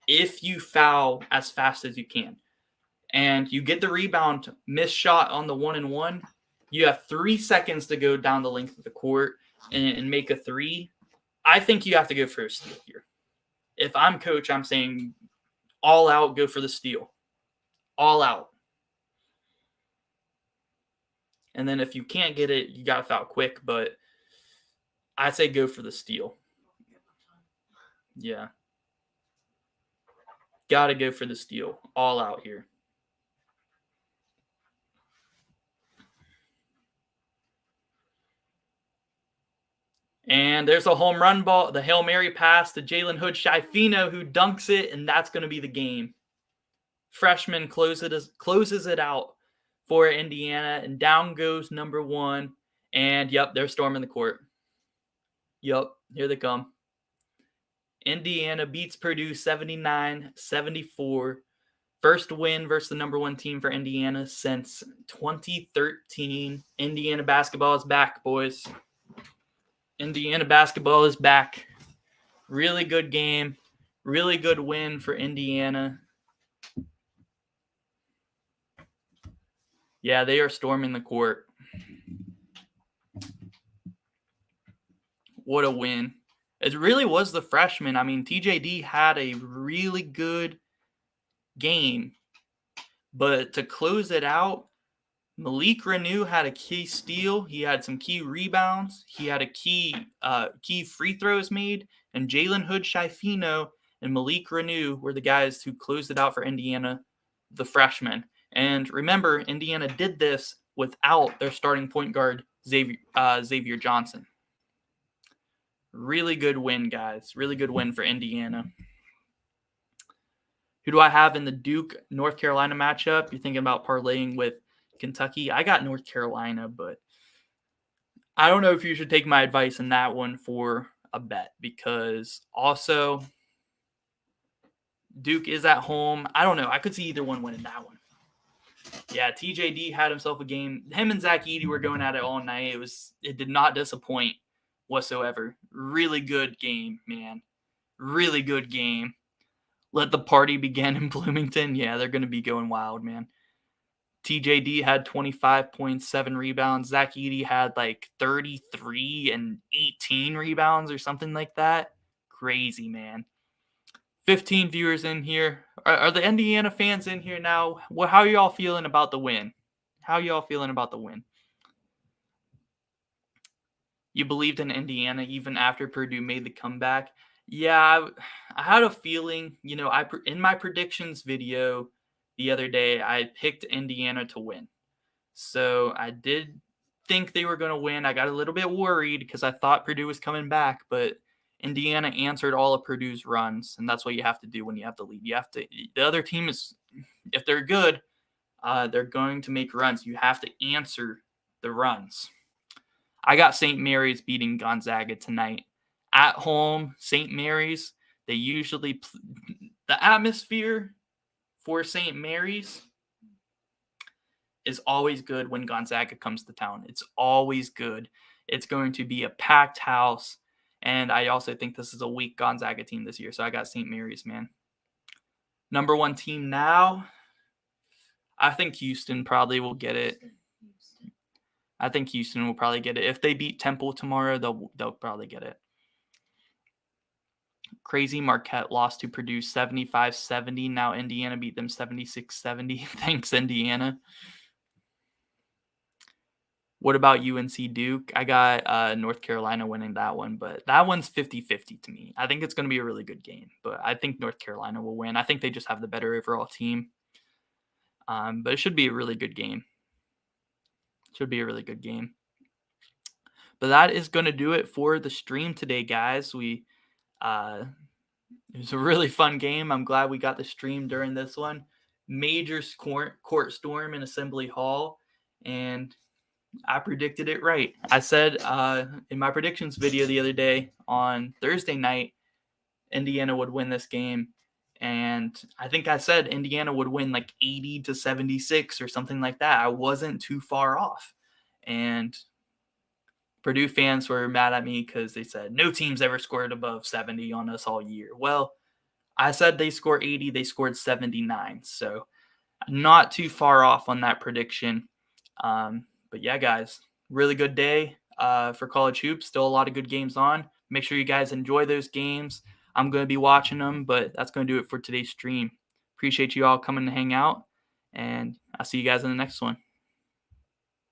if you foul as fast as you can. And you get the rebound, miss shot on the 1-1. You have 3 seconds to go down the length of the court and make a 3. I think you have to go for a steal here. If I'm coach, I'm saying all out, go for the steal. All out. And then if you can't get it, you got to foul quick. But I say go for the steal. Yeah. Got to go for the steal. All out here. And there's a home run ball, the Hail Mary pass to Jalen Hood-Schifino, who dunks it, and that's going to be the game. Freshman closes it out for Indiana, and down goes number 1. And, yep, they're storming the court. Yep, here they come. Indiana beats Purdue 79-74. First win versus the number 1 team for Indiana since 2013. Indiana basketball is back, boys. Indiana basketball is back. Really good game. Really good win for Indiana. Yeah, they are storming the court. What a win. It really was the freshmen. I mean, TJD had a really good game. But to close it out, Malik Renew had a key steal. He had some key rebounds. He had a key free throws made. And Jalen Hood-Schifino and Malik Renew were the guys who closed it out for Indiana, the freshmen. And remember, Indiana did this without their starting point guard, Xavier Johnson. Really good win, guys. Really good win for Indiana. Who do I have in the Duke-North Carolina matchup? You're thinking about parlaying with Kentucky. I got North Carolina, but I don't know if you should take my advice in that one for a bet, because also Duke is at home. I don't know. I could see either one winning that one. Yeah, TJD had himself a game. Him and Zach Edey were going at it all night. It did not disappoint whatsoever. Really good game, man. Really good game. Let the party begin in Bloomington. Yeah, they're going to be going wild, man. TJD had 25.7 rebounds. Zach Edey had like 33 and 18 rebounds or something like that. Crazy, man. 15 viewers in here. Are the Indiana fans in here now? How are y'all feeling about the win? You believed in Indiana even after Purdue made the comeback? Yeah, I had a feeling. In my predictions video the other day, I picked Indiana to win. So I did think they were going to win. I got a little bit worried because I thought Purdue was coming back, but Indiana answered all of Purdue's runs, and that's what you have to do when you have the lead. The other team is, if they're good, they're going to make runs. You have to answer the runs. I got St. Mary's beating Gonzaga tonight. At home, St. Mary's, the atmosphere for St. Mary's is always good when Gonzaga comes to town. It's always good. It's going to be a packed house. And I also think this is a weak Gonzaga team this year. So I got St. Mary's, man. Number 1 team now. I think Houston probably will get it. I think Houston will probably get it. If they beat Temple tomorrow, they'll probably get it. Crazy Marquette lost to Purdue 75-70. Now Indiana beat them 76-70. Thanks, Indiana. What about UNC Duke? I got North Carolina winning that one, but that one's 50-50 to me. I think it's going to be a really good game, but I think North Carolina will win. I think they just have the better overall team. But it should be a really good game. But that is going to do it for the stream today, guys. It was a really fun game. I'm glad we got the stream during this one. Major court storm in Assembly Hall, and I predicted it right. I said in my predictions video the other day on Thursday night, Indiana would win this game. And I think I said Indiana would win like 80-76 or something like that. I wasn't too far off. And Purdue fans were mad at me because they said no team's ever scored above 70 on us all year. Well, I said they score 80. They scored 79. So not too far off on that prediction. But yeah, guys, really good day for college hoops. Still a lot of good games on. Make sure you guys enjoy those games. I'm going to be watching them, but that's going to do it for today's stream. Appreciate you all coming to hang out, and I'll see you guys in the next one.